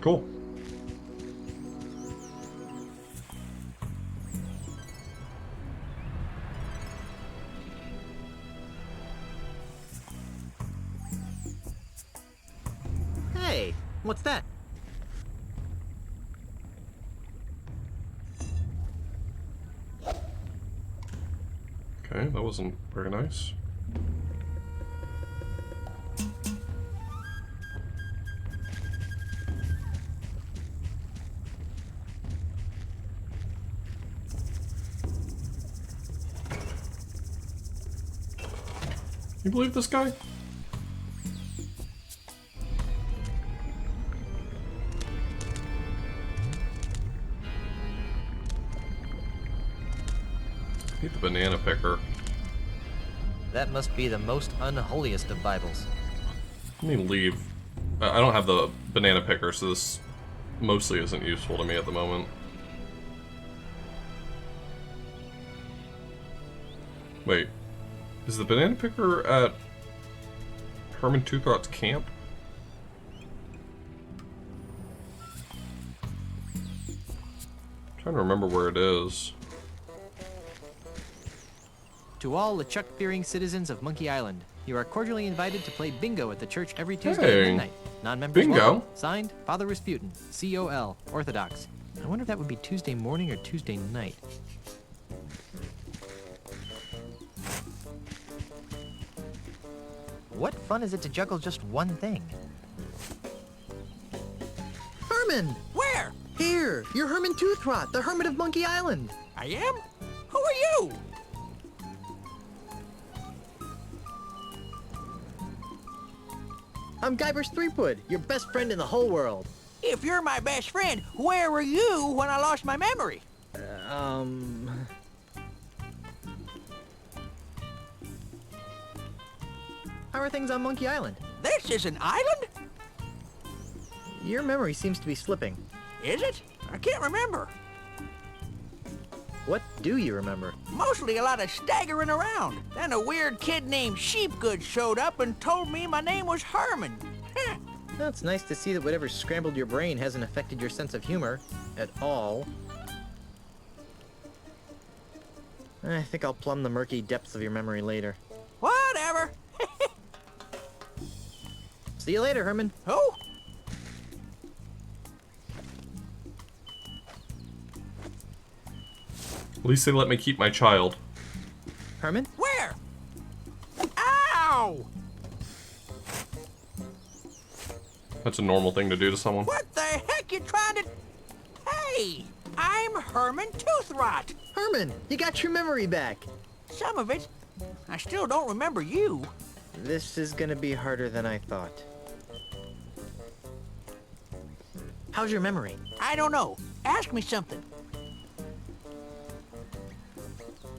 Cool. Hey, what's that? Okay, that wasn't very nice. You believe this guy? I hate the banana picker. That must be the most unholiest of Bibles. Let me leave. I don't have the banana picker, so this mostly isn't useful to me at the moment. Wait. Is the banana picker at Herman Toothrot's camp? I'm trying to remember where it is. To all LeChuck-fearing citizens of Monkey Island, you are cordially invited to play bingo at the church every Tuesday Hey. at midnight. Non-members Bingo? welcome. Signed, Father Rasputin, COL, Orthodox. I wonder if that would be Tuesday morning or Tuesday night. What fun is it to juggle just one thing? Herman! Where? Here! You're Herman Toothrot, the Hermit of Monkey Island! I am? Who are you? I'm Guybrush Threepwood, your best friend in the whole world. If you're my best friend, where were you when I lost my memory? How are things on Monkey Island? This is an island? Your memory seems to be slipping. Is it? I can't remember. What do you remember? Mostly a lot of staggering around. Then a weird kid named Sheepgood showed up and told me my name was Herman. Well, it's nice to see that whatever scrambled your brain hasn't affected your sense of humor at all. I think I'll plumb the murky depths of your memory later. Whatever. See you later, Herman. Oh? At least they let me keep my child. Herman? Where? Ow! That's a normal thing to do to someone. What the heck you trying to... Hey! I'm Herman Toothrot. Herman, you got your memory back. Some of it. I still don't remember you. This is gonna be harder than I thought. How's your memory? I don't know. Ask me something.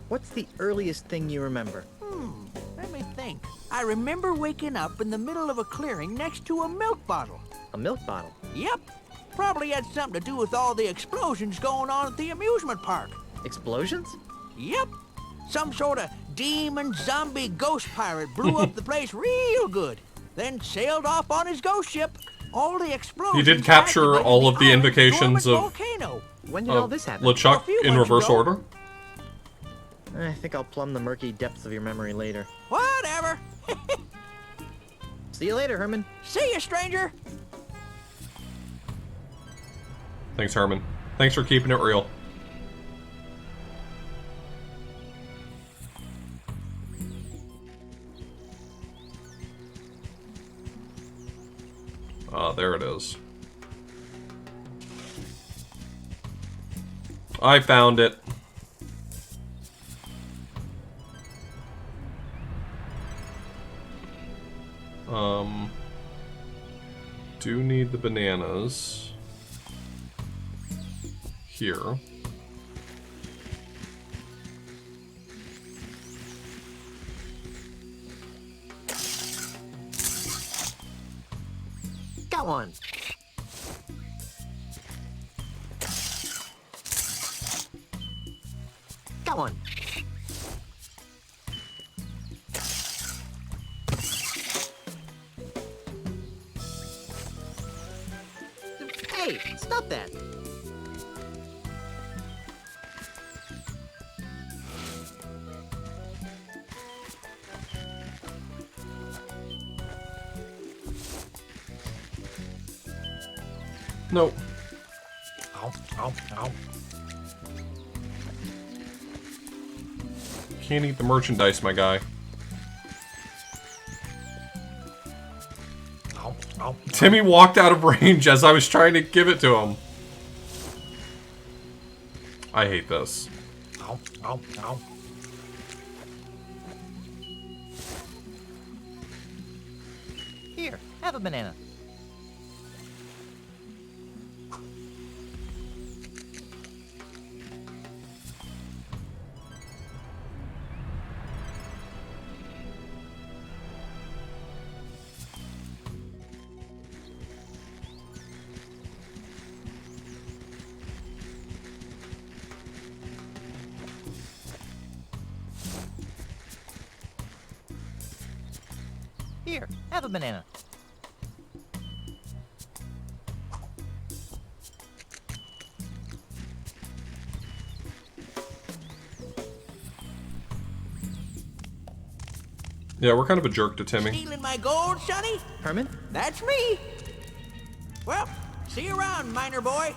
What's the earliest thing you remember? Let me think. I remember waking up in the middle of a clearing next to a milk bottle. A milk bottle? Yep. Probably had something to do with all the explosions going on at the amusement park. Explosions? Yep. Some sort of demon zombie ghost pirate blew up the place real good. Then sailed off on his ghost ship. All the explosions... He did capture all of the invocations of volcano. When did all this happen? LeChuck in reverse order. I think I'll plumb the murky depths of your memory later. Whatever. See you later, Herman. See you, stranger. Thanks, Herman. Thanks for keeping it real. There it is. I found it. Do need the bananas here. Got one. Got one. Hey, stop that. Nope. Ow, ow, ow. Can't eat the merchandise, my guy. Ow, ow. Timmy walked out of range as I was trying to give it to him. I hate this. Ow, ow, ow. Here, have a banana. Here, have a banana. Yeah, we're kind of a jerk to Timmy. Stealing my gold, Sonny? Herman? That's me. Well, see you around, miner boy.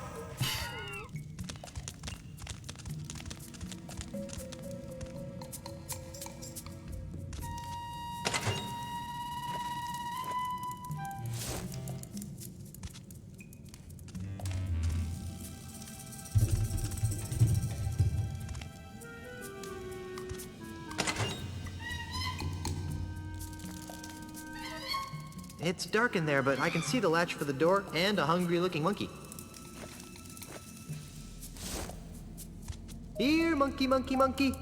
It's dark in there, but I can see the latch for the door and a hungry-looking monkey. Here, monkey, monkey, monkey.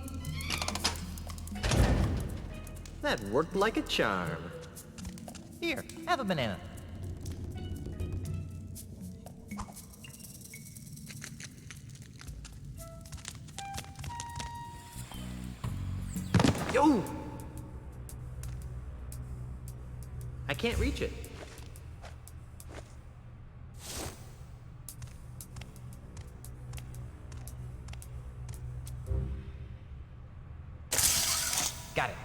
That worked like a charm. Here, Have a banana. Yo! I can't reach it. Got it.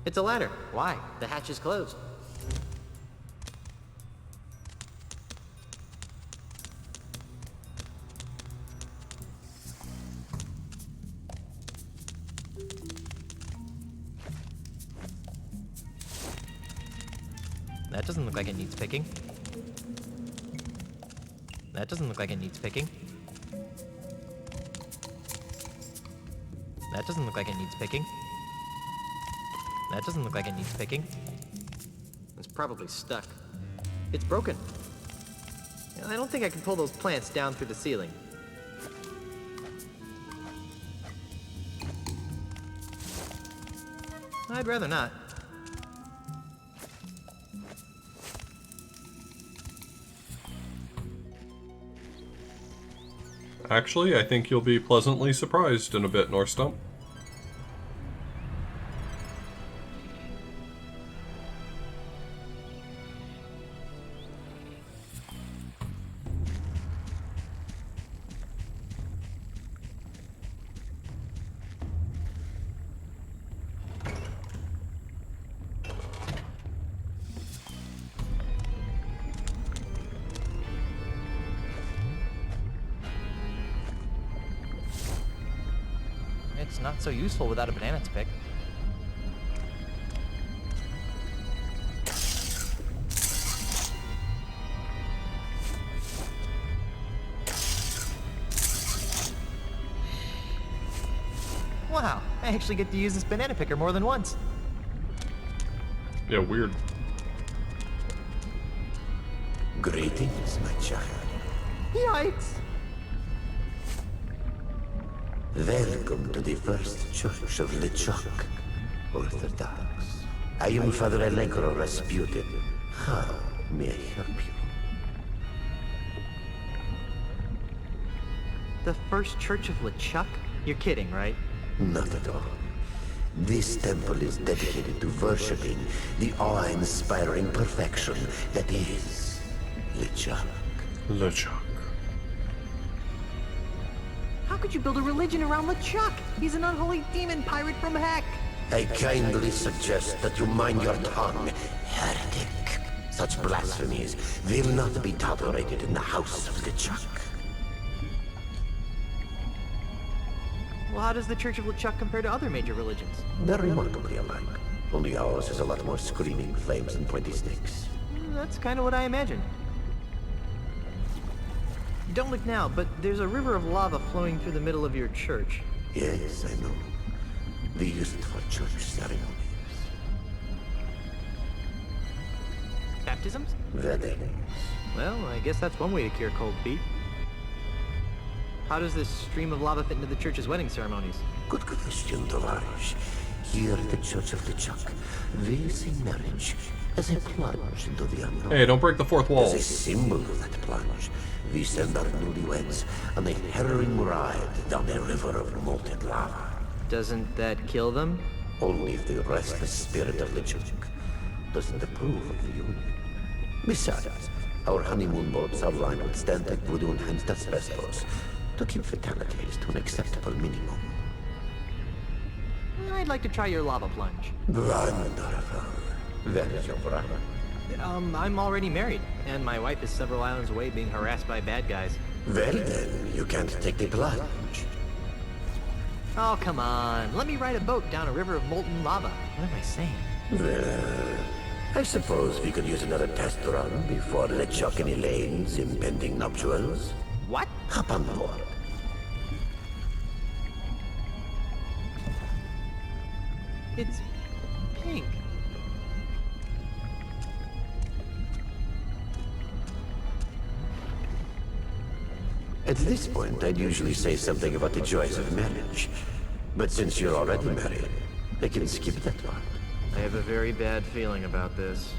It's a ladder. Why? The hatch is closed. That doesn't look like it needs picking. That doesn't look like it needs picking. That doesn't look like it needs picking. That doesn't look like it needs picking. It's probably stuck. It's broken. I don't think I can pull those plants down through the ceiling. I'd rather not. Actually, I think you'll be pleasantly surprised in a bit, Norstump. It's not so useful without a banana to pick. Wow, I actually get to use this banana picker more than once. Yeah, weird. Greetings, my child. Yikes! Welcome to the First Church of LeChuck, Orthodox. I am Father Allegro Rasputin. How may I help you? The First Church of LeChuck? You're kidding, right? Not at all. This temple is dedicated to worshipping the awe-inspiring perfection that is LeChuck. LeChuck. How could you build a religion around LeChuck? He's an unholy demon pirate from heck. I kindly suggest that you mind your tongue, heretic. Such blasphemies will not be tolerated in the house of LeChuck. Well, how does the Church of LeChuck compare to other major religions? They're remarkably alike. Only ours is a lot more screaming flames and pointy sticks. That's kind of what I imagined. Don't look now, but there's a river of lava flowing through the middle of your church. Yes, I know. We use it for church ceremonies. Baptisms? Weddings. Well, I guess that's one way to cure cold feet. How does this stream of lava fit into the church's wedding ceremonies? Good question, Tovarishch. Here at the Church of LeChuck, we see marriage as a plunge into the unknown. Hey, don't break the fourth wall. As a symbol of that plunge, we send our newlyweds on a harrowing ride down a river of molten lava. Doesn't that kill them? Only if the restless spirit of LeChuck doesn't approve of the union. Besides, our honeymoon boats are lined with Stantec voodoo and asbestos to keep fatalities to an acceptable minimum. I'd like to try your lava plunge. Wonderful. Where is your brother? I'm already married, and my wife is several islands away being harassed by bad guys. Well then, you can't take the plunge. Oh, come on. Let me ride a boat down a river of molten lava. What am I saying? Well, I suppose we could use another test run before LeChuck and Elaine's impending nuptials. What? Hop on board. It's pink. At this point, I'd usually say something about the joys of marriage. But since you're already married, I can skip that part. I have a very bad feeling about this.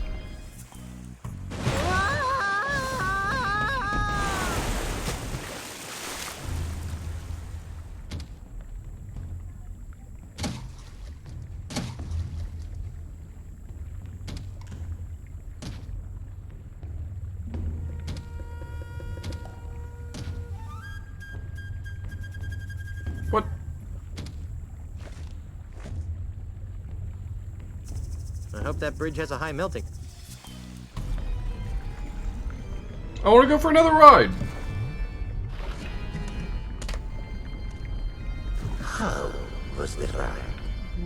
What? I hope that bridge has a high melting. I want to go for another ride. How was the ride?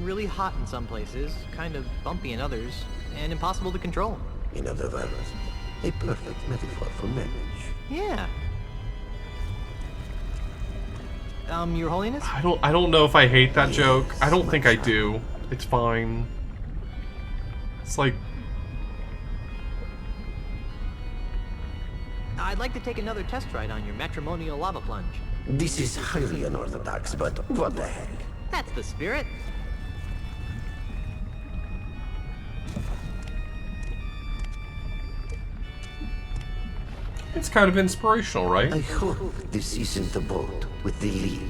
Really hot in some places, kind of bumpy in others, and impossible to control. In other words, a perfect metaphor for marriage. Yeah. Your Holiness? I don't know if I hate that joke. I don't think I do. It's fine. It's like, I'd like to take another test ride on your matrimonial lava plunge. This is highly unorthodox, but what the heck? That's the spirit. it's kind of inspirational, right? I hope this isn't a boat with the leak.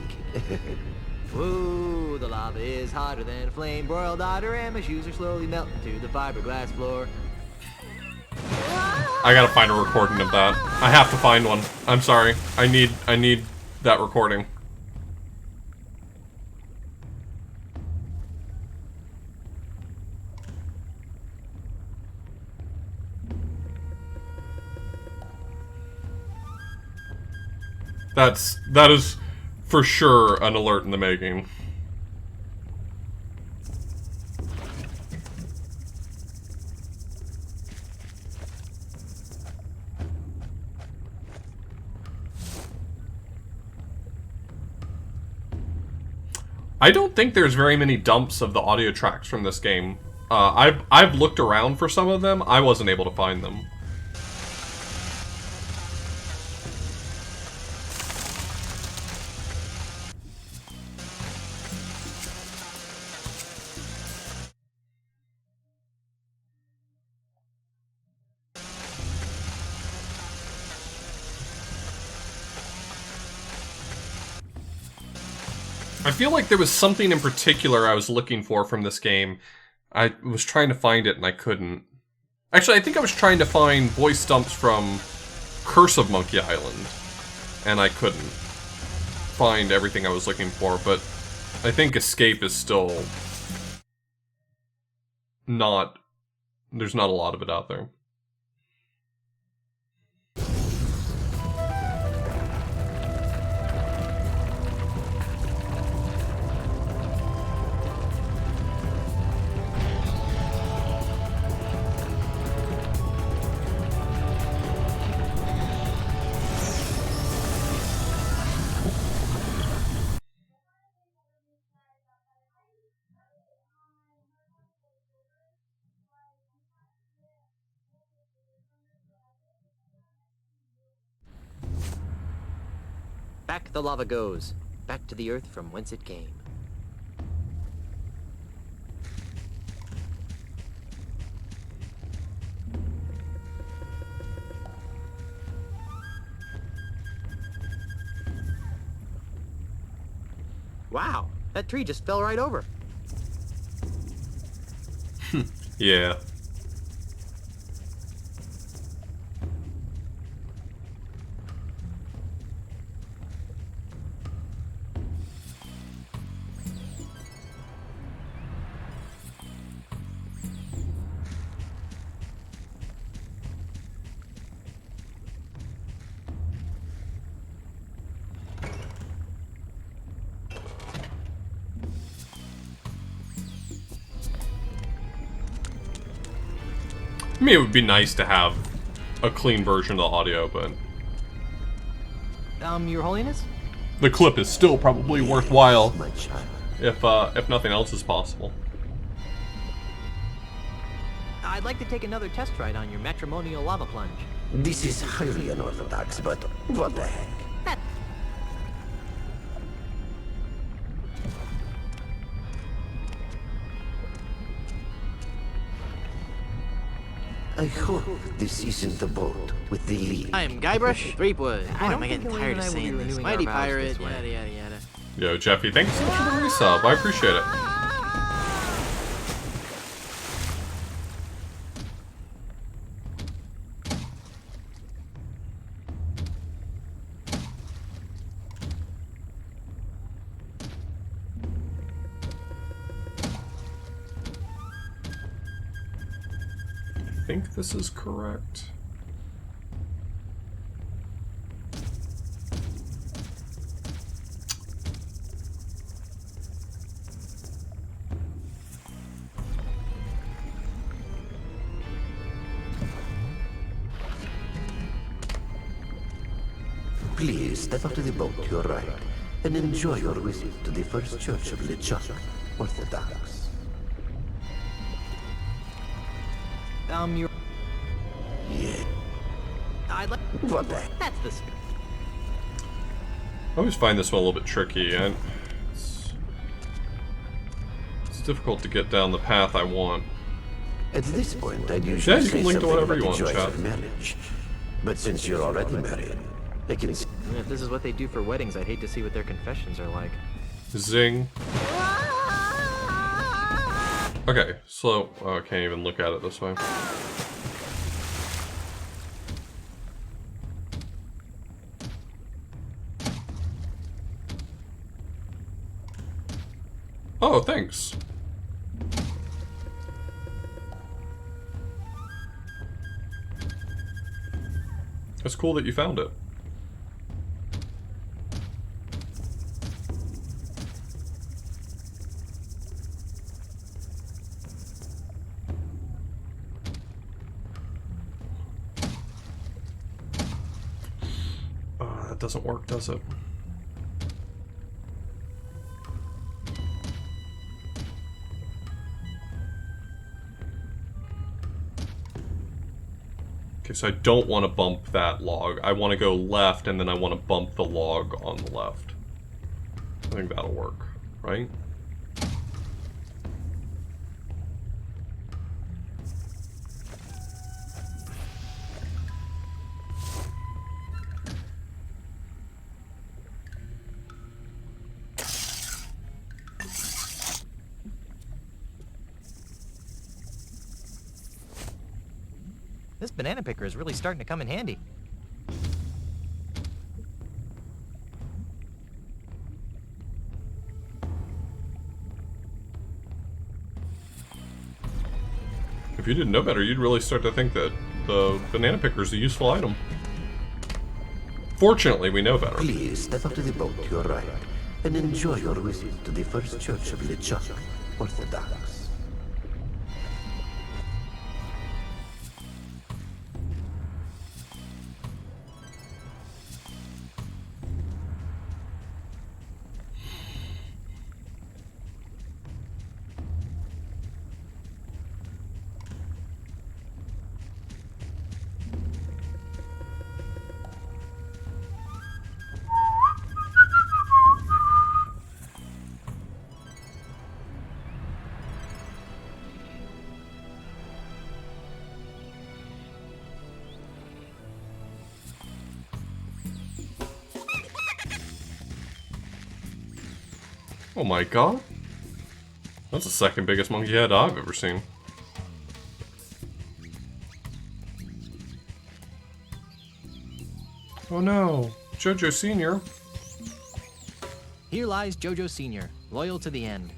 Woo, the lava is hotter than a flame broiled otter, and my shoes are slowly melting to the fiberglass floor. I gotta find a recording of that. I have to find one. I'm sorry. I need that recording. That is for sure an alert in the making. I don't think there's very many dumps of the audio tracks from this game. I've looked around for some of them. I wasn't able to find them. I feel like there was something in particular I was looking for from this game. I was trying to find it and I couldn't. Actually, I think I was trying to find voice dumps from Curse of Monkey Island, and I couldn't find everything I was looking for, but I think Escape is still not... There's not a lot of it out there. Back the lava goes, back to the earth from whence it came. Wow, that tree just fell right over. Yeah. I mean, it would be nice to have a clean version of the audio, but... Your Holiness? The clip is still probably worthwhile, if nothing else is possible. I'd like to take another test ride on your matrimonial lava plunge. This is highly unorthodox, but what the heck? I hope this isn't the boat with the leak. I am Guybrush Threepwood. Boy, am I getting tired of I will be saying this. renewing Mighty our vows pirate, this way. yada yada yada. Yo, Jeffy, thanks so much for the resub. I appreciate it. I think this is correct. Please step out of the boat to your right and enjoy your visit to the First Church of LeChuck, Orthodox. You're... Yeah. I'd like... What the? That's the... I always find this one a little bit tricky, and it's difficult to get down the path I want. At this point, I'd usually you can link to whatever you want, joys chat. of marriage. But since you're already married, I can see... If this is what they do for weddings, I'd hate to see what their confessions are like. Zing. Okay, so I can't even look at it this way. Oh, thanks. It's cool that you found it. That doesn't work, does it? Okay, so I don't want to bump that log. I want to go left, and then I want to bump the log on the left. I think that'll work, right? This banana picker is really starting to come in handy. If you didn't know better, you'd really start to think that the banana picker is a useful item. Fortunately, we know better. Please step out of the boat to your right and enjoy your visit to the First Church of LeChuck, Orthodox. Oh my god. That's the second biggest monkey head I've ever seen. Oh no, Jojo Sr. Here lies Jojo Sr., loyal to the end.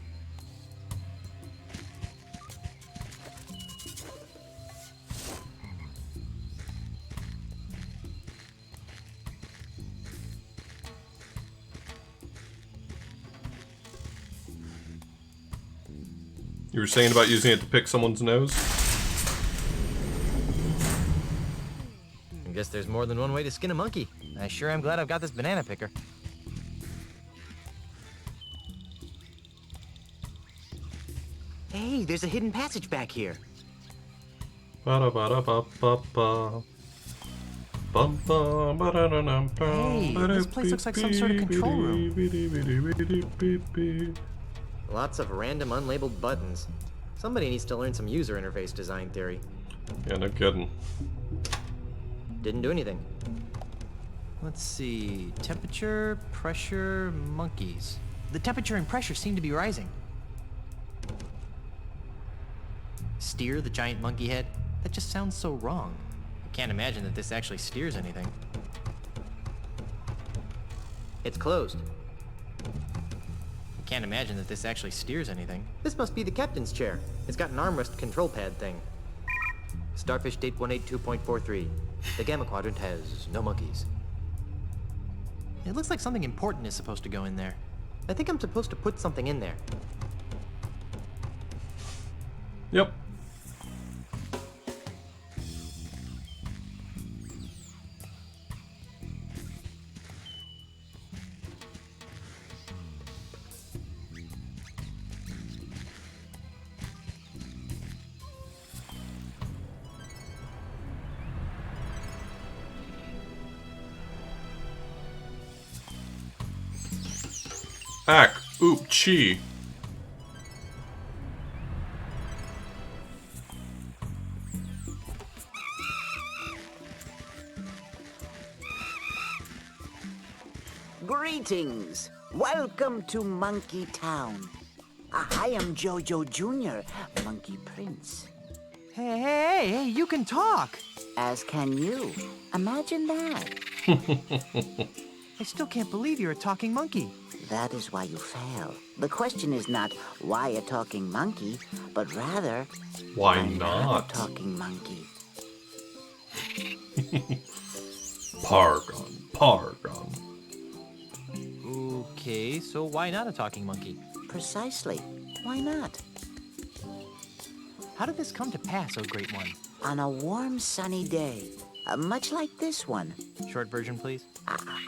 You were saying about using it to pick someone's nose? I guess there's more than one way to skin a monkey. I sure am glad I've got this banana picker. Hey, there's a hidden passage back here. Ba-da-ba-da-ba-ba-ba. Hey, this place looks like some sort of control room. Lots of random unlabeled buttons. Somebody needs to learn some user interface design theory. Yeah, no kidding. Didn't do anything. Let's see. Temperature, pressure, monkeys. The temperature and pressure seem to be rising. Steer the giant monkey head? That just sounds so wrong. I can't imagine that this actually steers anything. It's closed. I can't imagine that this actually steers anything. This must be the captain's chair. It's got an armrest control pad thing. Starfish date 182.43. The Gamma Quadrant has no monkeys. It looks like something important is supposed to go in there. I think I'm supposed to put something in there. Yep. Ak, oop, chi. Greetings. Welcome to Monkey Town. I am Jojo Jr., Monkey Prince. Hey, you can talk! As can you. Imagine that. I still can't believe you're a talking monkey. That is why you fail. The question is not why a talking monkey, but rather Why I'm not? a talking monkey. Pargon, Pargon. Okay, so why not a talking monkey? Precisely. Why not? How did this come to pass, oh great one? On a warm, sunny day, much like this one. Short version, please.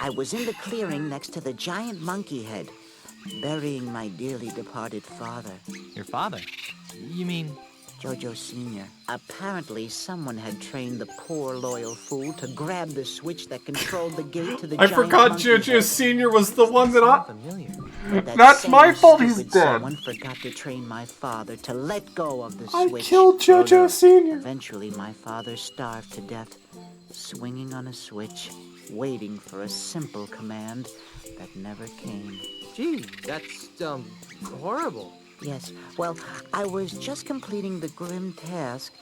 I was in the clearing next to the giant monkey head, burying my dearly departed father. Your father? You mean... Jojo Sr. Apparently, someone had trained the poor, loyal fool to grab the switch that controlled the gate to the I giant forgot monkey Jojo head. Sr. was the one that I... Familiar. That That's same my fault he's stupid dead. Someone forgot to train my father to let go of the I switch. killed Jojo Sr. Eventually, my father starved to death, swinging on a switch, waiting for a simple command that never came. Gee, that's, horrible. Yes, well, I was just completing the grim task,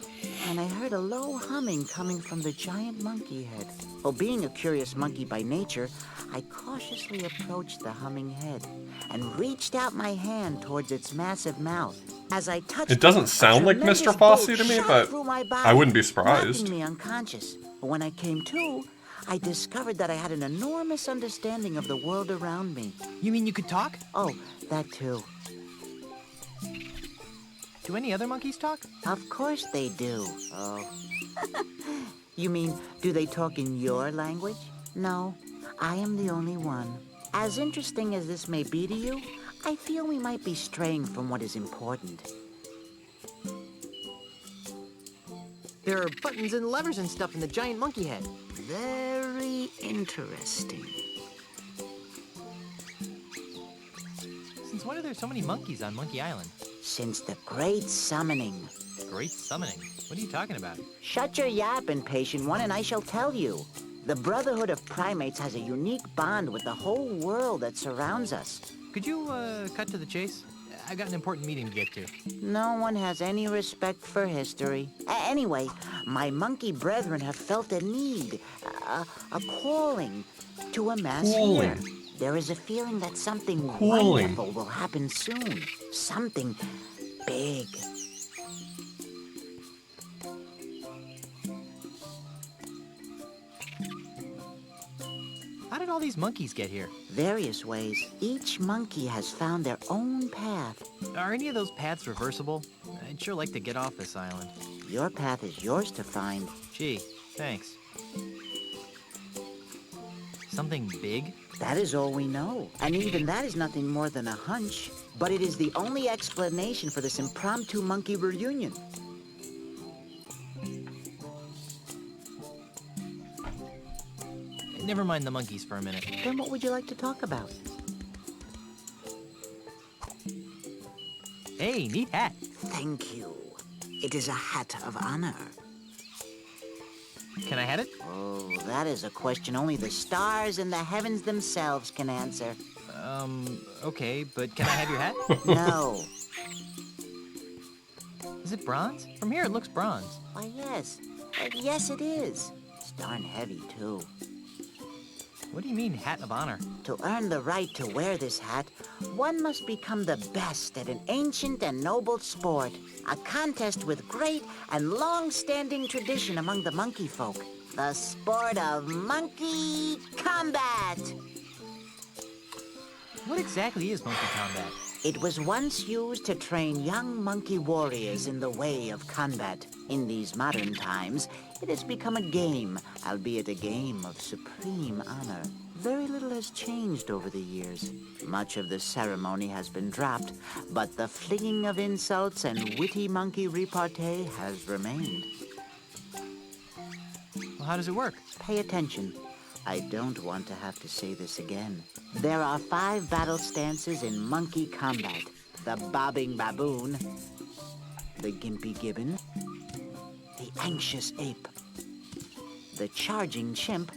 and I heard a low humming coming from the giant monkey head. Well, being a curious monkey by nature, I cautiously approached the humming head and reached out my hand towards its massive mouth. As I touched It doesn't sound like tremendous Mr. Fosse bolt to me, shot but through my I wouldn't be body, surprised. knocking me unconscious. But when I came to, I discovered that I had an enormous understanding of the world around me. You mean you could talk? Oh, that too. Do any other monkeys talk? Of course they do. Oh. You mean, do they talk in your language? No, I am the only one. As interesting as this may be to you, I feel we might be straying from what is important. There are buttons and levers and stuff in the giant monkey head. Very interesting. Since when are there so many monkeys on Monkey Island? Since the Great Summoning. Great summoning? What are you talking about? Shut your yapping, patient one, and I shall tell you. The Brotherhood of Primates has a unique bond with the whole world that surrounds us. Could you, cut to the chase? I got an important meeting to get to. No one has any respect for history. Anyway, my monkey brethren have felt a need, a calling to amass here. There is a feeling that something wonderful will happen soon. Something big. How did all these monkeys get here? Various ways. Each monkey has found their own path. Are any of those paths reversible? I'd sure like to get off this island. Your path is yours to find. Gee, thanks. Something big? That is all we know. And even that is nothing more than a hunch. But it is the only explanation for this impromptu monkey reunion. Never mind the monkeys for a minute. Then what would you like to talk about? Hey, neat hat. Thank you. It is a hat of honor. Can I have it? Oh, that is a question only the stars and the heavens themselves can answer. Okay, but can I have your hat? No. Is it bronze? From here it looks bronze. Why, yes. Yes, it is. It's darn heavy, too. What do you mean, hat of honor? To earn the right to wear this hat, one must become the best at an ancient and noble sport. A contest with great and long-standing tradition among the monkey folk. The sport of monkey combat. What exactly is monkey combat? It was once used to train young monkey warriors in the way of combat. In these modern times, it has become a game, albeit a game of supreme honor. Very little has changed over the years. Much of the ceremony has been dropped, but the flinging of insults and witty monkey repartee has remained. Well, how does it work? Pay attention. I don't want to have to say this again. There are 5 battle stances in monkey combat. The bobbing baboon, the gimpy gibbon, the anxious ape, the charging chimp,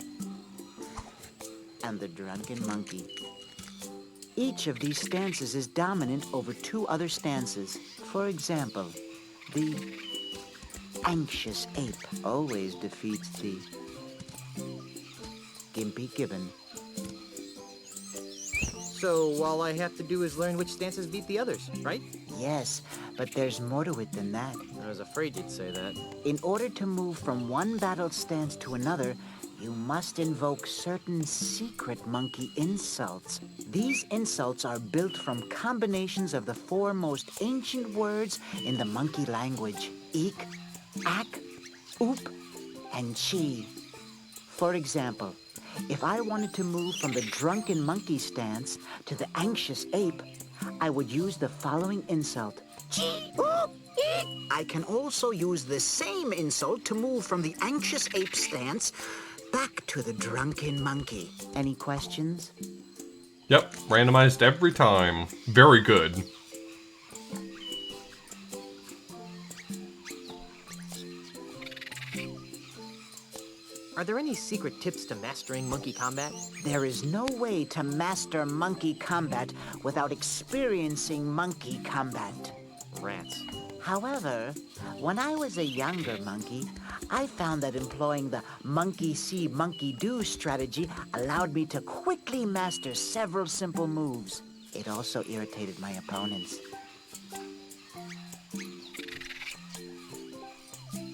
and the drunken monkey. Each of these stances is dominant over 2 other stances. For example, the anxious ape always defeats the gimpy gibbon. So all I have to do is learn which stances beat the others, right? Yes, but there's more to it than that. I was afraid you'd say that. In order to move from one battle stance to another, you must invoke certain secret monkey insults. These insults are built from combinations of the 4 most ancient words in the monkey language: eek, ack, oop, and chi. For example, if I wanted to move from the drunken monkey stance to the anxious ape, I would use the following insult. Chi, oop, eek. I can also use the same insult to move from the anxious ape stance back to the drunken monkey. Any questions? Yep, randomized every time. Very good. Are there any secret tips to mastering monkey combat? There is no way to master monkey combat without experiencing monkey combat. Rats. However, when I was a younger monkey, I found that employing the monkey see, monkey do strategy allowed me to quickly master several simple moves. It also irritated my opponents.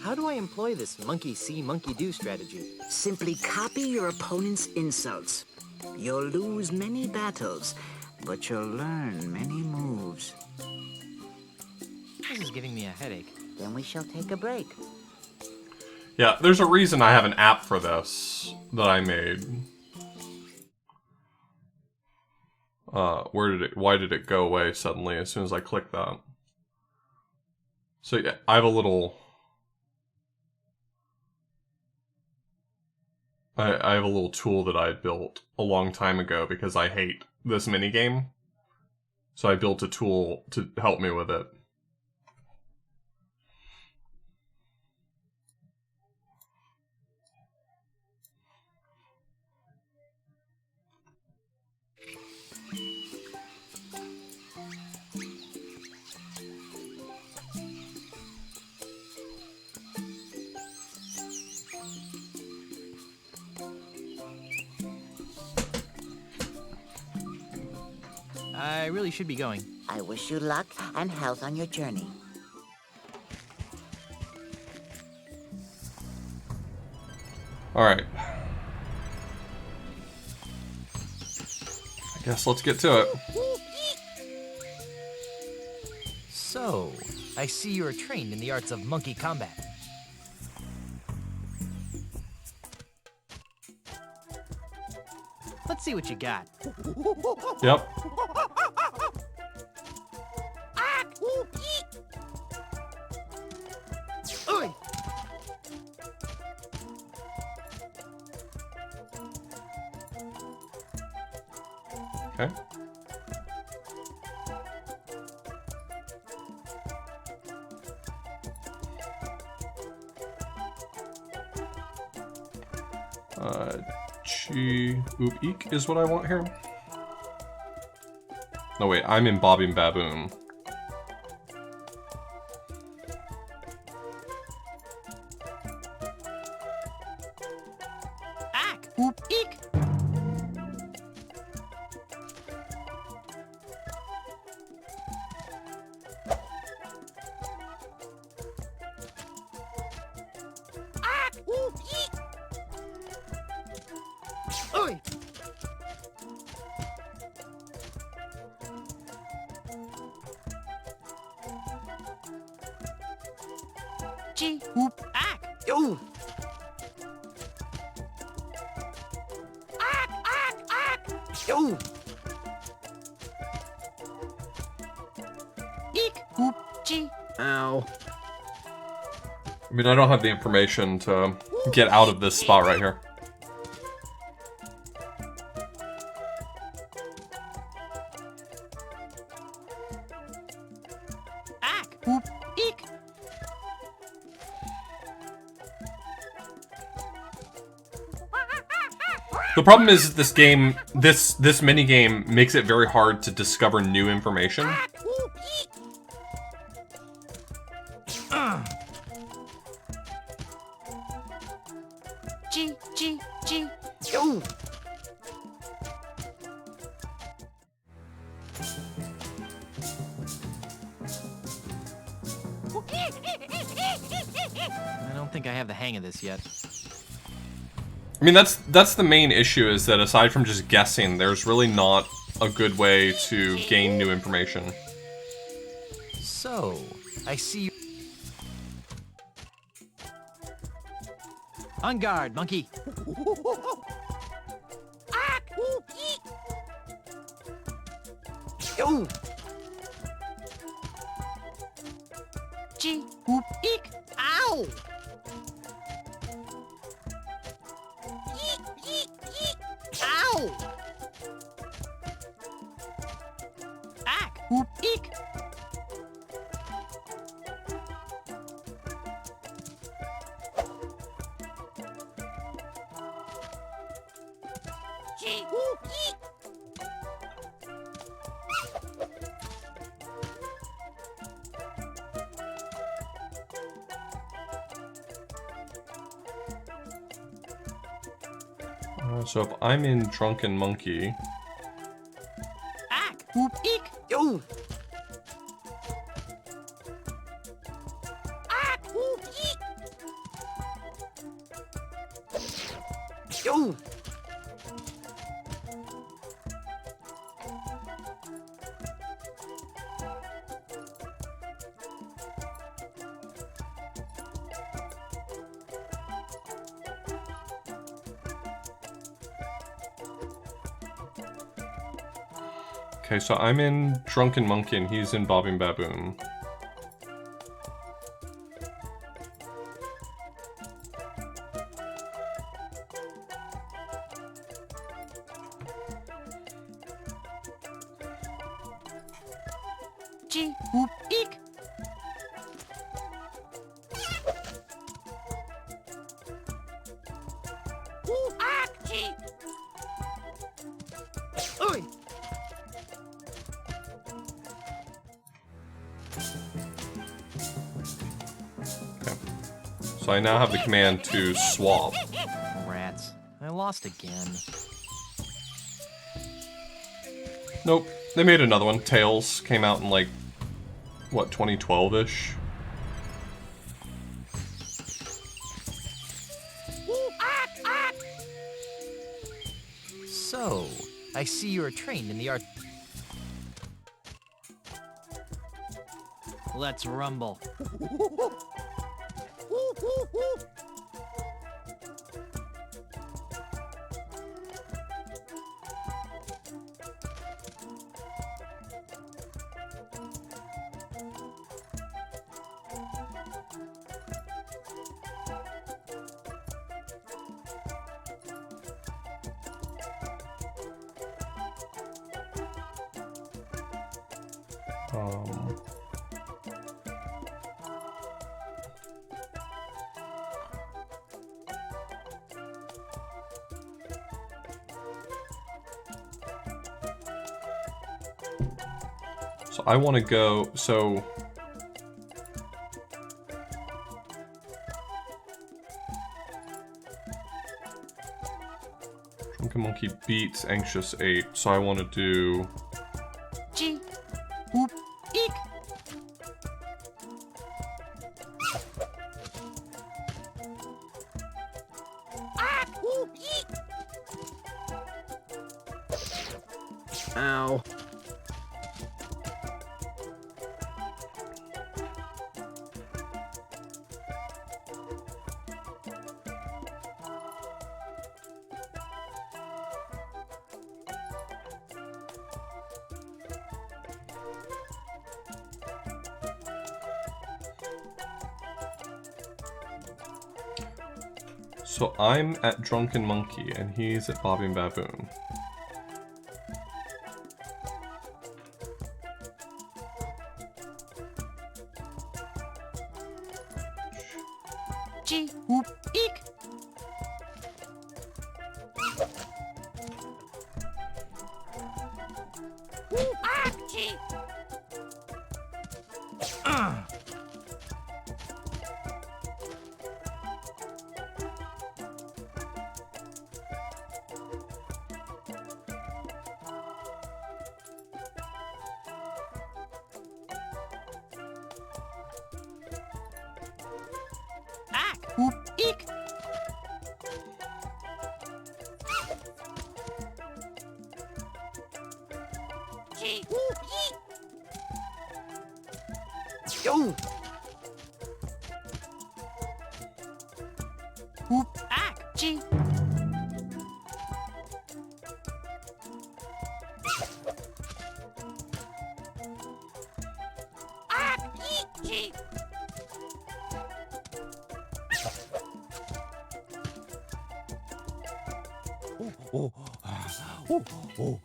How do I employ this monkey see, monkey do strategy? Simply copy your opponent's insults. You'll lose many battles, but you'll learn many moves. This is giving me a headache. Then we shall take a break. Yeah, there's a reason I have an app for this that I made. Why did it go away suddenly as soon as I clicked that? So yeah, I have a little... I have a little tool that I built a long time ago because I hate this minigame. So I built a tool to help me with it. I really should be going. I wish you luck and health on your journey. Alright. I guess let's get to it. So, I see you are trained in the arts of monkey combat. Let's see what you got. Yep. Oi! Okay. Chi Oop Eek is what I want here. No wait, I'm in Bobbing Baboon. Ack! Oop eek! Ack! Oop! Eek! Oi! Chi Oop Ack! Yo! Ack! Ack! Ack! Yo! Eek! Oop Chi! Ow. I mean, I don't have the information to get out of this spot right here. Ack! Oop Eek! The problem is this game, this mini game makes it very hard to discover new information. Chi! Chi! Chi! Yo! I don't think I have the hang of this yet. I mean, that's the main issue, is that aside from just guessing, there's really not a good way to gain new information. So, I see you. On guard, monkey. Ack! Oop! Eek! Yo! Chi! Oop! Eek! Ow! Eek! Eek! Eek! Ow! Ack! Oop! Eek! Chi! Oop! Eek! So if I'm in Drunken Monkey, Ack! Oop! Eek! Yo! Ack! Oop! Eek! Yo! okay, so I'm in Drunken Monkey and he's in Bobbing Baboon. Chi! Oop! Eek! Oop! Ack! Chi! Oi! So I now have the command to swap. Rats. I lost again. Nope, they made another one. Tails came out in like, what, 2012-ish? Oop! Ack! Ack! So, I see you are trained in the art. Let's rumble. Oop! Oop! Oop! So I want to go, so... Drunken Monkey beats Anxious 8, so I want to do... G. Whoop. Eek. Ah, whoop, eek. Ow. So I'm at Drunken Monkey, and he's at Bobbing Baboon. G. Whoop. Eek. Whoop, ah, gee. Whoop. Eek. Gee, whoop, eek. Yo. Whoop. Ah, G. ah, eek, gee. Oh, oh, oh.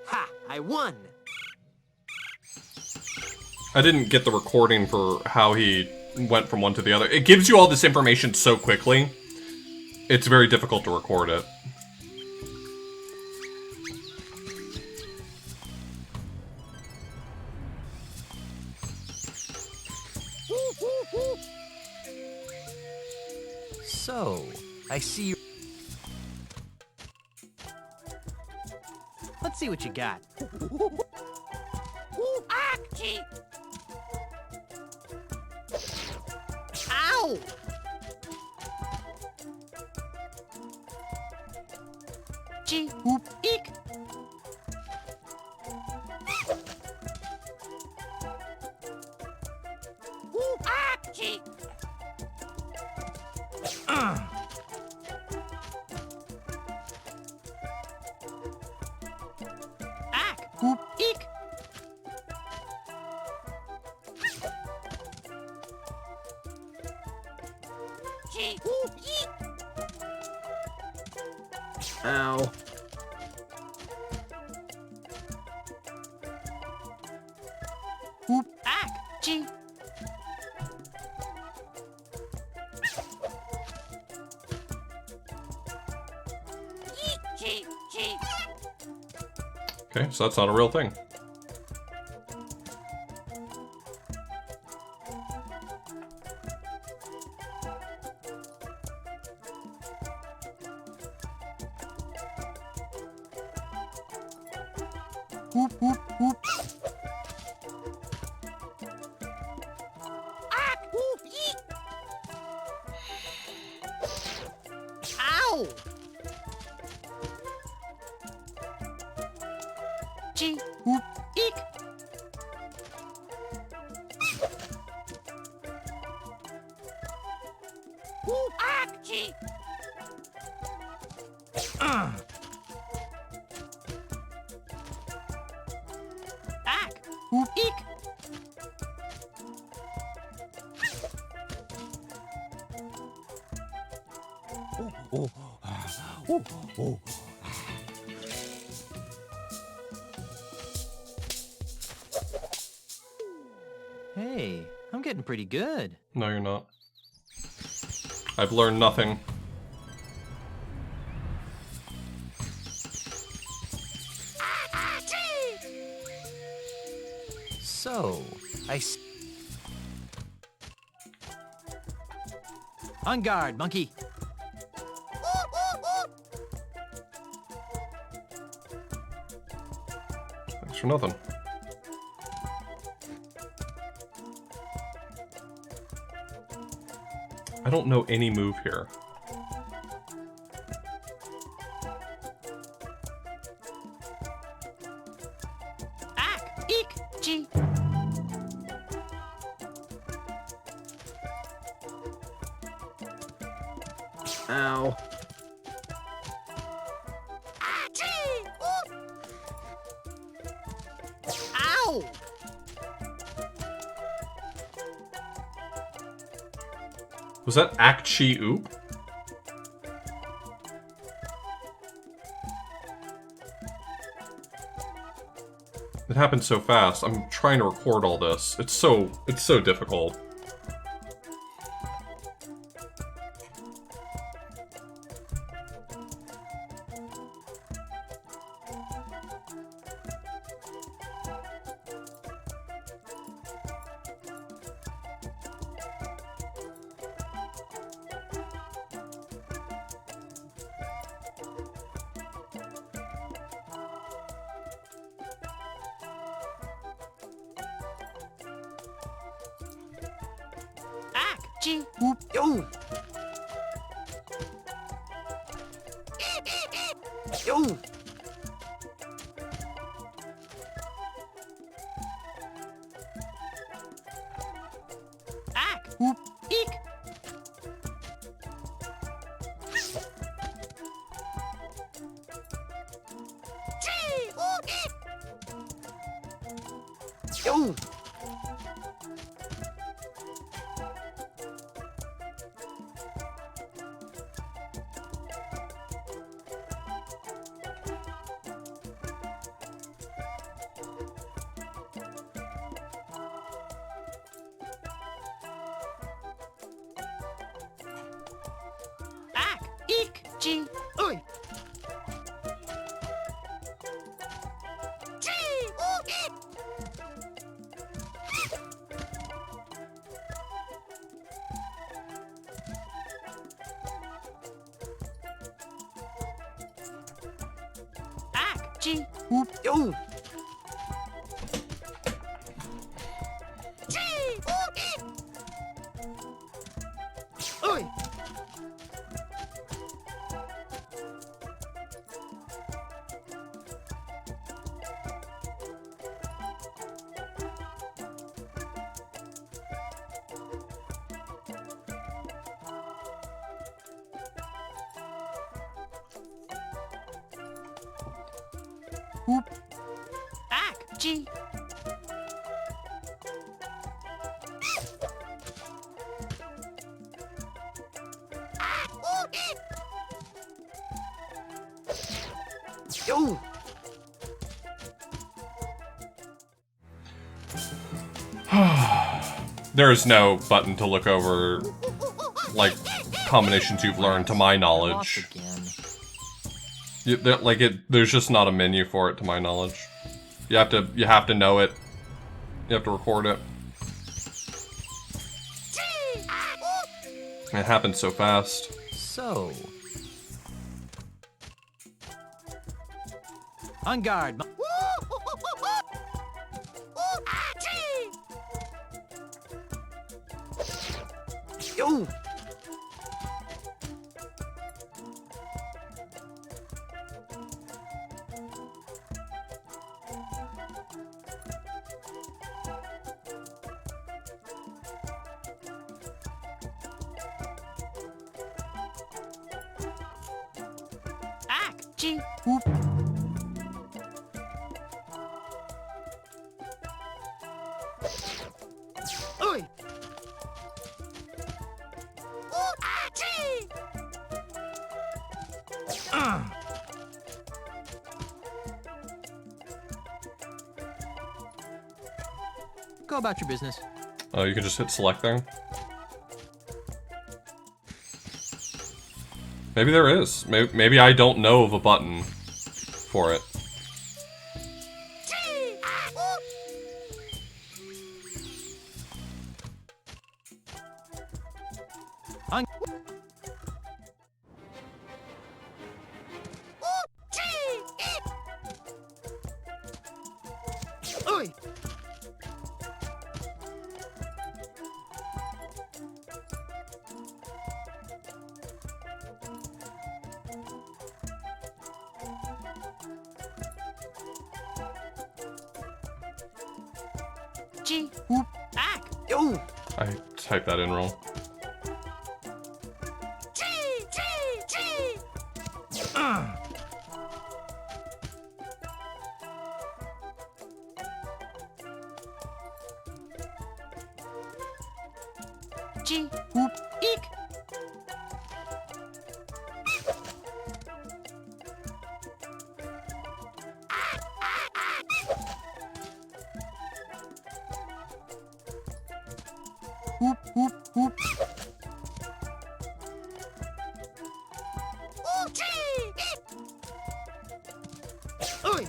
Ha! I won! I didn't get the recording for how he went from one to the other. It gives you all this information so quickly, it's very difficult to record it. So, I see you. Let's see what you got. Whoop, ah, gee. Ow! G. Whoop. Eek. Whoop, ah, gee. Ack. Whoop. Eek. Gee, whoop, eek. Ow. Whoop. Ack. G. Eek, gee, gee. Okay, so that's not a real thing. Whoop. Whoop. Whoop. Ah, whoop, eek. Ow! G. Whoop. Eek. Whoop, ah, gee. Ack. Whoop. Eek. Oh, oh, oh. Hey, I'm getting pretty good. No, you're not. I've learned nothing. So, On guard, monkey. Thanks for nothing. I don't know any move here. Eek, gee. Ow. Ow! Was that Ak-Chi Oop? It happened so fast. I'm trying to record all this. It's so difficult. Gee, whoop, yo. Yo. Ack, whoop, eek. Gee, whoop, eek. Yo. Eek, gee, oi. Gee, ooh, eek. Ack, gee, whoop, yo. Gee, ooh, eek. Oi. Whoop. Ack, gee. Yo. There is no button to look over, like, combinations you've learned, to my knowledge. There's just not a menu for it, to my knowledge. You have to know it. You have to record it. It happens so fast. So. On guard. Yo. Ack, gee, whoop. Oi. Go about your business. Oh, you can just hit select there? Maybe there is. Maybe I don't know of a button for it. On Oi! G. Whoop. Ack. Yo. I typed that in wrong. G. Whoop. Eek. Whoop, whoop, whoop. Oi!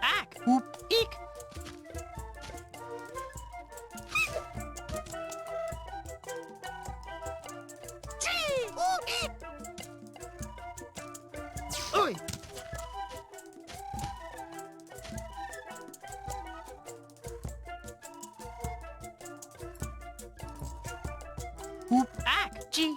Ack. Whoop. Eek. Oi! Whoop. Ack. G.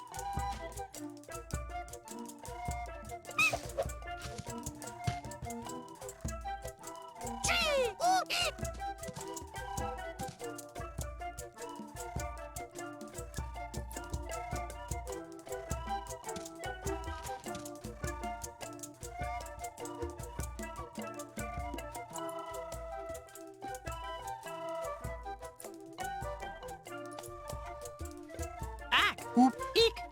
Ack. Whoop. Eek.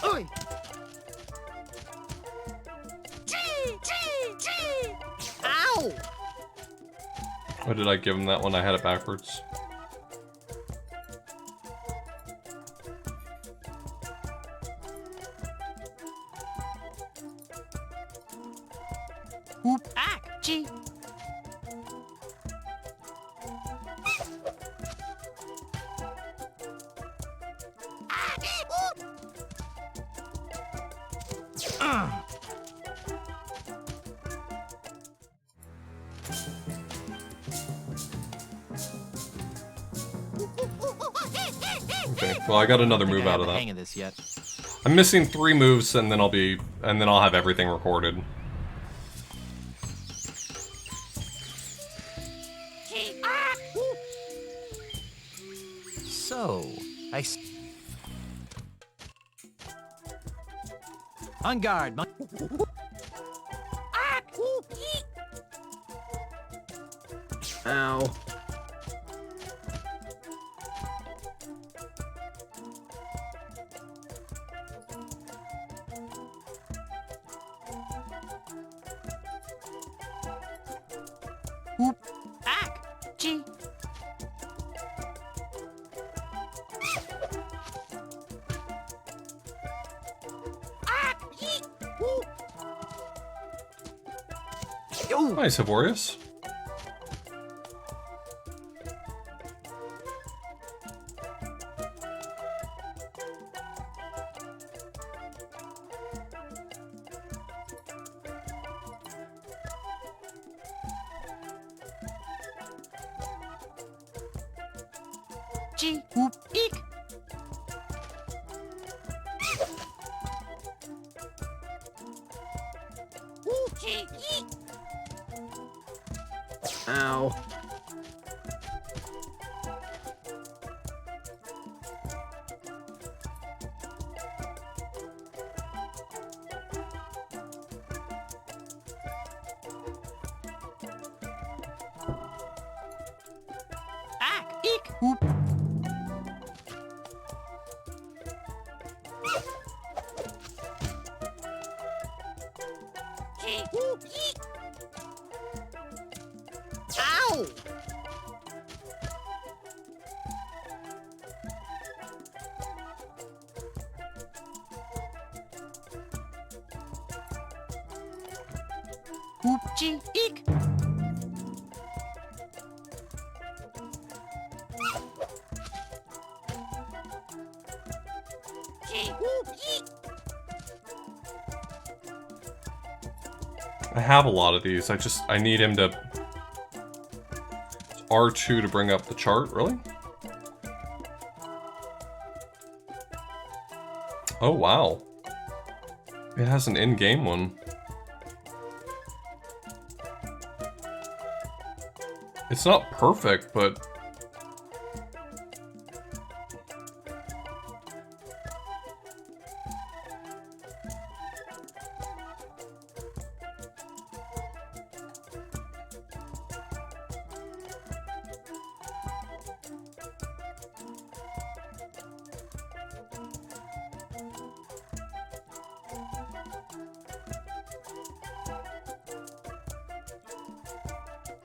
Oi! Ow! Why did I give him that one? I had it backwards. Whoop. Ack. G. Okay, well I got another I don't move think I out have of the that. hang of this yet. I'm missing 3 moves and then I'll have everything recorded. So, on guard, mon- Ow. Whoop. Ack. G. Nice, Hevorius. G. Whoop. Eek. Ow. Ack. Eek. Whoop. Ow! Oopchie eek. I have a lot of these. I need him to... R2 to bring up the chart, really? Oh, wow. It has an in-game one. It's not perfect, but...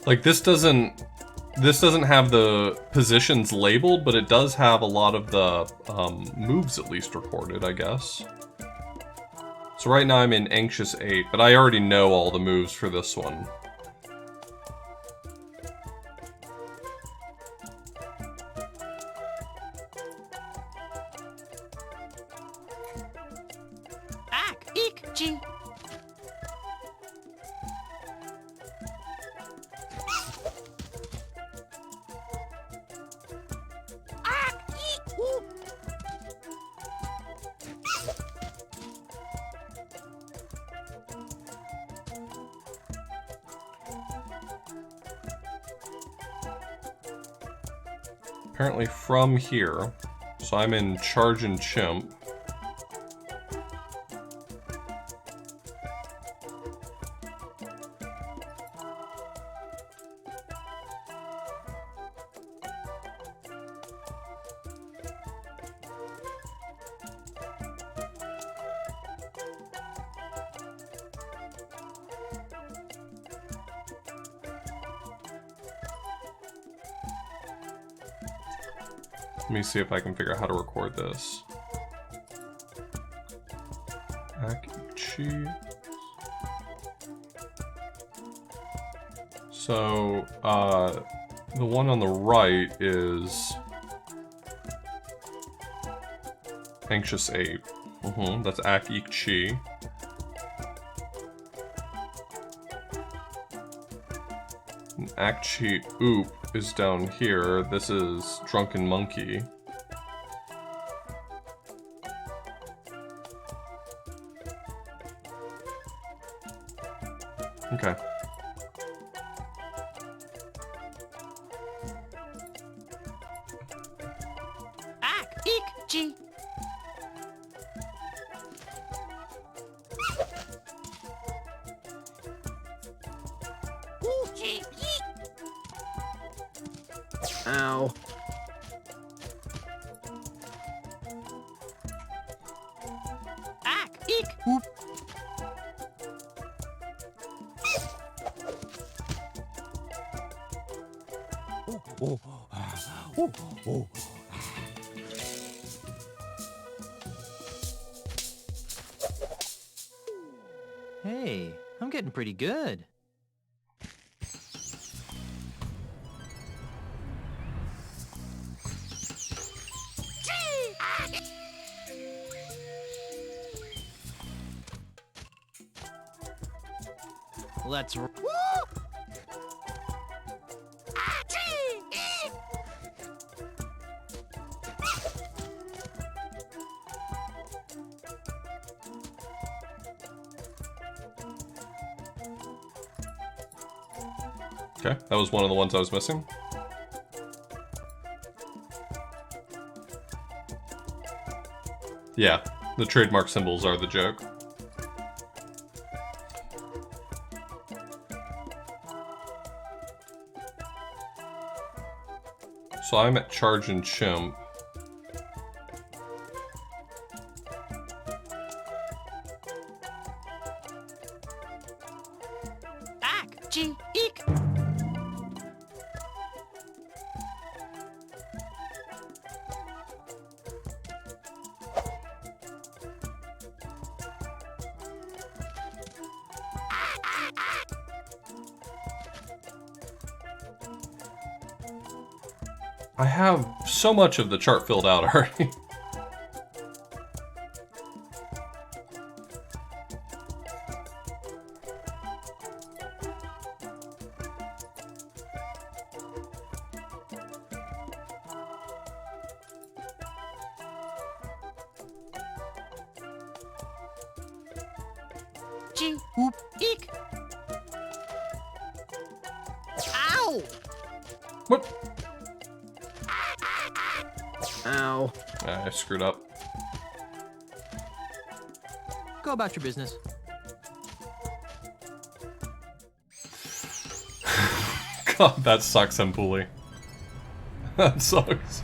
like, this doesn't have the positions labeled, but it does have a lot of the moves at least recorded, I guess. So right now I'm in Anxious 8, but I already know all the moves for this one. Ak, eek, chee. Apparently from here, so I'm in Charge and Chimp. Let me see if I can figure out how to record this. Akichi. So, the one on the right is Anxious 8. That's Akichi. Akchi Oop is down here. This is Drunken Monkey. Okay. Ak, eek, chee. Ow. Ak, eek, whoop. Hey, I'm getting pretty good. Let's... Okay, that was one of the ones I was missing. Yeah, the trademark symbols are the joke. So I'm at Charge and Chimp. Ak, chee, eek. I have so much of the chart filled out already. Gee, whoop, eek. Ow! What? Ow. I screwed up. Go about your business. God, that sucks, Empuli. That sucks.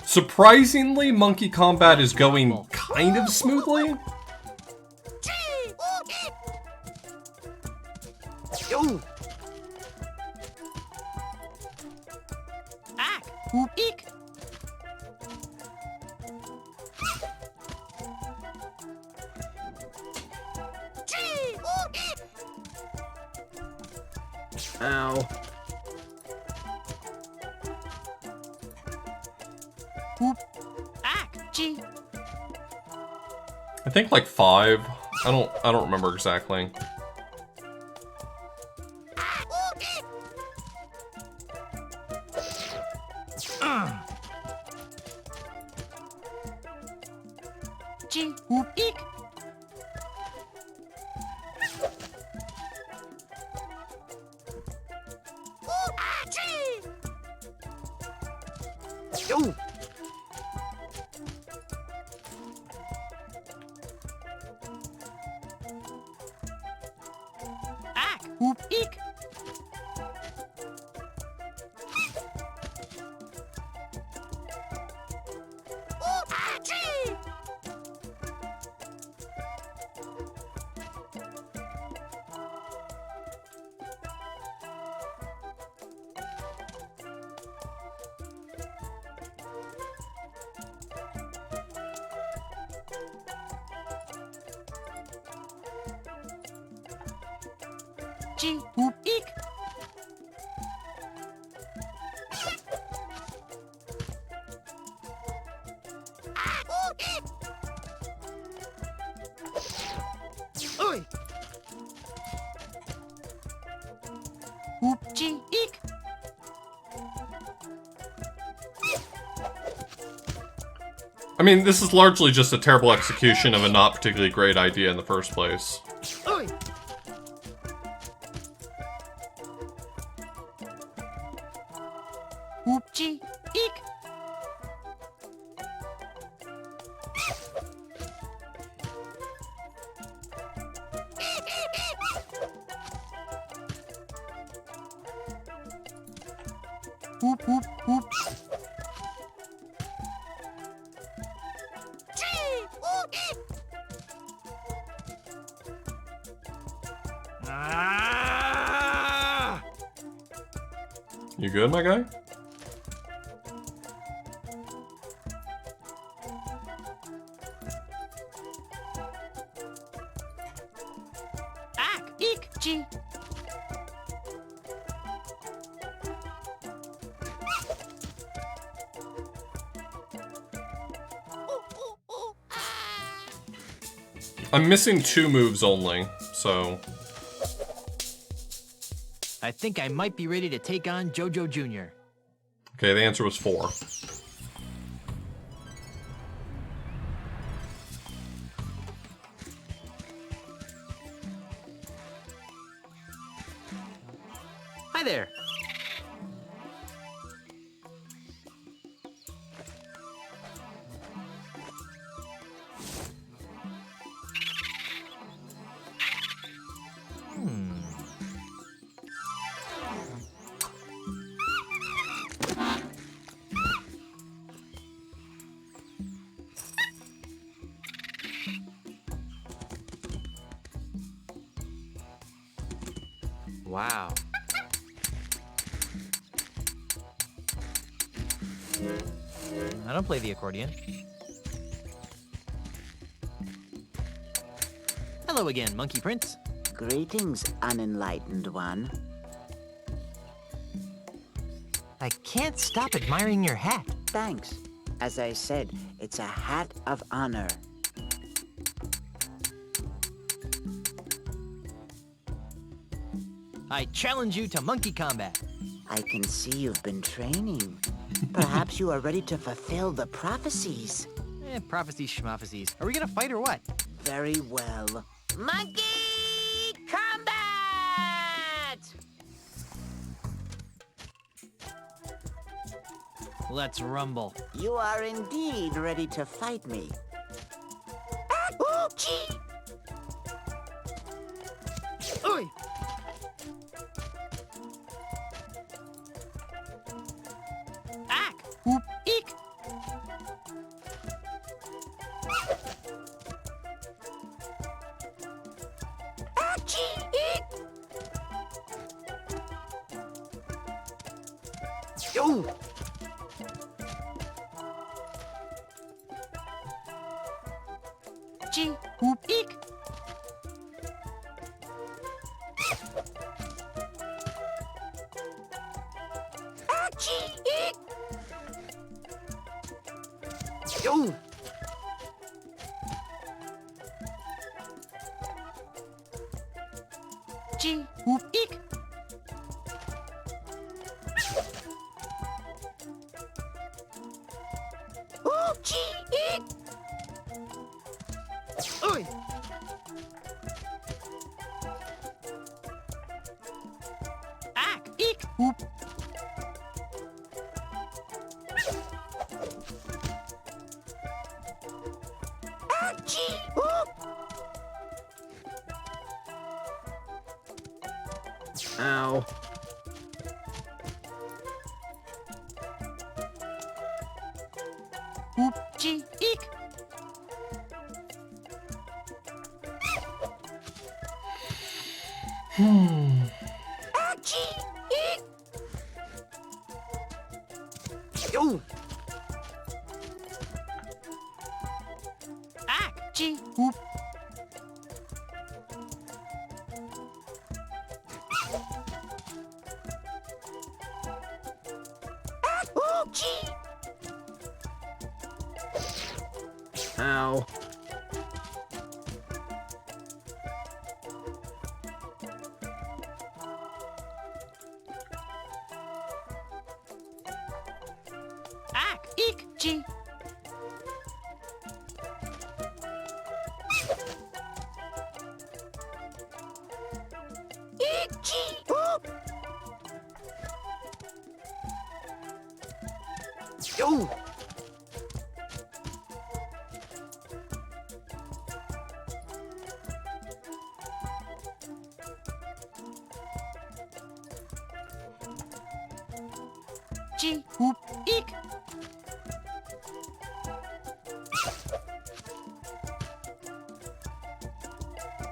Surprisingly, monkey combat is going kind of smoothly. Yo! Ack! Whoop, eek! Ow. Whoop. Ack! Gee. I think like 5. I don't remember exactly. Gee. Whoop. Eek. Yo! Ack! Whoop! Eek! Gee, whoop, eek! Oi! Whoop, gee, eek! I mean, this is largely just a terrible execution of a not particularly great idea in the first place. Oi! Whoop, gee, eek! Whoop, whoop, whoop. Ah! You good, my guy? Ack! Eek! Gee! I'm missing 2 moves only, so... I think I might be ready to take on JoJo Jr. Okay, the answer was 4. Hi there. Wow. I don't play the accordion. Hello again, Monkey Prince. Greetings, unenlightened one. I can't stop admiring your hat. Thanks. As I said, it's a hat of honor. I challenge you to monkey combat. I can see you've been training. Perhaps you are ready to fulfill the prophecies. Prophecies schmophecies. Are we gonna fight or what? Very well. Monkey combat! Let's rumble. You are indeed ready to fight me. Oochie! Oi! Ack! Oop! Eek! Achie! Eek! Yo! Gee! Oop! Eek! Achie! Eek! Yo! Gee! Oop! Eek! Oochie! Eek! Oi! Ack! Eek! Oop! Achie! Oop! Ow. Oop! Gee! Eek! Achie! Eek! Yo! Ack! Gee! Oop! Oochie! Ow. Ack! Eek! Gee! Eek-chee! Oop! Yo! Gee! Oop! Eek!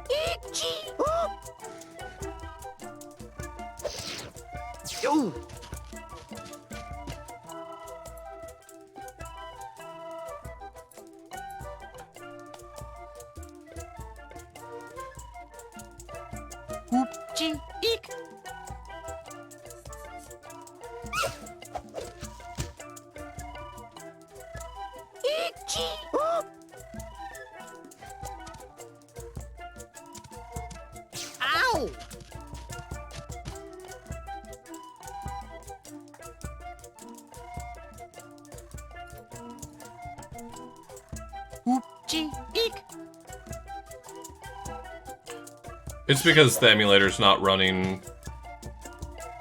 Eek-chee! Oop! Yo! Oop! Gee! Eek! Eek-chee! Oop! Ow! Oop! Gee! Eek! It's because the emulator's not running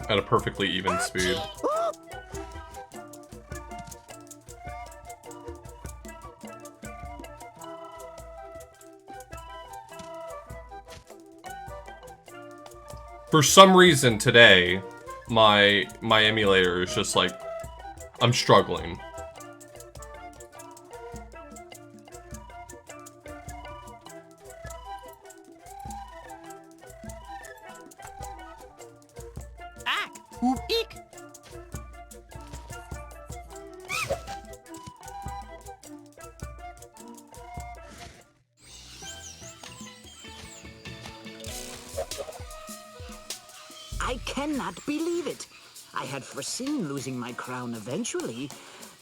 at a perfectly even speed. Oop! For some reason today, my emulator is just like, I'm struggling. Ack! Oop! Eek! I cannot believe it. I had foreseen losing my crown eventually,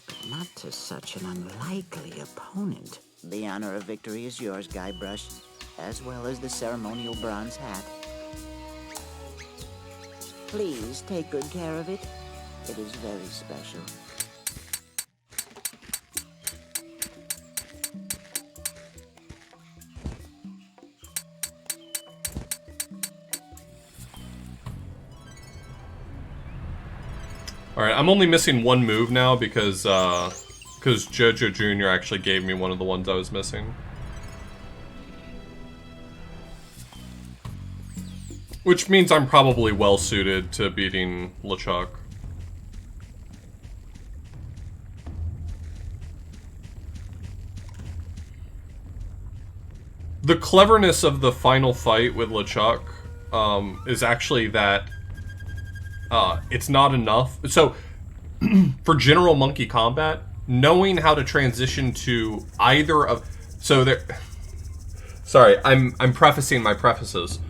but not to such an unlikely opponent. The honor of victory is yours, Guybrush, as well as the ceremonial bronze hat. Please take good care of it. It is very special. Alright, I'm only missing one move now because JoJo Jr. actually gave me one of the ones I was missing. Which means I'm probably well suited to beating LeChuck. The cleverness of the final fight with LeChuck is actually that it's not enough. So, for general monkey combat, knowing how to transition to either of... So there... Sorry, I'm prefacing my prefaces.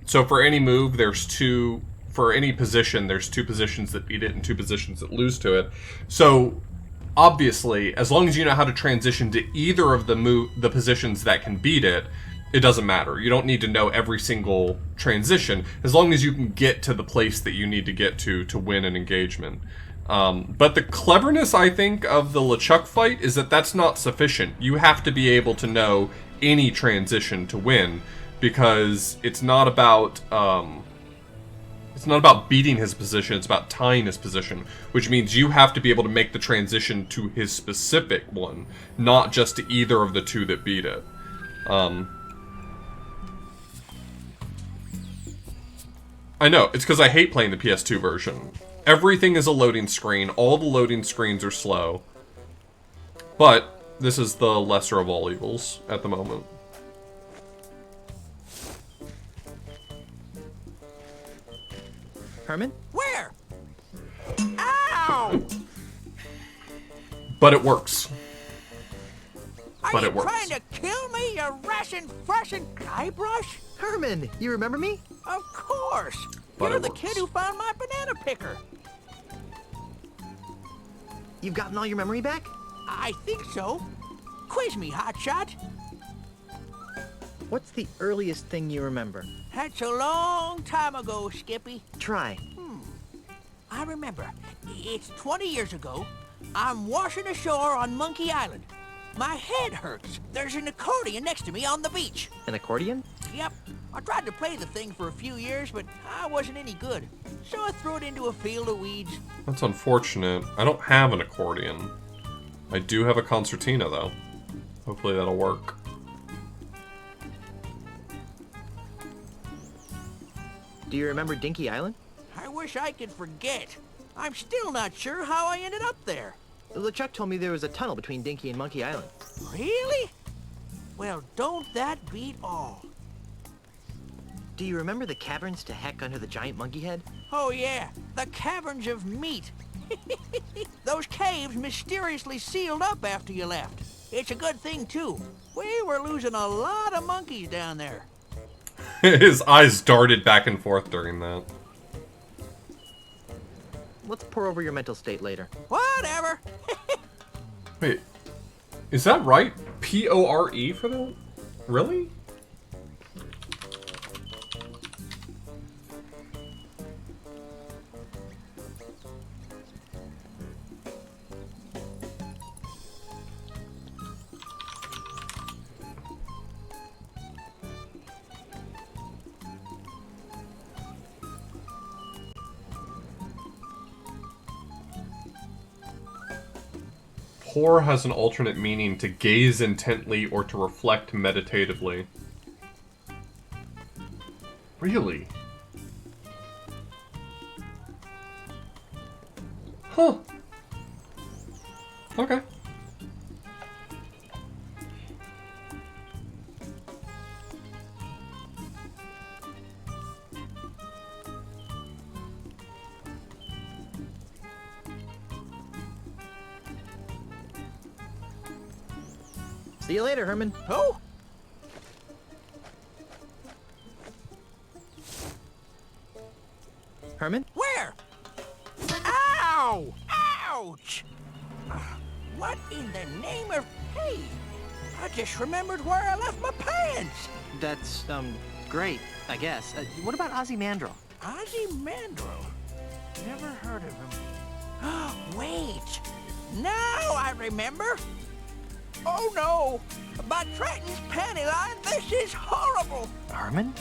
So for any move, there's two... For any position, there's two positions that beat it and two positions that lose to it. So, obviously, as long as you know how to transition to either of the positions that can beat it, it doesn't matter. You don't need to know every single transition, as long as you can get to the place that you need to get to win an engagement. But the cleverness, I think, of the LeChuck fight is that that's not sufficient. You have to be able to know any transition to win, because it's not about beating his position, it's about tying his position, which means you have to be able to make the transition to his specific one, not just to either of the two that beat it. I know, it's because I hate playing the PS2 version. Everything is a loading screen, all the loading screens are slow. But, this is the lesser of all evils at the moment. Herman? Where? Ow! But it works. Are you trying to kill me, you Russian freshen Guybrush? Herman, you remember me? Of course. But You're it the works. kid who found my banana picker. You've gotten all your memory back? I think so. Quiz me, hotshot. What's the earliest thing you remember? That's a long time ago, Skippy. Try. I remember. It's 20 years ago. I'm washing ashore on Monkey Island. My head hurts. There's an accordion next to me on the beach. An accordion? Yep. I tried to play the thing for a few years, but I wasn't any good. So I threw it into a field of weeds. That's unfortunate. I don't have an accordion. I do have a concertina, though. Hopefully that'll work. Do you remember Dinky Island? I wish I could forget. I'm still not sure how I ended up there. LeChuck told me there was a tunnel between Dinky and Monkey Island. Really? Well, don't that beat all? Do you remember the caverns to heck under the giant monkey head? Oh yeah, the caverns of meat. Those caves mysteriously sealed up after you left. It's a good thing, too. We were losing a lot of monkeys down there. His eyes darted back and forth during that. Let's pour over your mental state later. Whatever. Wait, is that right? P-O-R-E for that? Really? Pour has an alternate meaning to gaze intently or to reflect meditatively. Really? Huh. Okay. See you later, Herman. Oh? Herman? Where? Ow! Ouch! What in the name of... Hey, I just remembered where I left my pants. That's, great, I guess. What about Ozymandias? Ozymandias? Never heard of him. Wait, now I remember. Oh no, by Triton's panty line, this is horrible. Herman?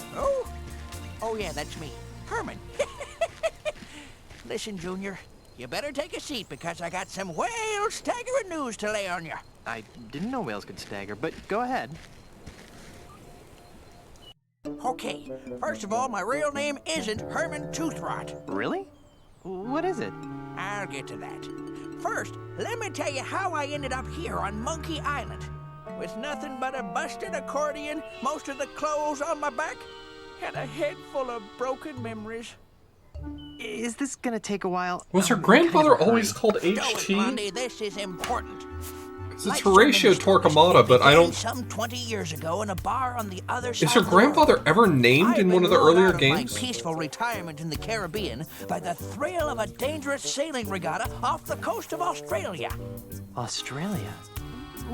Oh yeah, that's me, Herman. Listen, Junior, you better take a seat because I got some whale-staggering news to lay on you. I didn't know whales could stagger, but go ahead. Okay, first of all, my real name isn't Herman Toothrot. Really? What is it? I'll get to that. First, let me tell you how I ended up here on Monkey Island. With nothing but a busted accordion, most of the clothes on my back, and a head full of broken memories. Is this gonna take a while? Was her grandfather always called HT? Blondie, this is important. It's Horatio Torquemada, but I don't... Some 20 years ago in a bar on the other side Is her grandfather ever named in one of the earlier games? My peaceful retirement in the Caribbean by the thrill of a dangerous sailing regatta off the coast of Australia. Australia?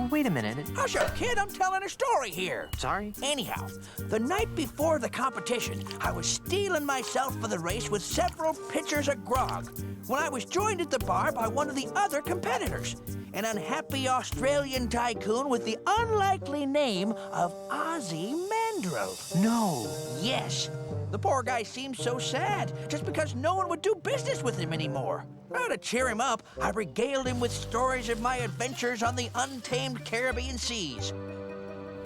Wait a minute. Hush up, kid, I'm telling a story here. Sorry? Anyhow, the night before the competition, I was steeling myself for the race with several pitchers of grog when I was joined at the bar by one of the other competitors, an unhappy Australian tycoon with the unlikely name of Ozymandias. No. Yes. The poor guy seemed so sad, just because no one would do business with him anymore. Well, to cheer him up, I regaled him with stories of my adventures on the untamed Caribbean seas.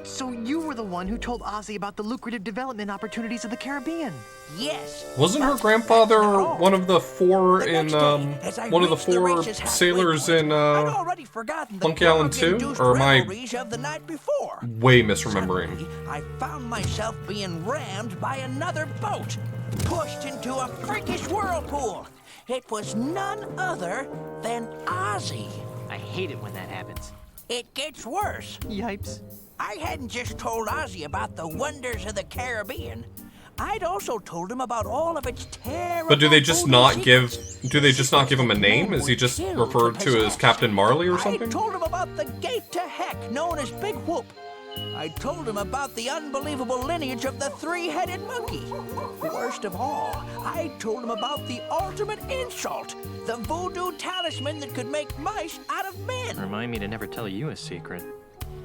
So you were the one who told Ozzy about the lucrative development opportunities of the Caribbean? Yes. Wasn't her grandfather one of the four in, one of the four sailors in, Monkey Island 2? Or am I way misremembering? I found myself being rammed by another boat, pushed into a freakish whirlpool. It was none other than Ozzy. I hate it when that happens. It gets worse. Yipes. I hadn't just told Ozzy about the wonders of the Caribbean. I'd also told him about all of its terrible... But do they just not give him a name? Is he just referred to as Captain Marley or something? I told him about the gate to heck known as Big Whoop. I told him about the unbelievable lineage of the three-headed monkey. Worst of all, I told him about the ultimate insult, the voodoo talisman that could make mice out of men. Remind me to never tell you a secret.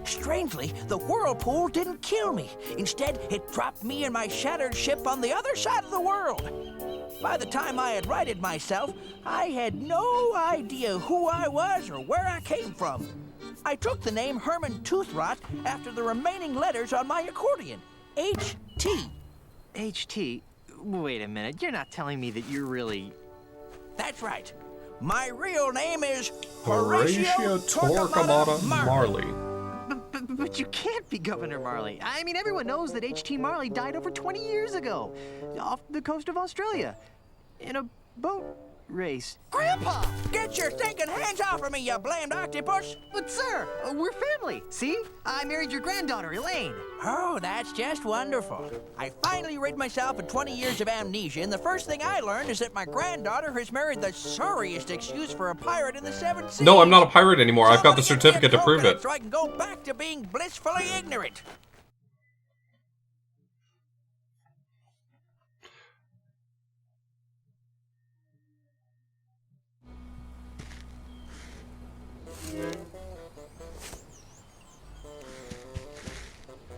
Strangely, the whirlpool didn't kill me. Instead, it dropped me and my shattered ship on the other side of the world. By the time I had righted myself, I had no idea who I was or where I came from. I took the name Herman Toothrot after the remaining letters on my accordion, H.T. H.T.? Wait a minute, you're not telling me that you're really... That's right. My real name is Horatio Torquemada Marley. But you can't be Governor Marley. I mean, everyone knows that H.T. Marley died over 20 years ago, off the coast of Australia, in a boat race. Grandpa! Get your stinking hands off of me, you blamed octopus! But sir, we're family. See? I married your granddaughter, Elaine. Oh, that's just wonderful. I finally rid myself of 20 years of amnesia, and the first thing I learned is that my granddaughter has married the sorriest excuse for a pirate in the seven seas. No, I'm not a pirate anymore. I've got the certificate to prove it. So I can go back to being blissfully ignorant.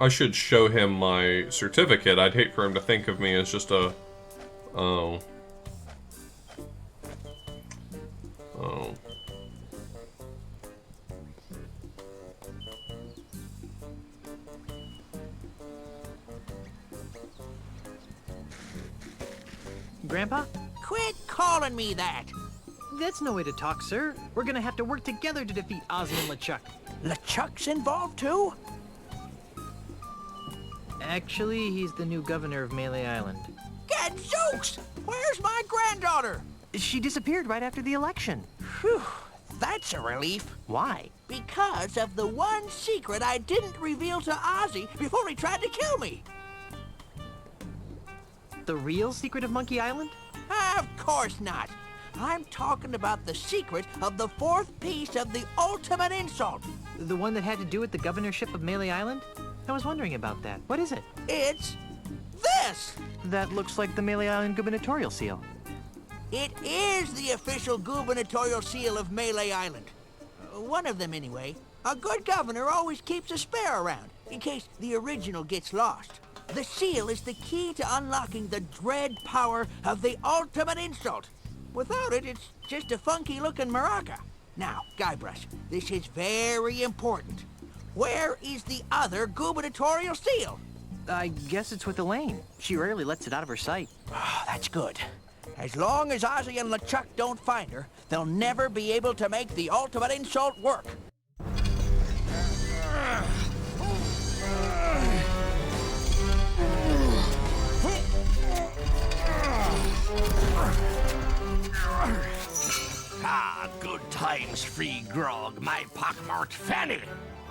I should show him my certificate. I'd hate for him to think of me as just a... Oh. Grandpa? Quit calling me that! That's no way to talk, sir. We're gonna have to work together to defeat Ozzy and LeChuck. LeChuck's involved too? Actually, he's the new governor of Melee Island. Gadzooks! Where's my granddaughter? She disappeared right after the election. Whew, that's a relief. Why? Because of the one secret I didn't reveal to Ozzy before he tried to kill me. The real secret of Monkey Island? Of course not. I'm talking about the secret of the fourth piece of the ultimate insult. The one that had to do with the governorship of Melee Island? I was wondering about that. What is it? It's this! That looks like the Melee Island gubernatorial seal. It is the official gubernatorial seal of Melee Island. One of them, anyway. A good governor always keeps a spare around, in case the original gets lost. The seal is the key to unlocking the dread power of the ultimate insult. Without it, it's just a funky-looking maraca. Now, Guybrush, this is very important. Where is the other gubernatorial seal? I guess it's with Elaine. She rarely lets it out of her sight. Oh, that's good. As long as Ozzy and LeChuck don't find her, they'll never be able to make the ultimate insult work. Ah, good times, free grog, my pockmarked fanny.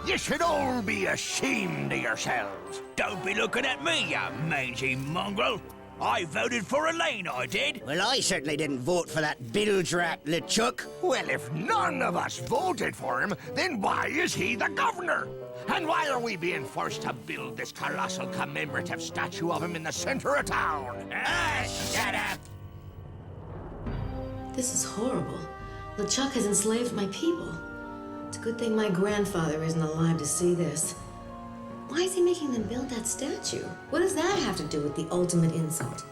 You should all be ashamed of yourselves. Don't be looking at me, you mangy mongrel. I voted for Elaine, I did. Well, I certainly didn't vote for that bilge rat, LeChuck. Well, if none of us voted for him, then why is he the governor? And why are we being forced to build this colossal commemorative statue of him in the center of town? Ah, shut up! This is horrible. LeChuck has enslaved my people. It's a good thing my grandfather isn't alive to see this. Why is he making them build that statue? What does that have to do with the ultimate insult?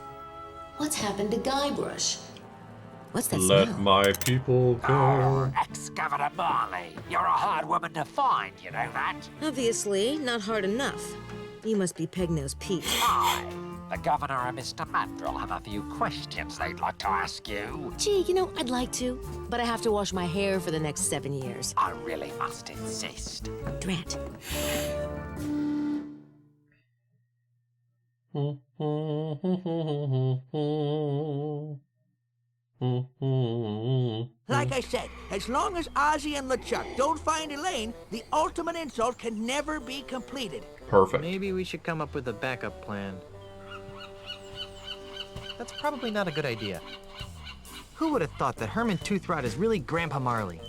What's happened to Guybrush? What's that Let smell? my people go. Oh, ex-Governor Marley, you're a hard woman to find, you know that? Obviously, not hard enough. You must be Peg-Nose Pete. Hi, the governor and Mr. Mandrill have a few questions they'd like to ask you. Gee, you know, I'd like to, but I have to wash my hair for the next 7 years. I really must insist. Drat. Like I said, as long as Ozzy and LeChuck don't find Elaine, the ultimate insult can never be completed. Perfect. Maybe we should come up with a backup plan. That's probably not a good idea. Who would have thought that Herman Toothrot is really Grandpa Marley?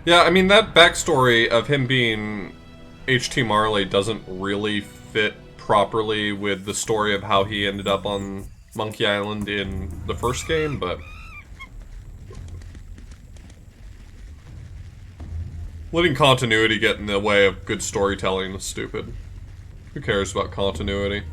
Yeah, I mean, that backstory of him being H.T. Marley doesn't really fit properly with the story of how he ended up on Monkey Island in the first game, but letting continuity get in the way of good storytelling is stupid. Who cares about continuity?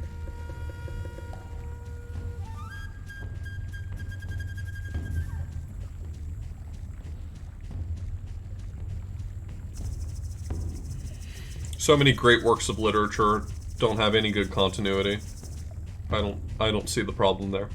So many great works of literature don't have any good continuity. I don't see the problem there.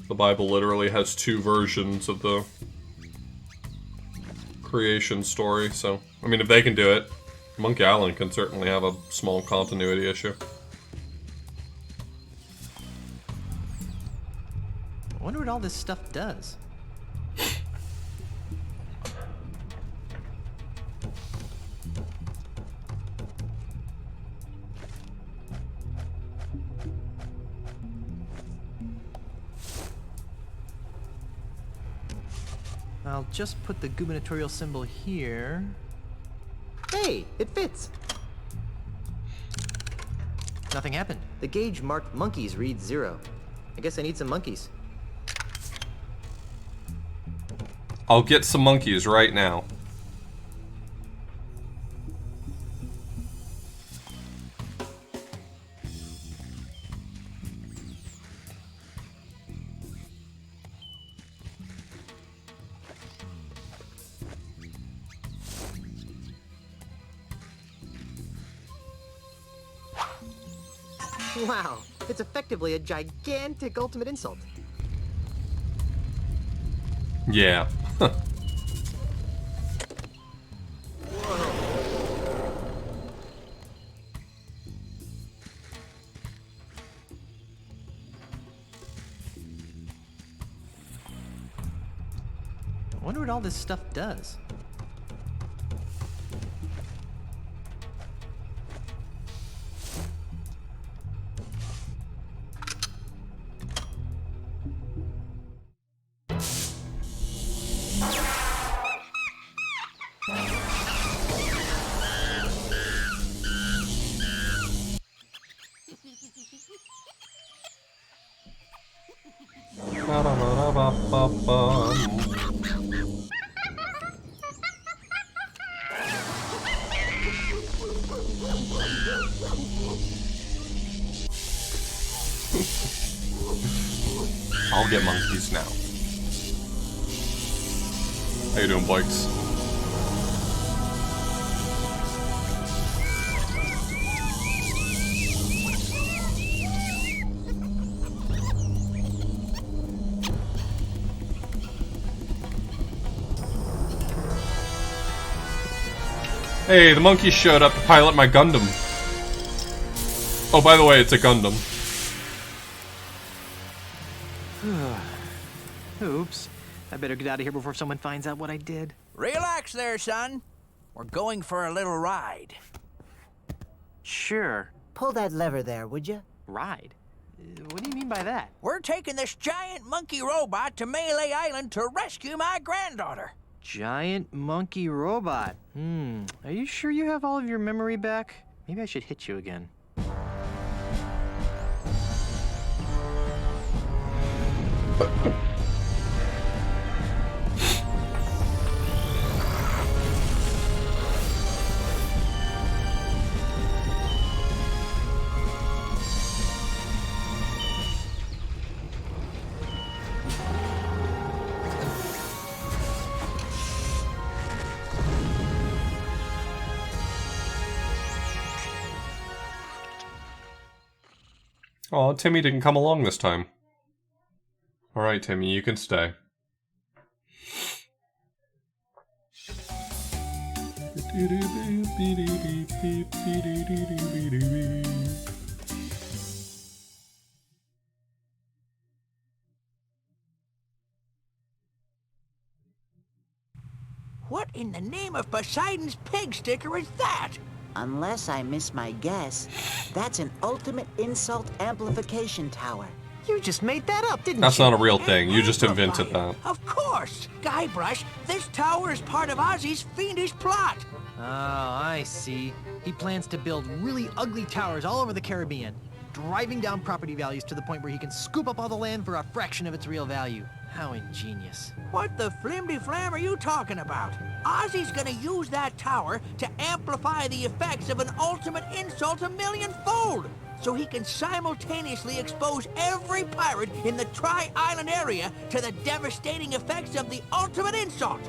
The Bible literally has two versions of the creation story, so I mean, if they can do it, Monkey Island can certainly have a small continuity issue. I wonder what all this stuff does. I'll just put the gubernatorial symbol here. Hey, it fits. Nothing happened. The gauge marked monkeys reads 0. I guess I need some monkeys. I'll get some monkeys right now. Wow, it's effectively a gigantic ultimate insult. Yeah. wonder what all this stuff does. I'll get monkeys now. How you doing, Bikes? Hey, the monkeys showed up to pilot my Gundam. Oh, by the way, it's a Gundam. Oops. I better get out of here before someone finds out what I did. Relax there, son. We're going for a little ride. Sure. Pull that lever there, would you? Ride? What do you mean by that? We're taking this giant monkey robot to Melee Island to rescue my granddaughter. Giant monkey robot. Are you sure you have all of your memory back? Maybe I should hit you again. Aw, Timmy didn't come along this time. Alright, Timmy, you can stay. What in the name of Poseidon's pig sticker is that? Unless I miss my guess, that's an ultimate insult amplification tower. You just made that up, didn't That's you? not a real thing. You just invented that. Of course! Guybrush, this tower is part of Ozzy's fiendish plot. Oh, I see. He plans to build really ugly towers all over the Caribbean, driving down property values to the point where he can scoop up all the land for a fraction of its real value. How ingenious. What the flimdy-flam are you talking about? Ozzy's gonna use that tower to amplify the effects of an ultimate insult a millionfold, so he can simultaneously expose every pirate in the Tri-Island area to the devastating effects of the ultimate insult.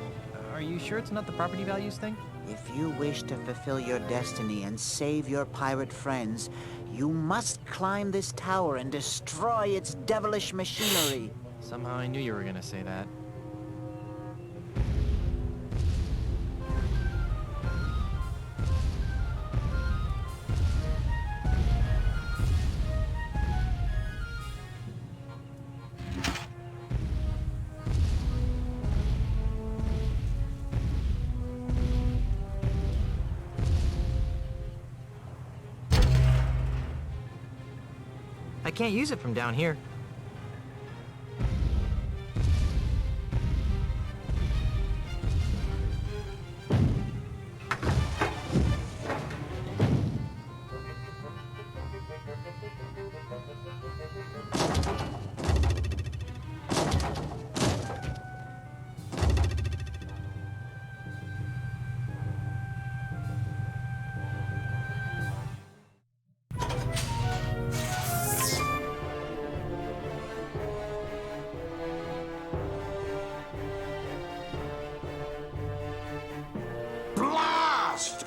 Are you sure it's not the property values thing? If you wish to fulfill your destiny and save your pirate friends, you must climb this tower and destroy its devilish machinery. Somehow I knew you were gonna say that. I can't use it from down here.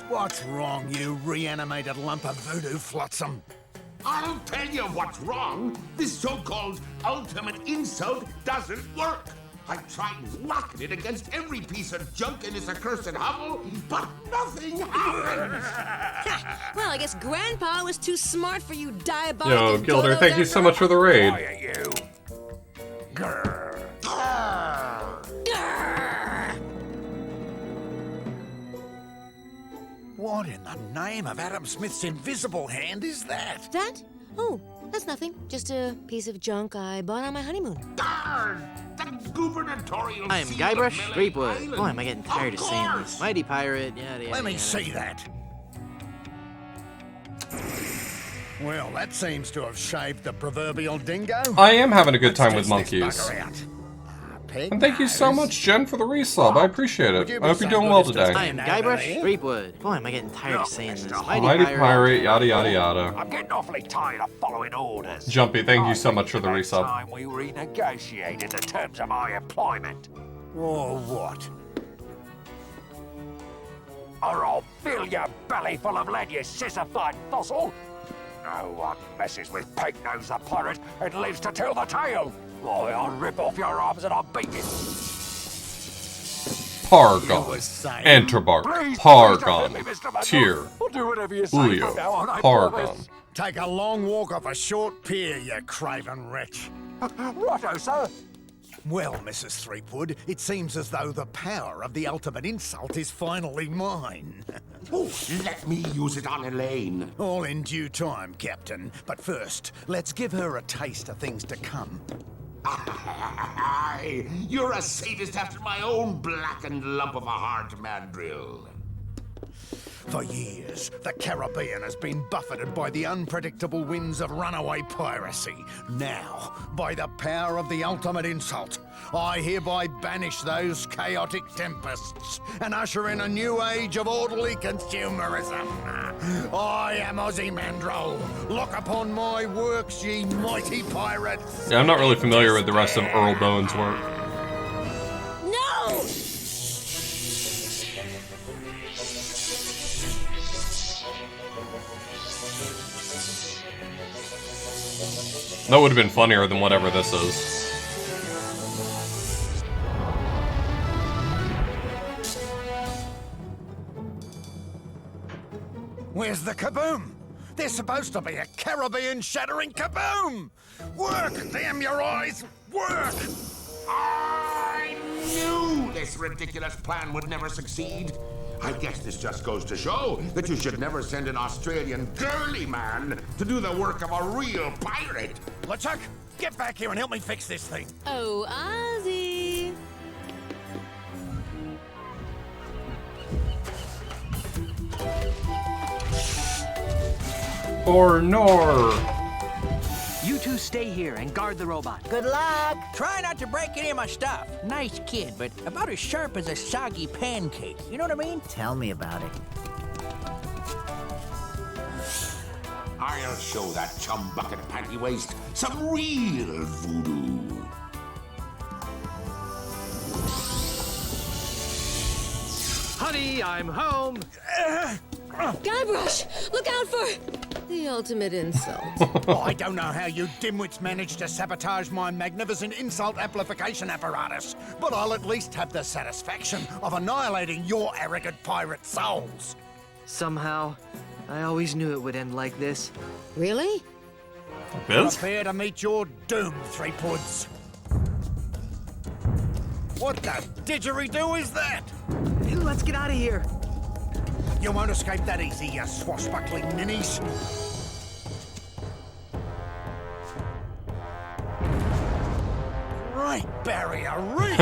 What's wrong, you reanimated lump of voodoo flotsam? I'll tell you what's wrong. This so-called ultimate insult doesn't work. I tried locking it against every piece of junk in this accursed hovel, but nothing happens. Well, I guess Grandpa was too smart for you diabolical... Yo, Gilder, thank you so much for the raid. Quiet, you. Grrr. What in the name of Adam Smith's invisible hand is that? That? Oh, that's nothing. Just a piece of junk I bought on my honeymoon. Darn! The gubernatorial I'm seal Guybrush of Melee Threepwood. Island. Boy, am I getting tired of saying this. Mighty pirate, yada yada. Let me yada. see that. Well, that seems to have shaved the proverbial dingo. I am having a good time Let's with test this monkeys. bugger out. And thank you so much, Jen, for the resub. I appreciate it. I hope you're doing well today. I'm Guybrush Threepwood. Boy, am I getting tired of saying this. Mighty pirate, yada yada yada. I'm getting awfully tired of following orders. Jumpy, thank you so much for the It's resub. time we renegotiated the terms of my employment. Or what? Or I'll fill your belly full of lead, you sissified fossil. No one messes with Pig-Nose the pirate and lives to tell the tale. Why, I'll rip off your arms and I'll beat you. Pargon, Enterbark, Pargon, Tyr, I'll do whatever you say from now on, Ulio, I Pargon. promise. Take a long walk off a short pier, you craven wretch. Righto, sir. Well, Mrs. Threepwood, it seems as though the power of the ultimate insult is finally mine. Oh, let me use it on Elaine. All in due time, Captain. But first, let's give her a taste of things to come. Aye, you're a sadist after my own blackened lump of a heart, Mandrill. For years, the Caribbean has been buffeted by the unpredictable winds of runaway piracy. Now, by the power of the ultimate insult, I hereby banish those chaotic tempests and usher in a new age of orderly consumerism. I am Ozymandias. Look upon my works, ye mighty pirates. Yeah, I'm not really familiar with the rest of Earl Bone's work. No! That would have been funnier than whatever this is. Where's the kaboom? There's supposed to be a Caribbean-shattering kaboom! Work, damn your eyes! Work! I knew this ridiculous plan would never succeed. I guess this just goes to show that you should never send an Australian girly man to do the work of a real pirate. LeChuck, get back here and help me fix this thing. Oh, Ozzy. Or nor. You two stay here and guard the robot. Good luck. Try not to break any of my stuff. Nice kid, but about as sharp as a soggy pancake. You know what I mean? Tell me about it. I'll show that chum bucket panty waist some real voodoo. Honey, I'm home. Guybrush, look out for the ultimate insult. I don't know how you dimwits managed to sabotage my magnificent insult amplification apparatus, but I'll at least have the satisfaction of annihilating your arrogant pirate souls. Somehow, I always knew it would end like this. Really? Prepare to meet your doom, Threepwoods. What the didgeridoo is that? Let's get out of here. You won't escape that easy, you swashbuckling ninnies. Great barrier reef!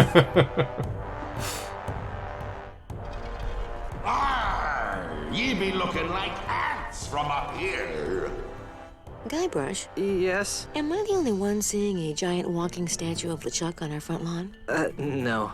Ye be looking like ants from up here. Guybrush? Yes? Am I the only one seeing a giant walking statue of LeChuck on our front lawn? No.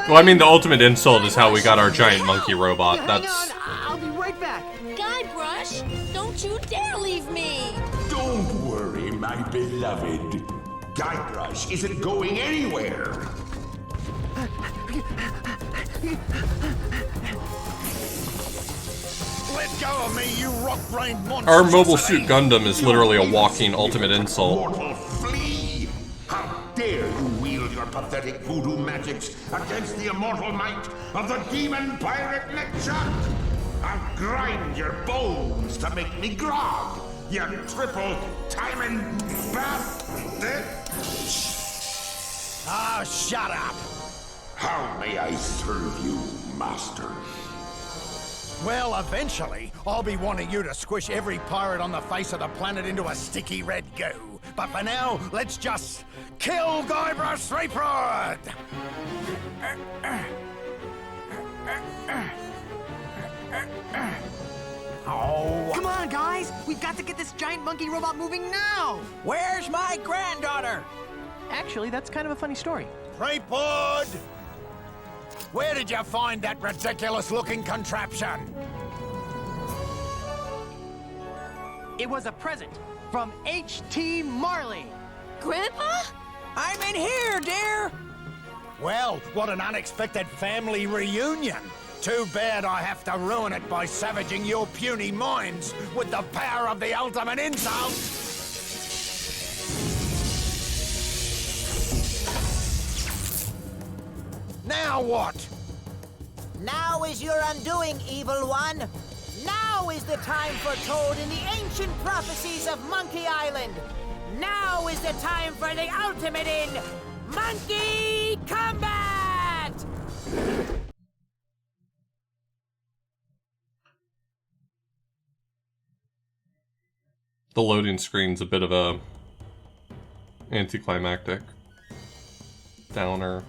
Well, I mean, the ultimate insult is how we got our giant monkey robot. That's. I'll be right back. Guybrush, don't you dare leave me! Don't worry, my beloved. Guybrush isn't going anywhere. Let go of me, you rock-brained monster! Our Mobile Suit Gundam is literally a walking ultimate insult. Mortal flea! How dare you wield your pathetic voodoo magics against the immortal might of the demon pirate LeChuck? I'll grind your bones to make me grog you triple timing bastard! Ah, shut up! How may I serve you, master? Well, eventually, I'll be wanting you to squish every pirate on the face of the planet into a sticky red goo. But for now, let's just kill Guybrush Threepwood! Oh. Come on, guys! We've got to get this giant monkey robot moving now! Where's my granddaughter? Actually, that's kind of a funny story. Threepwood! Where did you find that ridiculous-looking contraption? It was a present from H.T. Marley. Grandpa? I'm in here, dear. Well, what an unexpected family reunion. Too bad I have to ruin it by savaging your puny minds with the power of the ultimate insult. Now what? Now is your undoing, evil one. Now is the time foretold in the ancient prophecies of Monkey Island. Now is the time for the ultimate in Monkey Combat! The loading screen's a bit of a anticlimactic downer.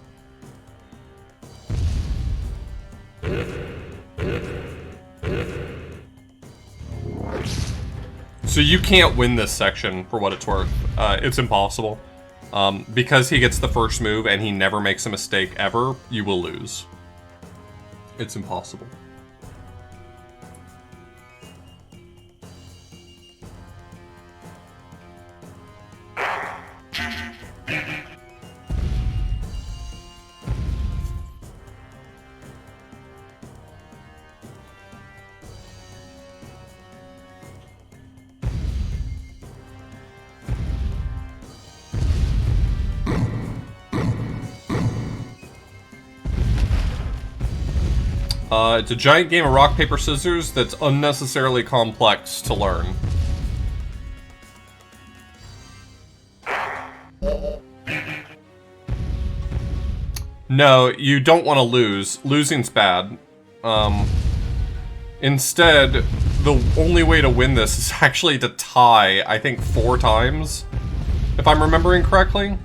So you can't win this section, for what it's worth. It's impossible. Because he gets the first move and he never makes a mistake ever, you will lose. It's impossible. It's a giant game of rock, paper, scissors that's unnecessarily complex to learn. No, you don't want to lose. Losing's bad. Instead, the only way to win this is actually to tie, I think, 4 times. If I'm remembering correctly.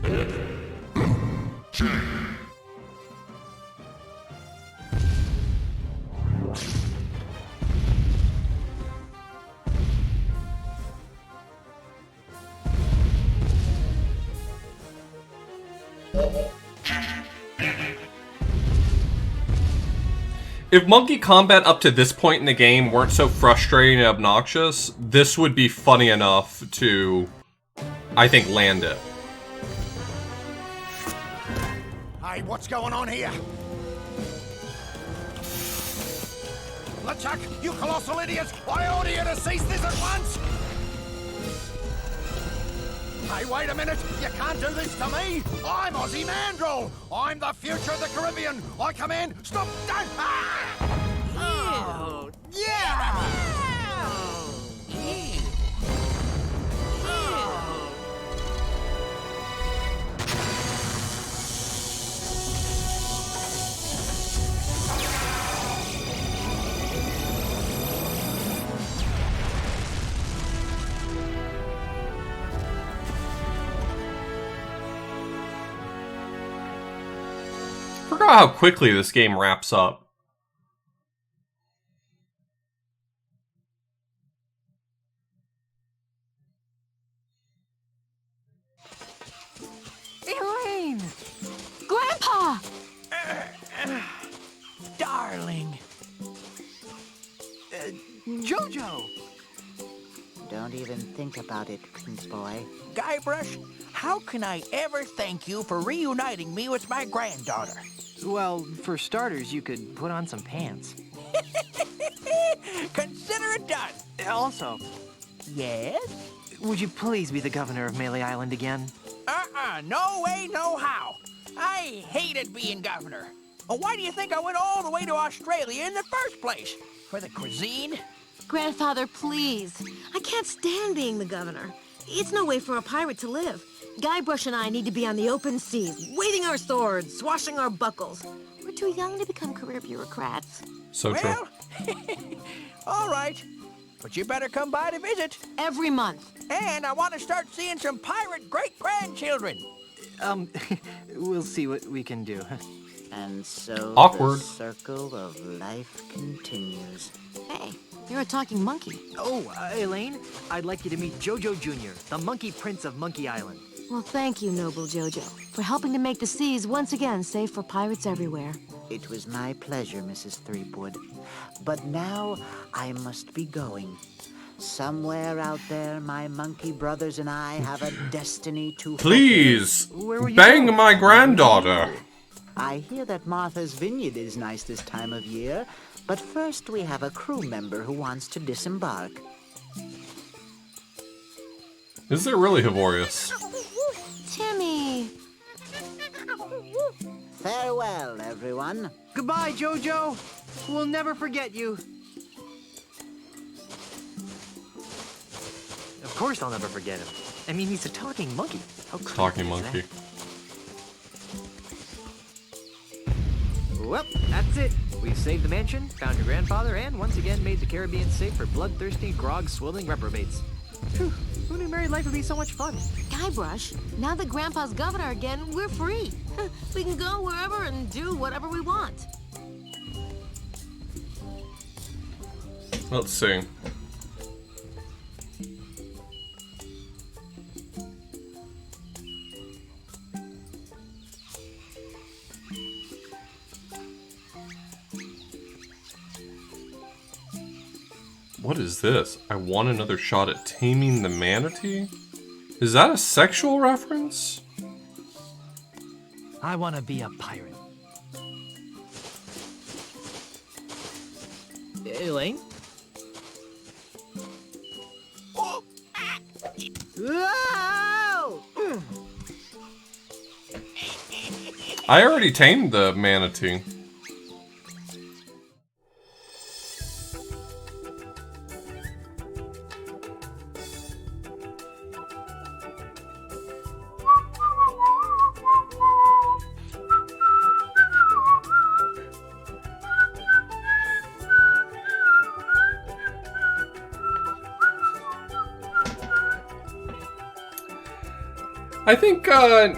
If Monkey Combat up to this point in the game weren't so frustrating and obnoxious, this would be funny enough to, I think, land it. Hey, what's going on here? LeChuck, you colossal idiots! I order you to cease this at once! Hey, wait a minute! You can't do this to me! I'm Ozzy Mandrill! I'm the future of the Caribbean! I command, stop, don't! Ah! Oh, yeah! I forgot how quickly this game wraps up. Elaine! Grandpa! Darling. Jojo! Don't even think about it, Prince Boy. Guybrush, how can I ever thank you for reuniting me with my granddaughter? Well, for starters, you could put on some pants. Consider it done. Also, yes? Would you please be the governor of Melee Island again? No way, no how. I hated being governor. Well, why do you think I went all the way to Australia in the first place? For the cuisine? Grandfather, please. I can't stand being the governor. It's no way for a pirate to live. Guybrush and I need to be on the open seas, waving our swords, swashing our buckles. We're too young to become career bureaucrats. So true. All right. But you better come by to visit. Every month. And I want to start seeing some pirate great-grandchildren. We'll see what we can do. And so Awkward. the circle of life continues. Hey, you're a talking monkey. Oh, Elaine, I'd like you to meet Jojo Jr., the Monkey Prince of Monkey Island. Well, thank you, noble Jojo, for helping to make the seas once again safe for pirates everywhere. It was my pleasure, Mrs. Threepwood. But now I must be going. Somewhere out there, my monkey brothers and I have a destiny to Please, fulfill. bang my granddaughter. I hear that Martha's Vineyard is nice this time of year, but first we have a crew member who wants to disembark. Is it really Hevorius? Timmy! Farewell, everyone. Goodbye, Jojo. We'll never forget you. Of course I'll never forget him. I mean, he's a talking monkey. How creepy Talking is monkey. that? Well, that's it. We've saved the mansion, found your grandfather, and once again made the Caribbean safe for bloodthirsty, grog-swilling reprobates. Whew, who knew married life would be so much fun? Guybrush, now that Grandpa's governor again, we're free. We can go wherever and do whatever we want. Let's see. What is this? I want another shot at taming the manatee? Is that a sexual reference? I want to be a pirate. Elaine? Whoa! I already tamed the manatee. I think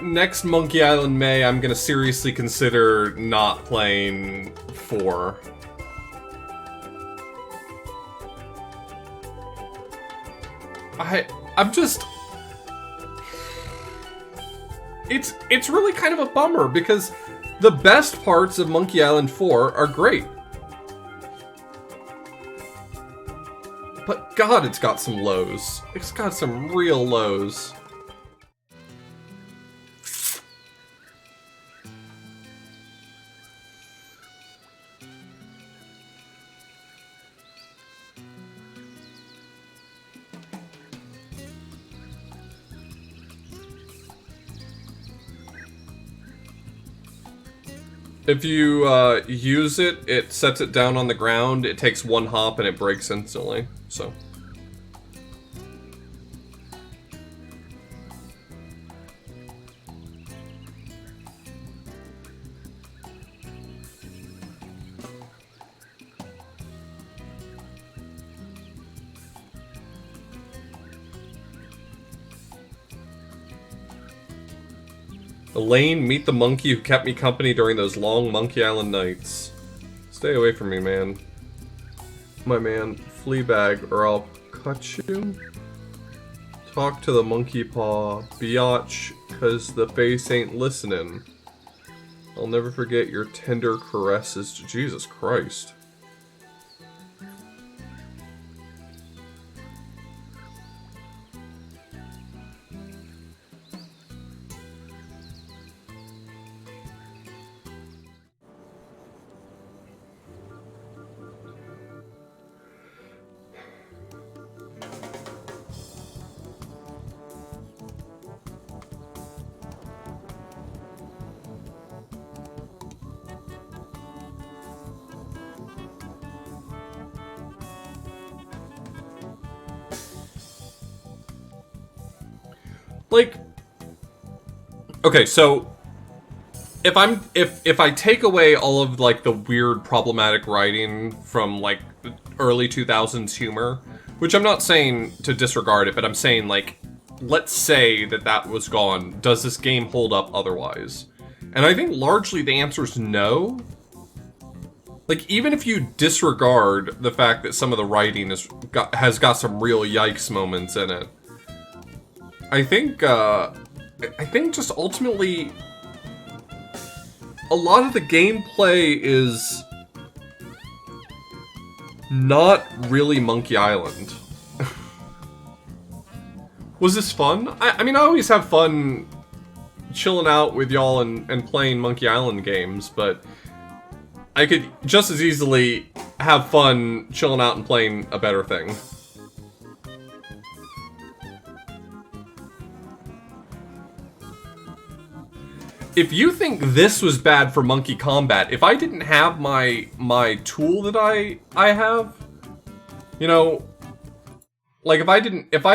next Monkey Island May, I'm gonna seriously consider not playing 4. I'm just... It's really kind of a bummer because the best parts of Monkey Island 4 are great. But God, it's got some lows. It's got some real lows. If you use it, it sets it down on the ground, it takes one hop and it breaks instantly, so. Elaine, meet the monkey who kept me company during those long Monkey Island nights. Stay away from me, man. My man, Fleabag, or I'll cut you. Talk to the monkey paw, biatch, cause the face ain't listening. I'll never forget your tender caresses to Jesus Christ. like, okay, so if I take away all of like the weird problematic writing from like early 2000s humor, which I'm not saying to disregard it, but I'm saying like, let's say that was gone, does this game hold up otherwise? And I think largely the answer is no. Like, even if you disregard the fact that some of the writing has got some real yikes moments in it, I think just ultimately a lot of the gameplay is not really Monkey Island. Was this fun? I mean, I always have fun chilling out with y'all and playing Monkey Island games, but I could just as easily have fun chilling out and playing a better thing. If you think this was bad for Monkey Combat, if I didn't have my tool that I have, you know, like if I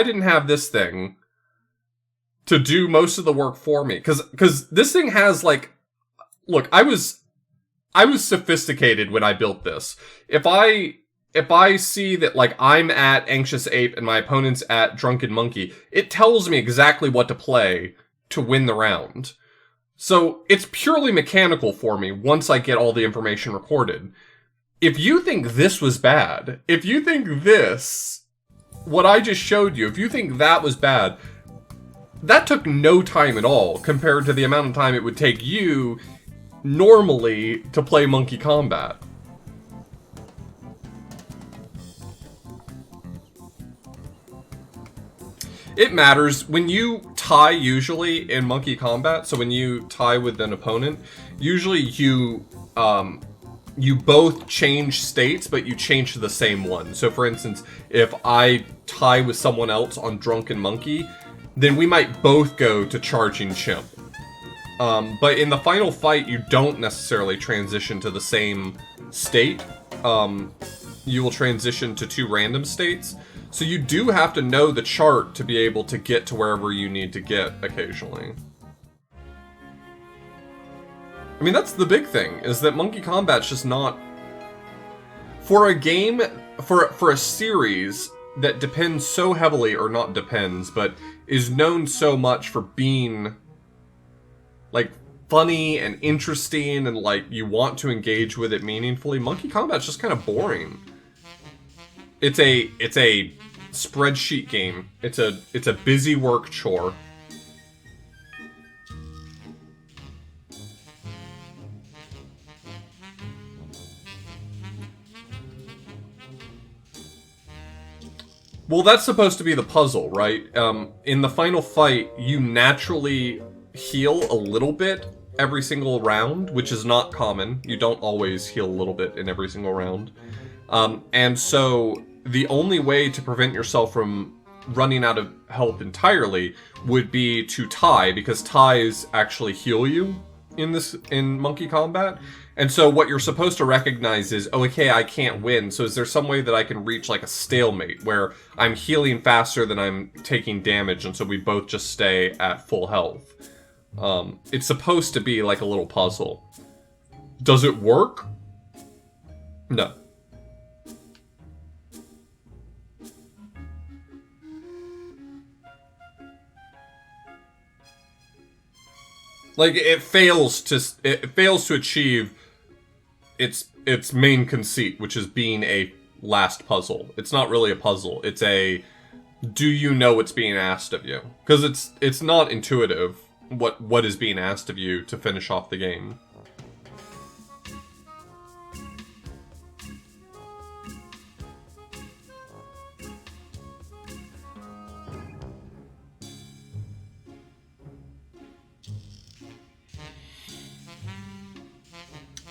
didn't have this thing to do most of the work for me, because this thing has like, look, I was sophisticated when I built this. If I see that like I'm at Anxious Ape and my opponent's at Drunken Monkey, it tells me exactly what to play to win the round. So it's purely mechanical for me once I get all the information recorded. If you think this was bad, if you think this, what I just showed you, if you think that was bad, that took no time at all compared to the amount of time it would take you normally to play Monkey Combat. It matters. When you tie usually in Monkey Combat, so when you tie with an opponent, usually you both change states, but you change to the same one. So for instance, if I tie with someone else on Drunken Monkey, then we might both go to Charging Chimp. But in the final fight, you don't necessarily transition to the same state. You will transition to two random states. So you do have to know the chart to be able to get to wherever you need to get occasionally. I mean, that's the big thing, is that Monkey Combat's just not... For a game, for a series that depends so heavily, or not depends, but is known so much for being, like, funny and interesting and, like, you want to engage with it meaningfully, Monkey Combat's just kind of boring. It's a spreadsheet game. It's a busy work chore. Well, that's supposed to be the puzzle, right? In the final fight, you naturally heal a little bit every single round, which is not common. You don't always heal a little bit in every single round. And so the only way to prevent yourself from running out of health entirely would be to tie, because ties actually heal you in Monkey Combat. And so what you're supposed to recognize is, oh, okay, I can't win, so is there some way that I can reach like a stalemate where I'm healing faster than I'm taking damage, and so we both just stay at full health? It's supposed to be like a little puzzle. Does it work? No. Like, it fails to achieve its main conceit, which is being a last puzzle. It's not really a puzzle. It's a, do you know what's being asked of you? Because it's not intuitive what is being asked of you to finish off the game.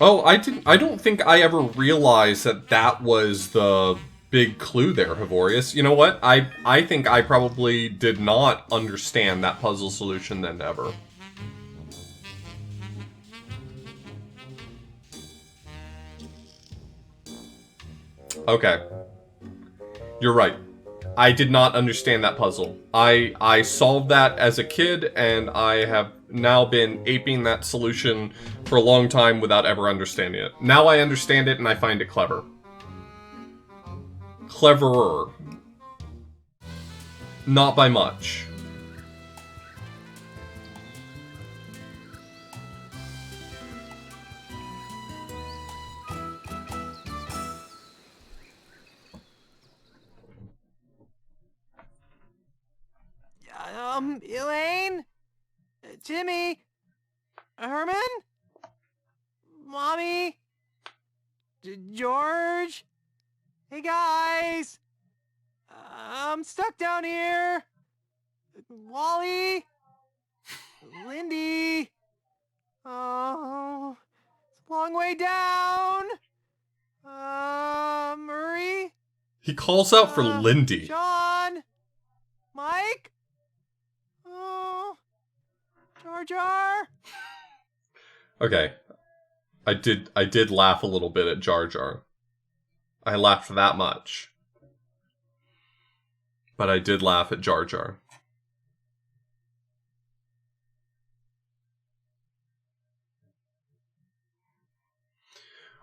Oh, I don't think I ever realized that was the big clue there, Havorius. You know what? I think I probably did not understand that puzzle solution then ever. Okay. You're right. I did not understand that puzzle. I solved that as a kid, and I have now been aping that solution for a long time without ever understanding it. Now I understand it, and I find it clever. Cleverer. Not by much. Elaine? Timmy? Herman? Mommy? George? Hey guys! I'm stuck down here! Wally? Lindy? Oh, it's a long way down! Murray? He calls out for Lindy. John? Mike? Oh, Jar Jar? Okay. I did laugh a little bit at Jar Jar. I laughed that much. But I did laugh at Jar Jar.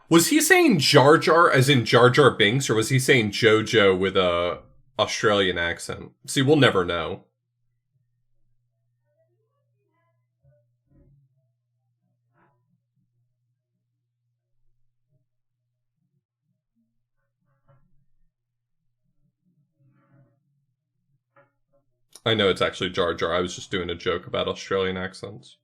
Was he saying Jar Jar as in Jar Jar Binks, or was he saying JoJo with a Australian accent? See, we'll never know. I know it's actually Jar Jar. I was just doing a joke about Australian accents.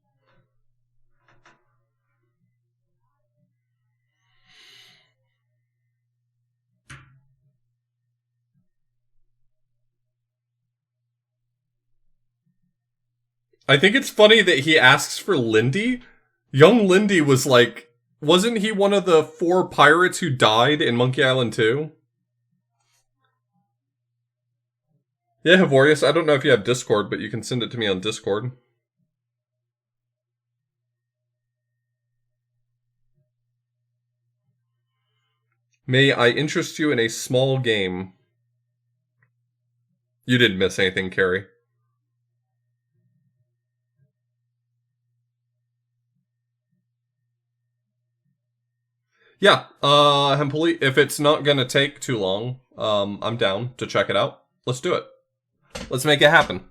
I think it's funny that he asks for Lindy. Young Lindy was like, wasn't he one of the 4 pirates who died in Monkey Island 2? Yeah, Havorius, I don't know if you have Discord, but you can send it to me on Discord. May I interest you in a small game? You didn't miss anything, Carrie. Yeah, Hempoli, if it's not gonna take too long, I'm down to check it out. Let's do it. Let's make it happen.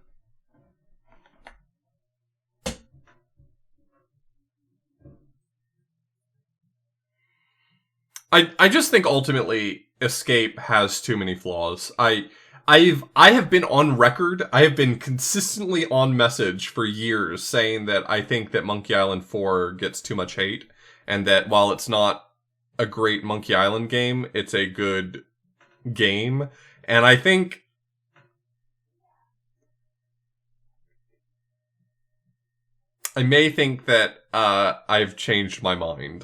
I just think ultimately Escape has too many flaws. I have been on record, I have been consistently on message for years saying that I think that Monkey Island 4 gets too much hate, and that while it's not a great Monkey Island game, it's a good game. And I think I may think that I've changed my mind